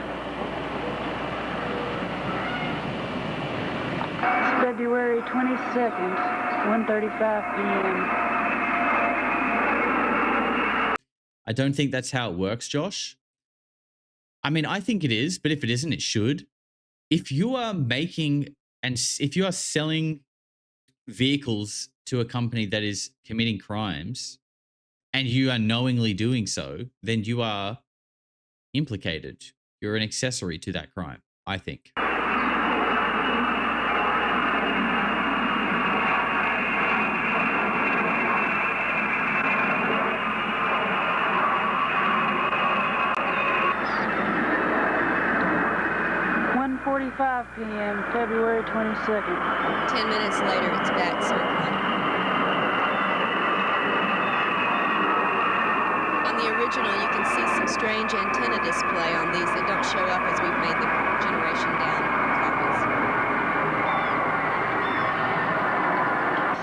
S6: It's February 22nd, 1:35 p.m.
S3: I don't think that's how it works, Josh. I mean, I think it is, but if it isn't, it should. If you are making and if you are selling vehicles to a company that is committing crimes, and you are knowingly doing so, then you are implicated. You're an accessory to that crime, I think.
S6: p.m., February 22nd.
S5: 10 minutes later, it's back circling. On the original, you can see some strange antenna display on these that don't show up as we've made the generation down copies.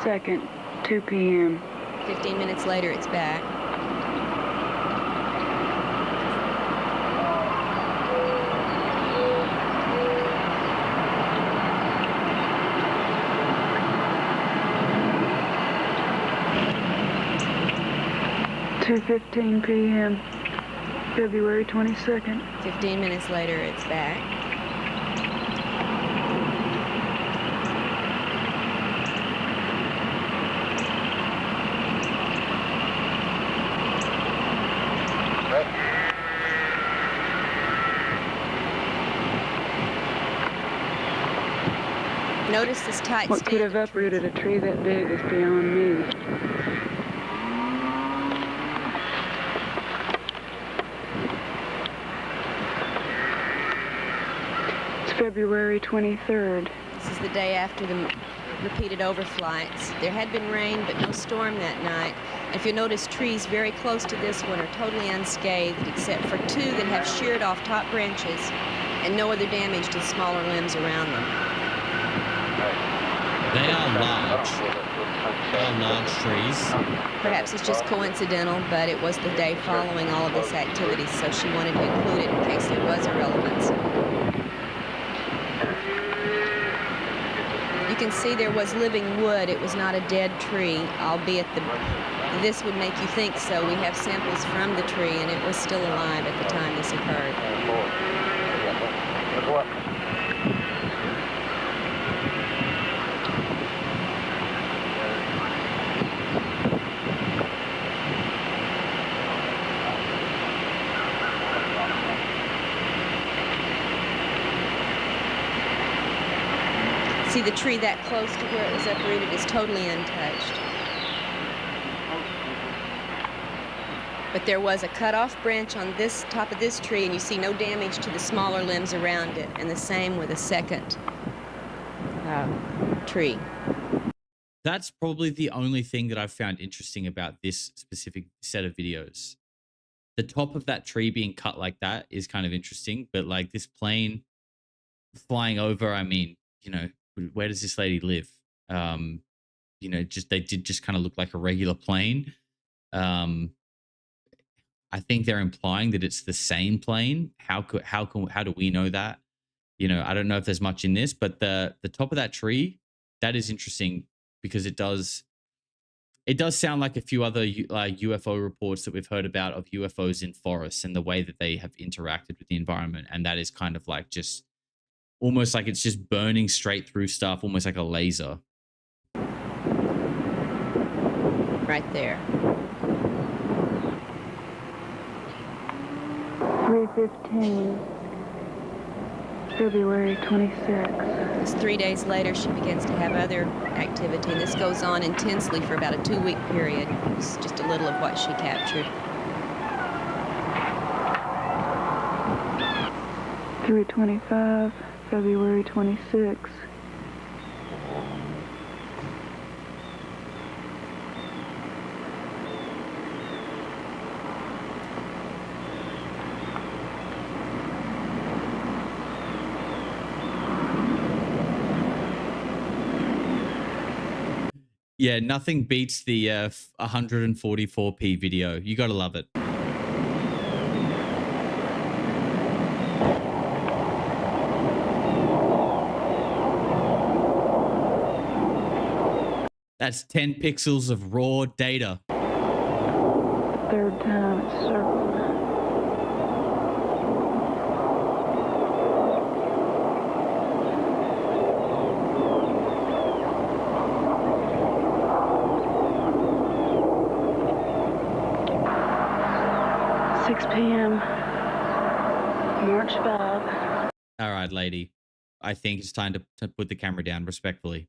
S6: Second, 2 p.m.
S5: 15 minutes later, it's back.
S6: (2:15 p.m., February 22nd.
S5: 15 minutes later, it's back. Notice this tight
S6: What could have uprooted a tree that big is beyond me. February 23rd.
S5: This is the day after the repeated overflights. There had been rain, but no storm that night. If you notice, trees very close to this one are totally unscathed, except for two that have sheared off top branches and no other damage to smaller limbs around them.
S3: They are large. They are large trees.
S5: Perhaps it's just coincidental, but it was the day following all of this activity, so she wanted to include it in case there was a relevance. You can see there was living wood. It was not a dead tree, albeit this would make you think so. We have samples from the tree, and it was still alive at the time this occurred. See, the tree that close to where it was uprooted is totally untouched. But there was a cut-off branch on this top of this tree, and you see no damage to the smaller limbs around it, and the same with a second tree.
S3: That's probably the only thing that I've found interesting about this specific set of videos. The top of that tree being cut like that is kind of interesting, but like this plane flying over, I mean, you know, where does this lady live? You know, they did just kind of look like a regular plane. I think they're implying that it's the same plane. How do we know that? You know, I don't know if there's much in this, but the top of that tree, that is interesting because it does sound like a few other like UFO reports that we've heard about of UFOs in forests and the way that they have interacted with the environment, and that is kind of like just almost like it's just burning straight through stuff, almost like a laser.
S5: Right there.
S6: 3:15, February 26th.
S5: It's 3 days later, she begins to have other activity, and this goes on intensely for about a 2-week period. It's just a little of what she captured.
S6: 3:25, February 26th.
S3: Yeah, nothing beats the 144p video. You gotta love it. That's 10 pixels of raw data.
S6: Third time it's circled. p.m. March 5.
S3: All right, lady. I think it's time to put the camera down respectfully.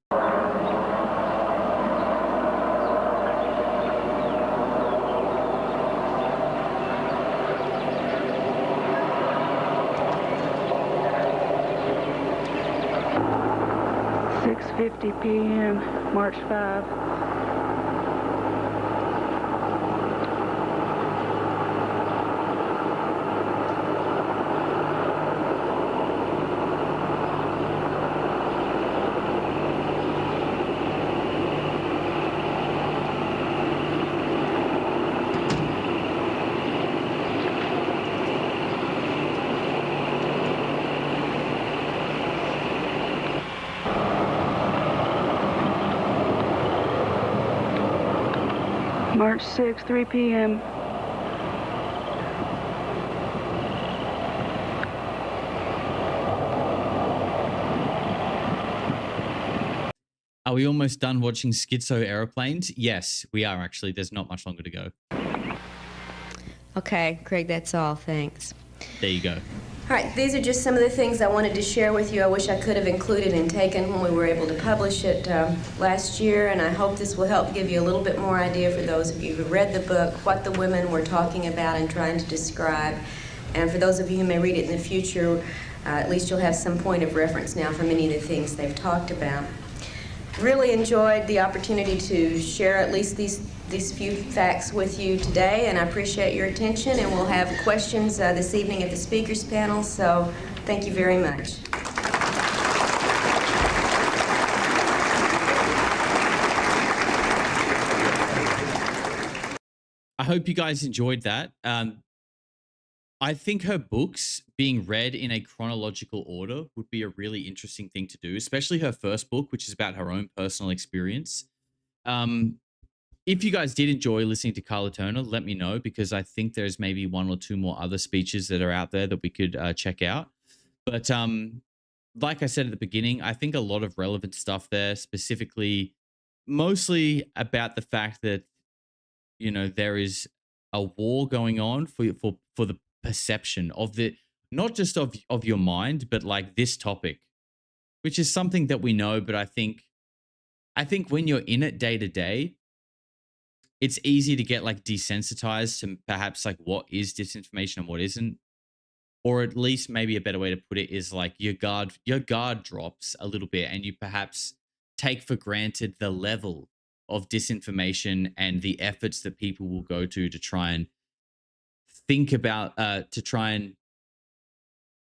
S6: 6:50 p.m. March 5. March 6, 3 p.m.
S3: Are we almost done watching schizo aeroplanes? Yes, we are actually. There's not much longer to go.
S5: Okay, Craig, that's all. Thanks.
S3: There you go.
S5: All right, these are just some of the things I wanted to share with you. I wish I could have included and taken when we were able to publish it last year, and I hope this will help give you a little bit more idea for those of you who read the book, what the women were talking about and trying to describe. And for those of you who may read it in the future, at least you'll have some point of reference now for many of the things they've talked about. Really enjoyed the opportunity to share at least these few facts with you today, and I appreciate your attention, and we'll have questions this evening at the speakers panel, so thank you very much.
S3: I hope you guys enjoyed that. I think her books being read in a chronological order would be a really interesting thing to do, especially her first book, which is about her own personal experience. If you guys did enjoy listening to Karla Turner, let me know, because I think there's maybe one or two more other speeches that are out there that we could check out. But like I said at the beginning, I think a lot of relevant stuff there, specifically, mostly about the fact that, you know, there is a war going on for the perception of the, not just of your mind, but like this topic, which is something that we know, but I think when you're in it day to day, it's easy to get like desensitized to perhaps like what is disinformation and what isn't. Or at least maybe a better way to put it is like your guard drops a little bit, and you perhaps take for granted the level of disinformation and the efforts that people will go to try and think about, to try and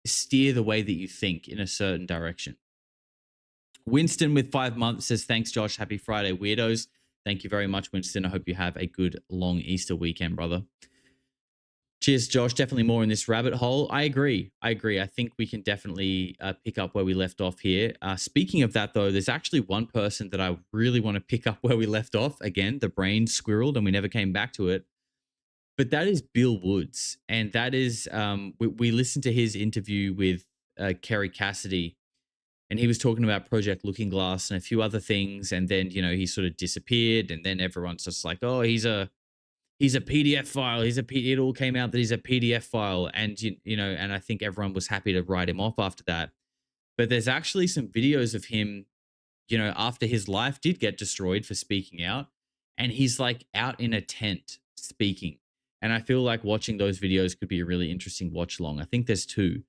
S3: steer the way that you think in a certain direction. Winston with 5 months says, thanks, Josh. Happy Friday, weirdos. Thank you very much, Winston. I hope you have a good long Easter weekend, brother. Cheers, Josh. Definitely more in this rabbit hole. I agree. I think we can definitely pick up where we left off here. Speaking of that, though, there's actually one person that I really want to pick up where we left off. Again, the brain squirreled and we never came back to it. But that is Bill Woods. And that is, we listened to his interview with Kerry Cassidy, and he was talking about Project Looking Glass and a few other things. And then, he sort of disappeared. And then everyone's just like, oh, he's a PDF file. It all came out that he's a PDF file. And, and I think everyone was happy to write him off after that. But there's actually some videos of him, after his life did get destroyed for speaking out. And he's like out in a tent speaking. And I feel like watching those videos could be a really interesting watch along. I think there's two.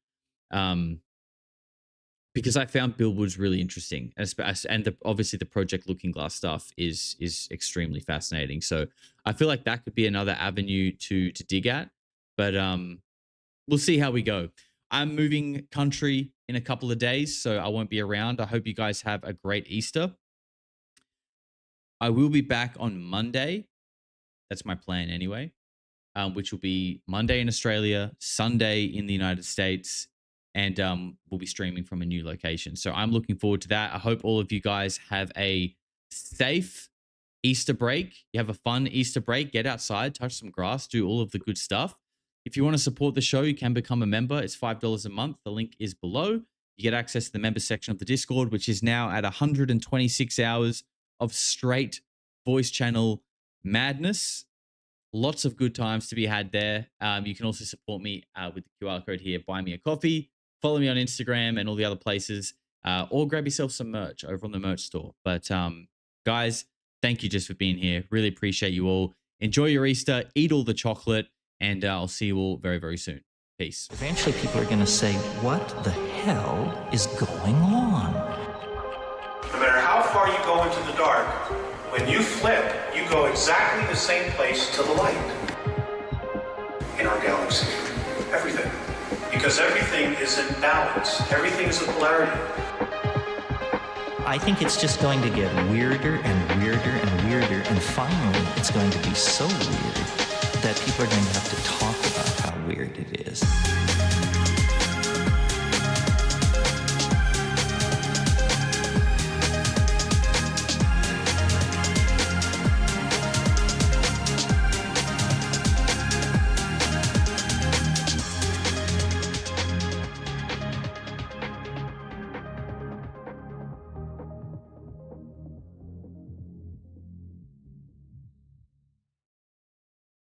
S3: Because I found Bill Woods really interesting, and obviously the Project Looking Glass stuff is extremely fascinating. So I feel like that could be another avenue to dig at, but we'll see how we go. I'm moving country in a couple of days, so I won't be around. I hope you guys have a great Easter. I will be back on Monday. That's my plan anyway, which will be Monday in Australia, Sunday in the United States. And we'll be streaming from a new location. So I'm looking forward to that. I hope all of you guys have a safe Easter break. You have a fun Easter break. Get outside, touch some grass, do all of the good stuff. If you want to support the show, you can become a member. It's $5 a month. The link is below. You get access to the member section of the Discord, which is now at 126 hours of straight voice channel madness. Lots of good times to be had there. You can also support me with the QR code here. Buy me a coffee. Follow me on Instagram and all the other places, or grab yourself some merch over on the merch store. But guys, thank you just for being here. Really appreciate you all. Enjoy your Easter, eat all the chocolate, and I'll see you all very, very soon. Peace.
S1: Eventually people are going to say, what the hell is going on?
S2: No matter how far you go into the dark, when you flip, you go exactly the same place to the light in our galaxy. Everything. Because everything is in balance. Everything is a polarity.
S1: I think it's just going to get weirder and weirder and weirder, and finally it's going to be so weird that people are going to have to talk about how weird it is.